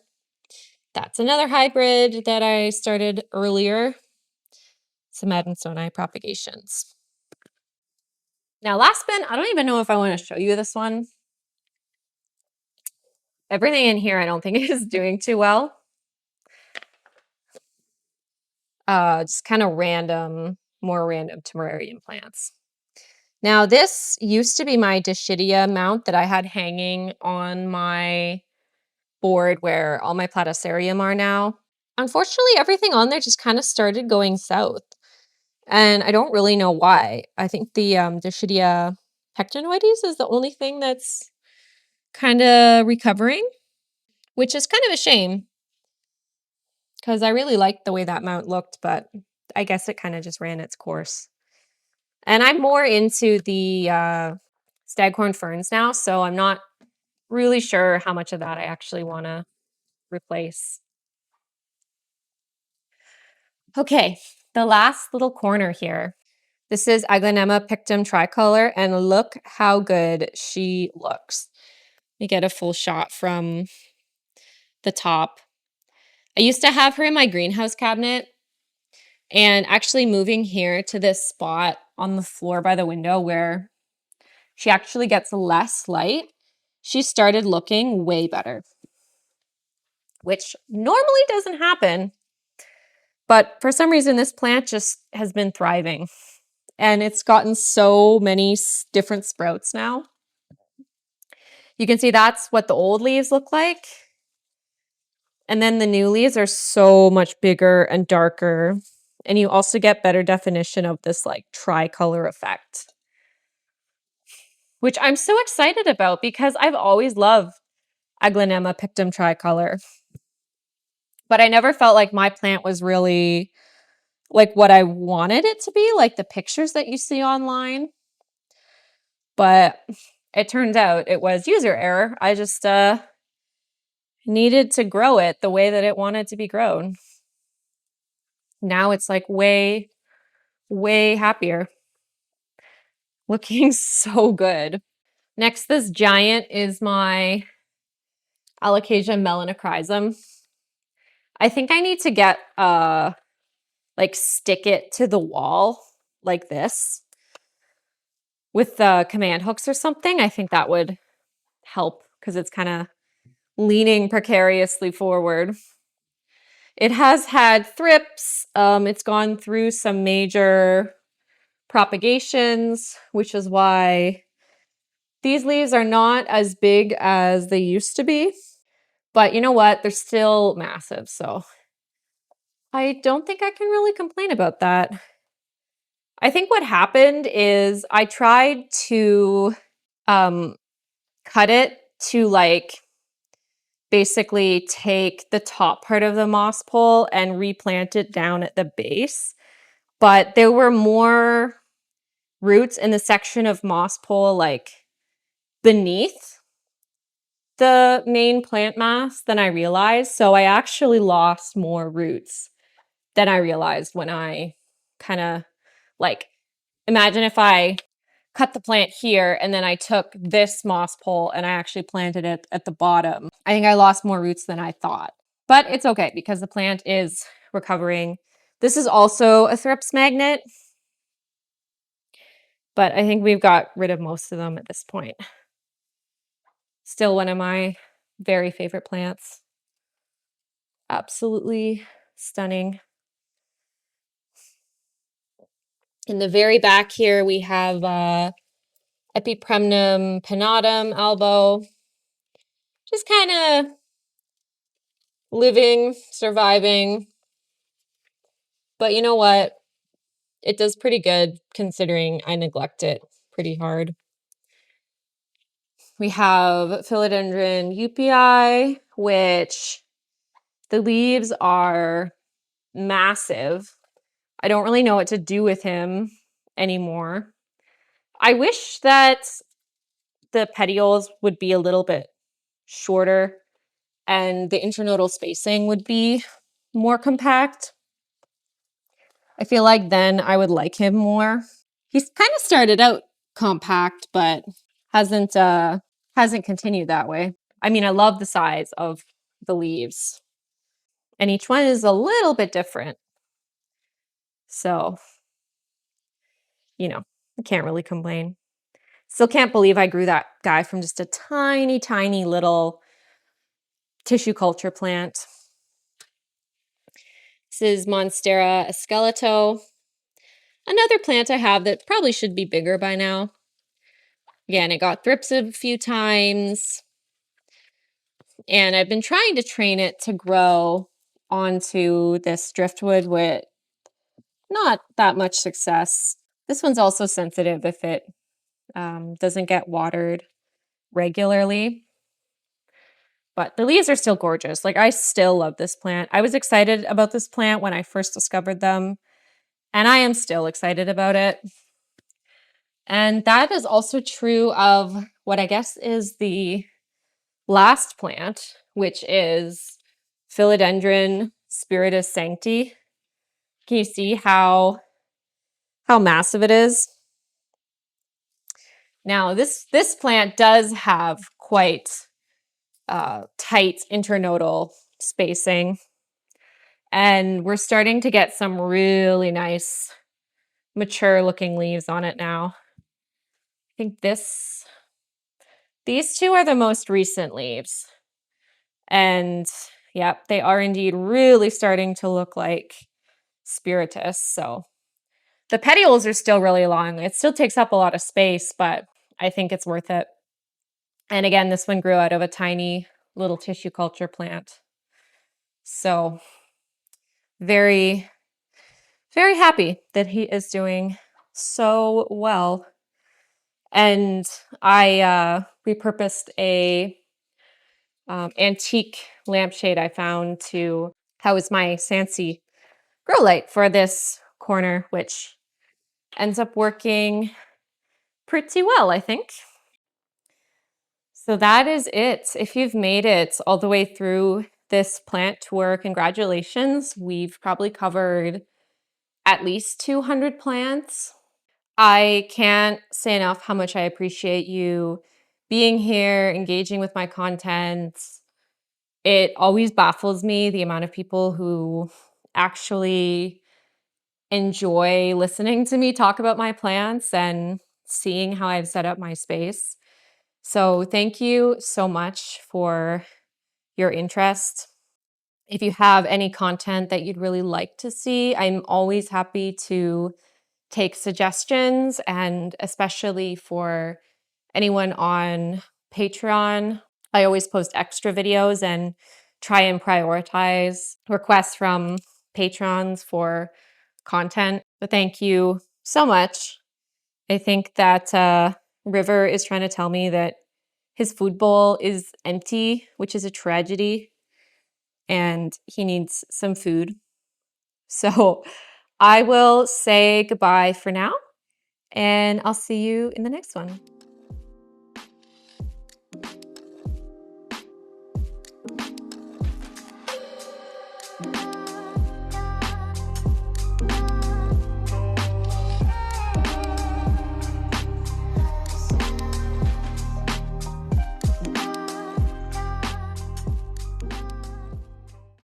That's another hybrid that I started earlier. Some Adansonii propagations. Now, last bin, I don't even know if I want to show you this one. Everything in here I don't think is doing too well. Just kind of random, more random terrarium plants. Now, this used to be my Dischidia mount that I had hanging on my board where all my Platycerium are now. Unfortunately, everything on there just kind of started going south. And I don't really know why. I think the Dischidia pectinoides is the only thing that's kind of recovering, which is kind of a shame because I really liked the way that mount looked, but I guess it kind of just ran its course. And I'm more into the staghorn ferns now, so I'm not really sure how much of that I actually want to replace. Okay, the last little corner here. This is Aglaonema pictum tricolor, and look how good she looks. Let me get a full shot from the top. I used to have her in my greenhouse cabinet, and actually moving here to this spot on the floor by the window where she actually gets less light, she started looking way better, which normally doesn't happen. But for some reason, this plant just has been thriving, and it's gotten so many different sprouts now. You can see that's what the old leaves look like. And then the new leaves are so much bigger and darker. And you also get better definition of this like tricolor effect, which I'm so excited about because I've always loved Aglaonema pictum tricolor. But I never felt like my plant was really like what I wanted it to be, like the pictures that you see online. But it turns out it was user error. I just needed to grow it the way that it wanted to be grown. Now it's like way, way happier. looking so good. Next, this giant is my Alocasia melanochrysum. I think I need to get like stick it to the wall like this with the command hooks or something. I think that would help because it's kind of leaning precariously forward. It has had thrips. It's gone through some major propagations, which is why these leaves are not as big as they used to be. But you know what? They're still massive, so I don't think I can really complain about that. I think what happened is I tried to cut it to like basically take the top part of the moss pole and replant it down at the base. But there were more roots in the section of moss pole like beneath the main plant mass than I realized. So I actually lost more roots than I realized when I kind of like, imagine if I cut the plant here and then I took this moss pole and I actually planted it at the bottom. I think I lost more roots than I thought, but it's okay because the plant is recovering. This is also a thrips magnet, but I think we've got rid of most of them at this point. Still one of my very favorite plants. Absolutely stunning. In the very back here, we have Epipremnum pinnatum albo. Just kind of living, surviving. But you know what? It does pretty good considering I neglect it pretty hard. We have Philodendron eupii, which the leaves are massive. I don't really know what to do with him anymore. I wish that the petioles would be a little bit shorter and the internodal spacing would be more compact. I feel like then I would like him more. He's kind of started out compact, but hasn't continued that way. I mean, I love the size of the leaves, and each one is a little bit different. So, you know, I can't really complain. Still can't believe I grew that guy from just a tiny, tiny little tissue culture plant. This is Monstera esqueleto. Another plant I have that probably should be bigger by now. Again, it got thrips a few times. And I've been trying to train it to grow onto this driftwood with not that much success. This one's also sensitive if it doesn't get watered regularly. But the leaves are still gorgeous. Like, I still love this plant. I was excited about this plant when I first discovered them, and I am still excited about it. And that is also true of what I guess is the last plant, which is Philodendron spiritus sancti. Can you see how massive it is? Now, this plant does have quite tight internodal spacing, and we're starting to get some really nice mature looking leaves on it now. I think these two are the most recent leaves. And yep, they are indeed really starting to look like spiritus. So the petioles are still really long. It still takes up a lot of space, but I think it's worth it. And again, this one grew out of a tiny little tissue culture plant. So very, very happy that he is doing so well. And I repurposed a antique lampshade I found to house my Sansi grow light for this corner, which ends up working pretty well, I think. So that is it. If you've made it all the way through this plant tour, congratulations. We've probably covered at least 200 plants. I can't say enough how much I appreciate you being here, engaging with my content. It always baffles me the amount of people who actually enjoy listening to me talk about my plants and seeing how I've set up my space. So thank you so much for your interest. If you have any content that you'd really like to see, I'm always happy to take suggestions, and especially for anyone on Patreon, I always post extra videos and try and prioritize requests from patrons for content. But thank you so much. I think that River is trying to tell me that his food bowl is empty, which is a tragedy, and he needs some food. So I will say goodbye for now, and I'll see you in the next one.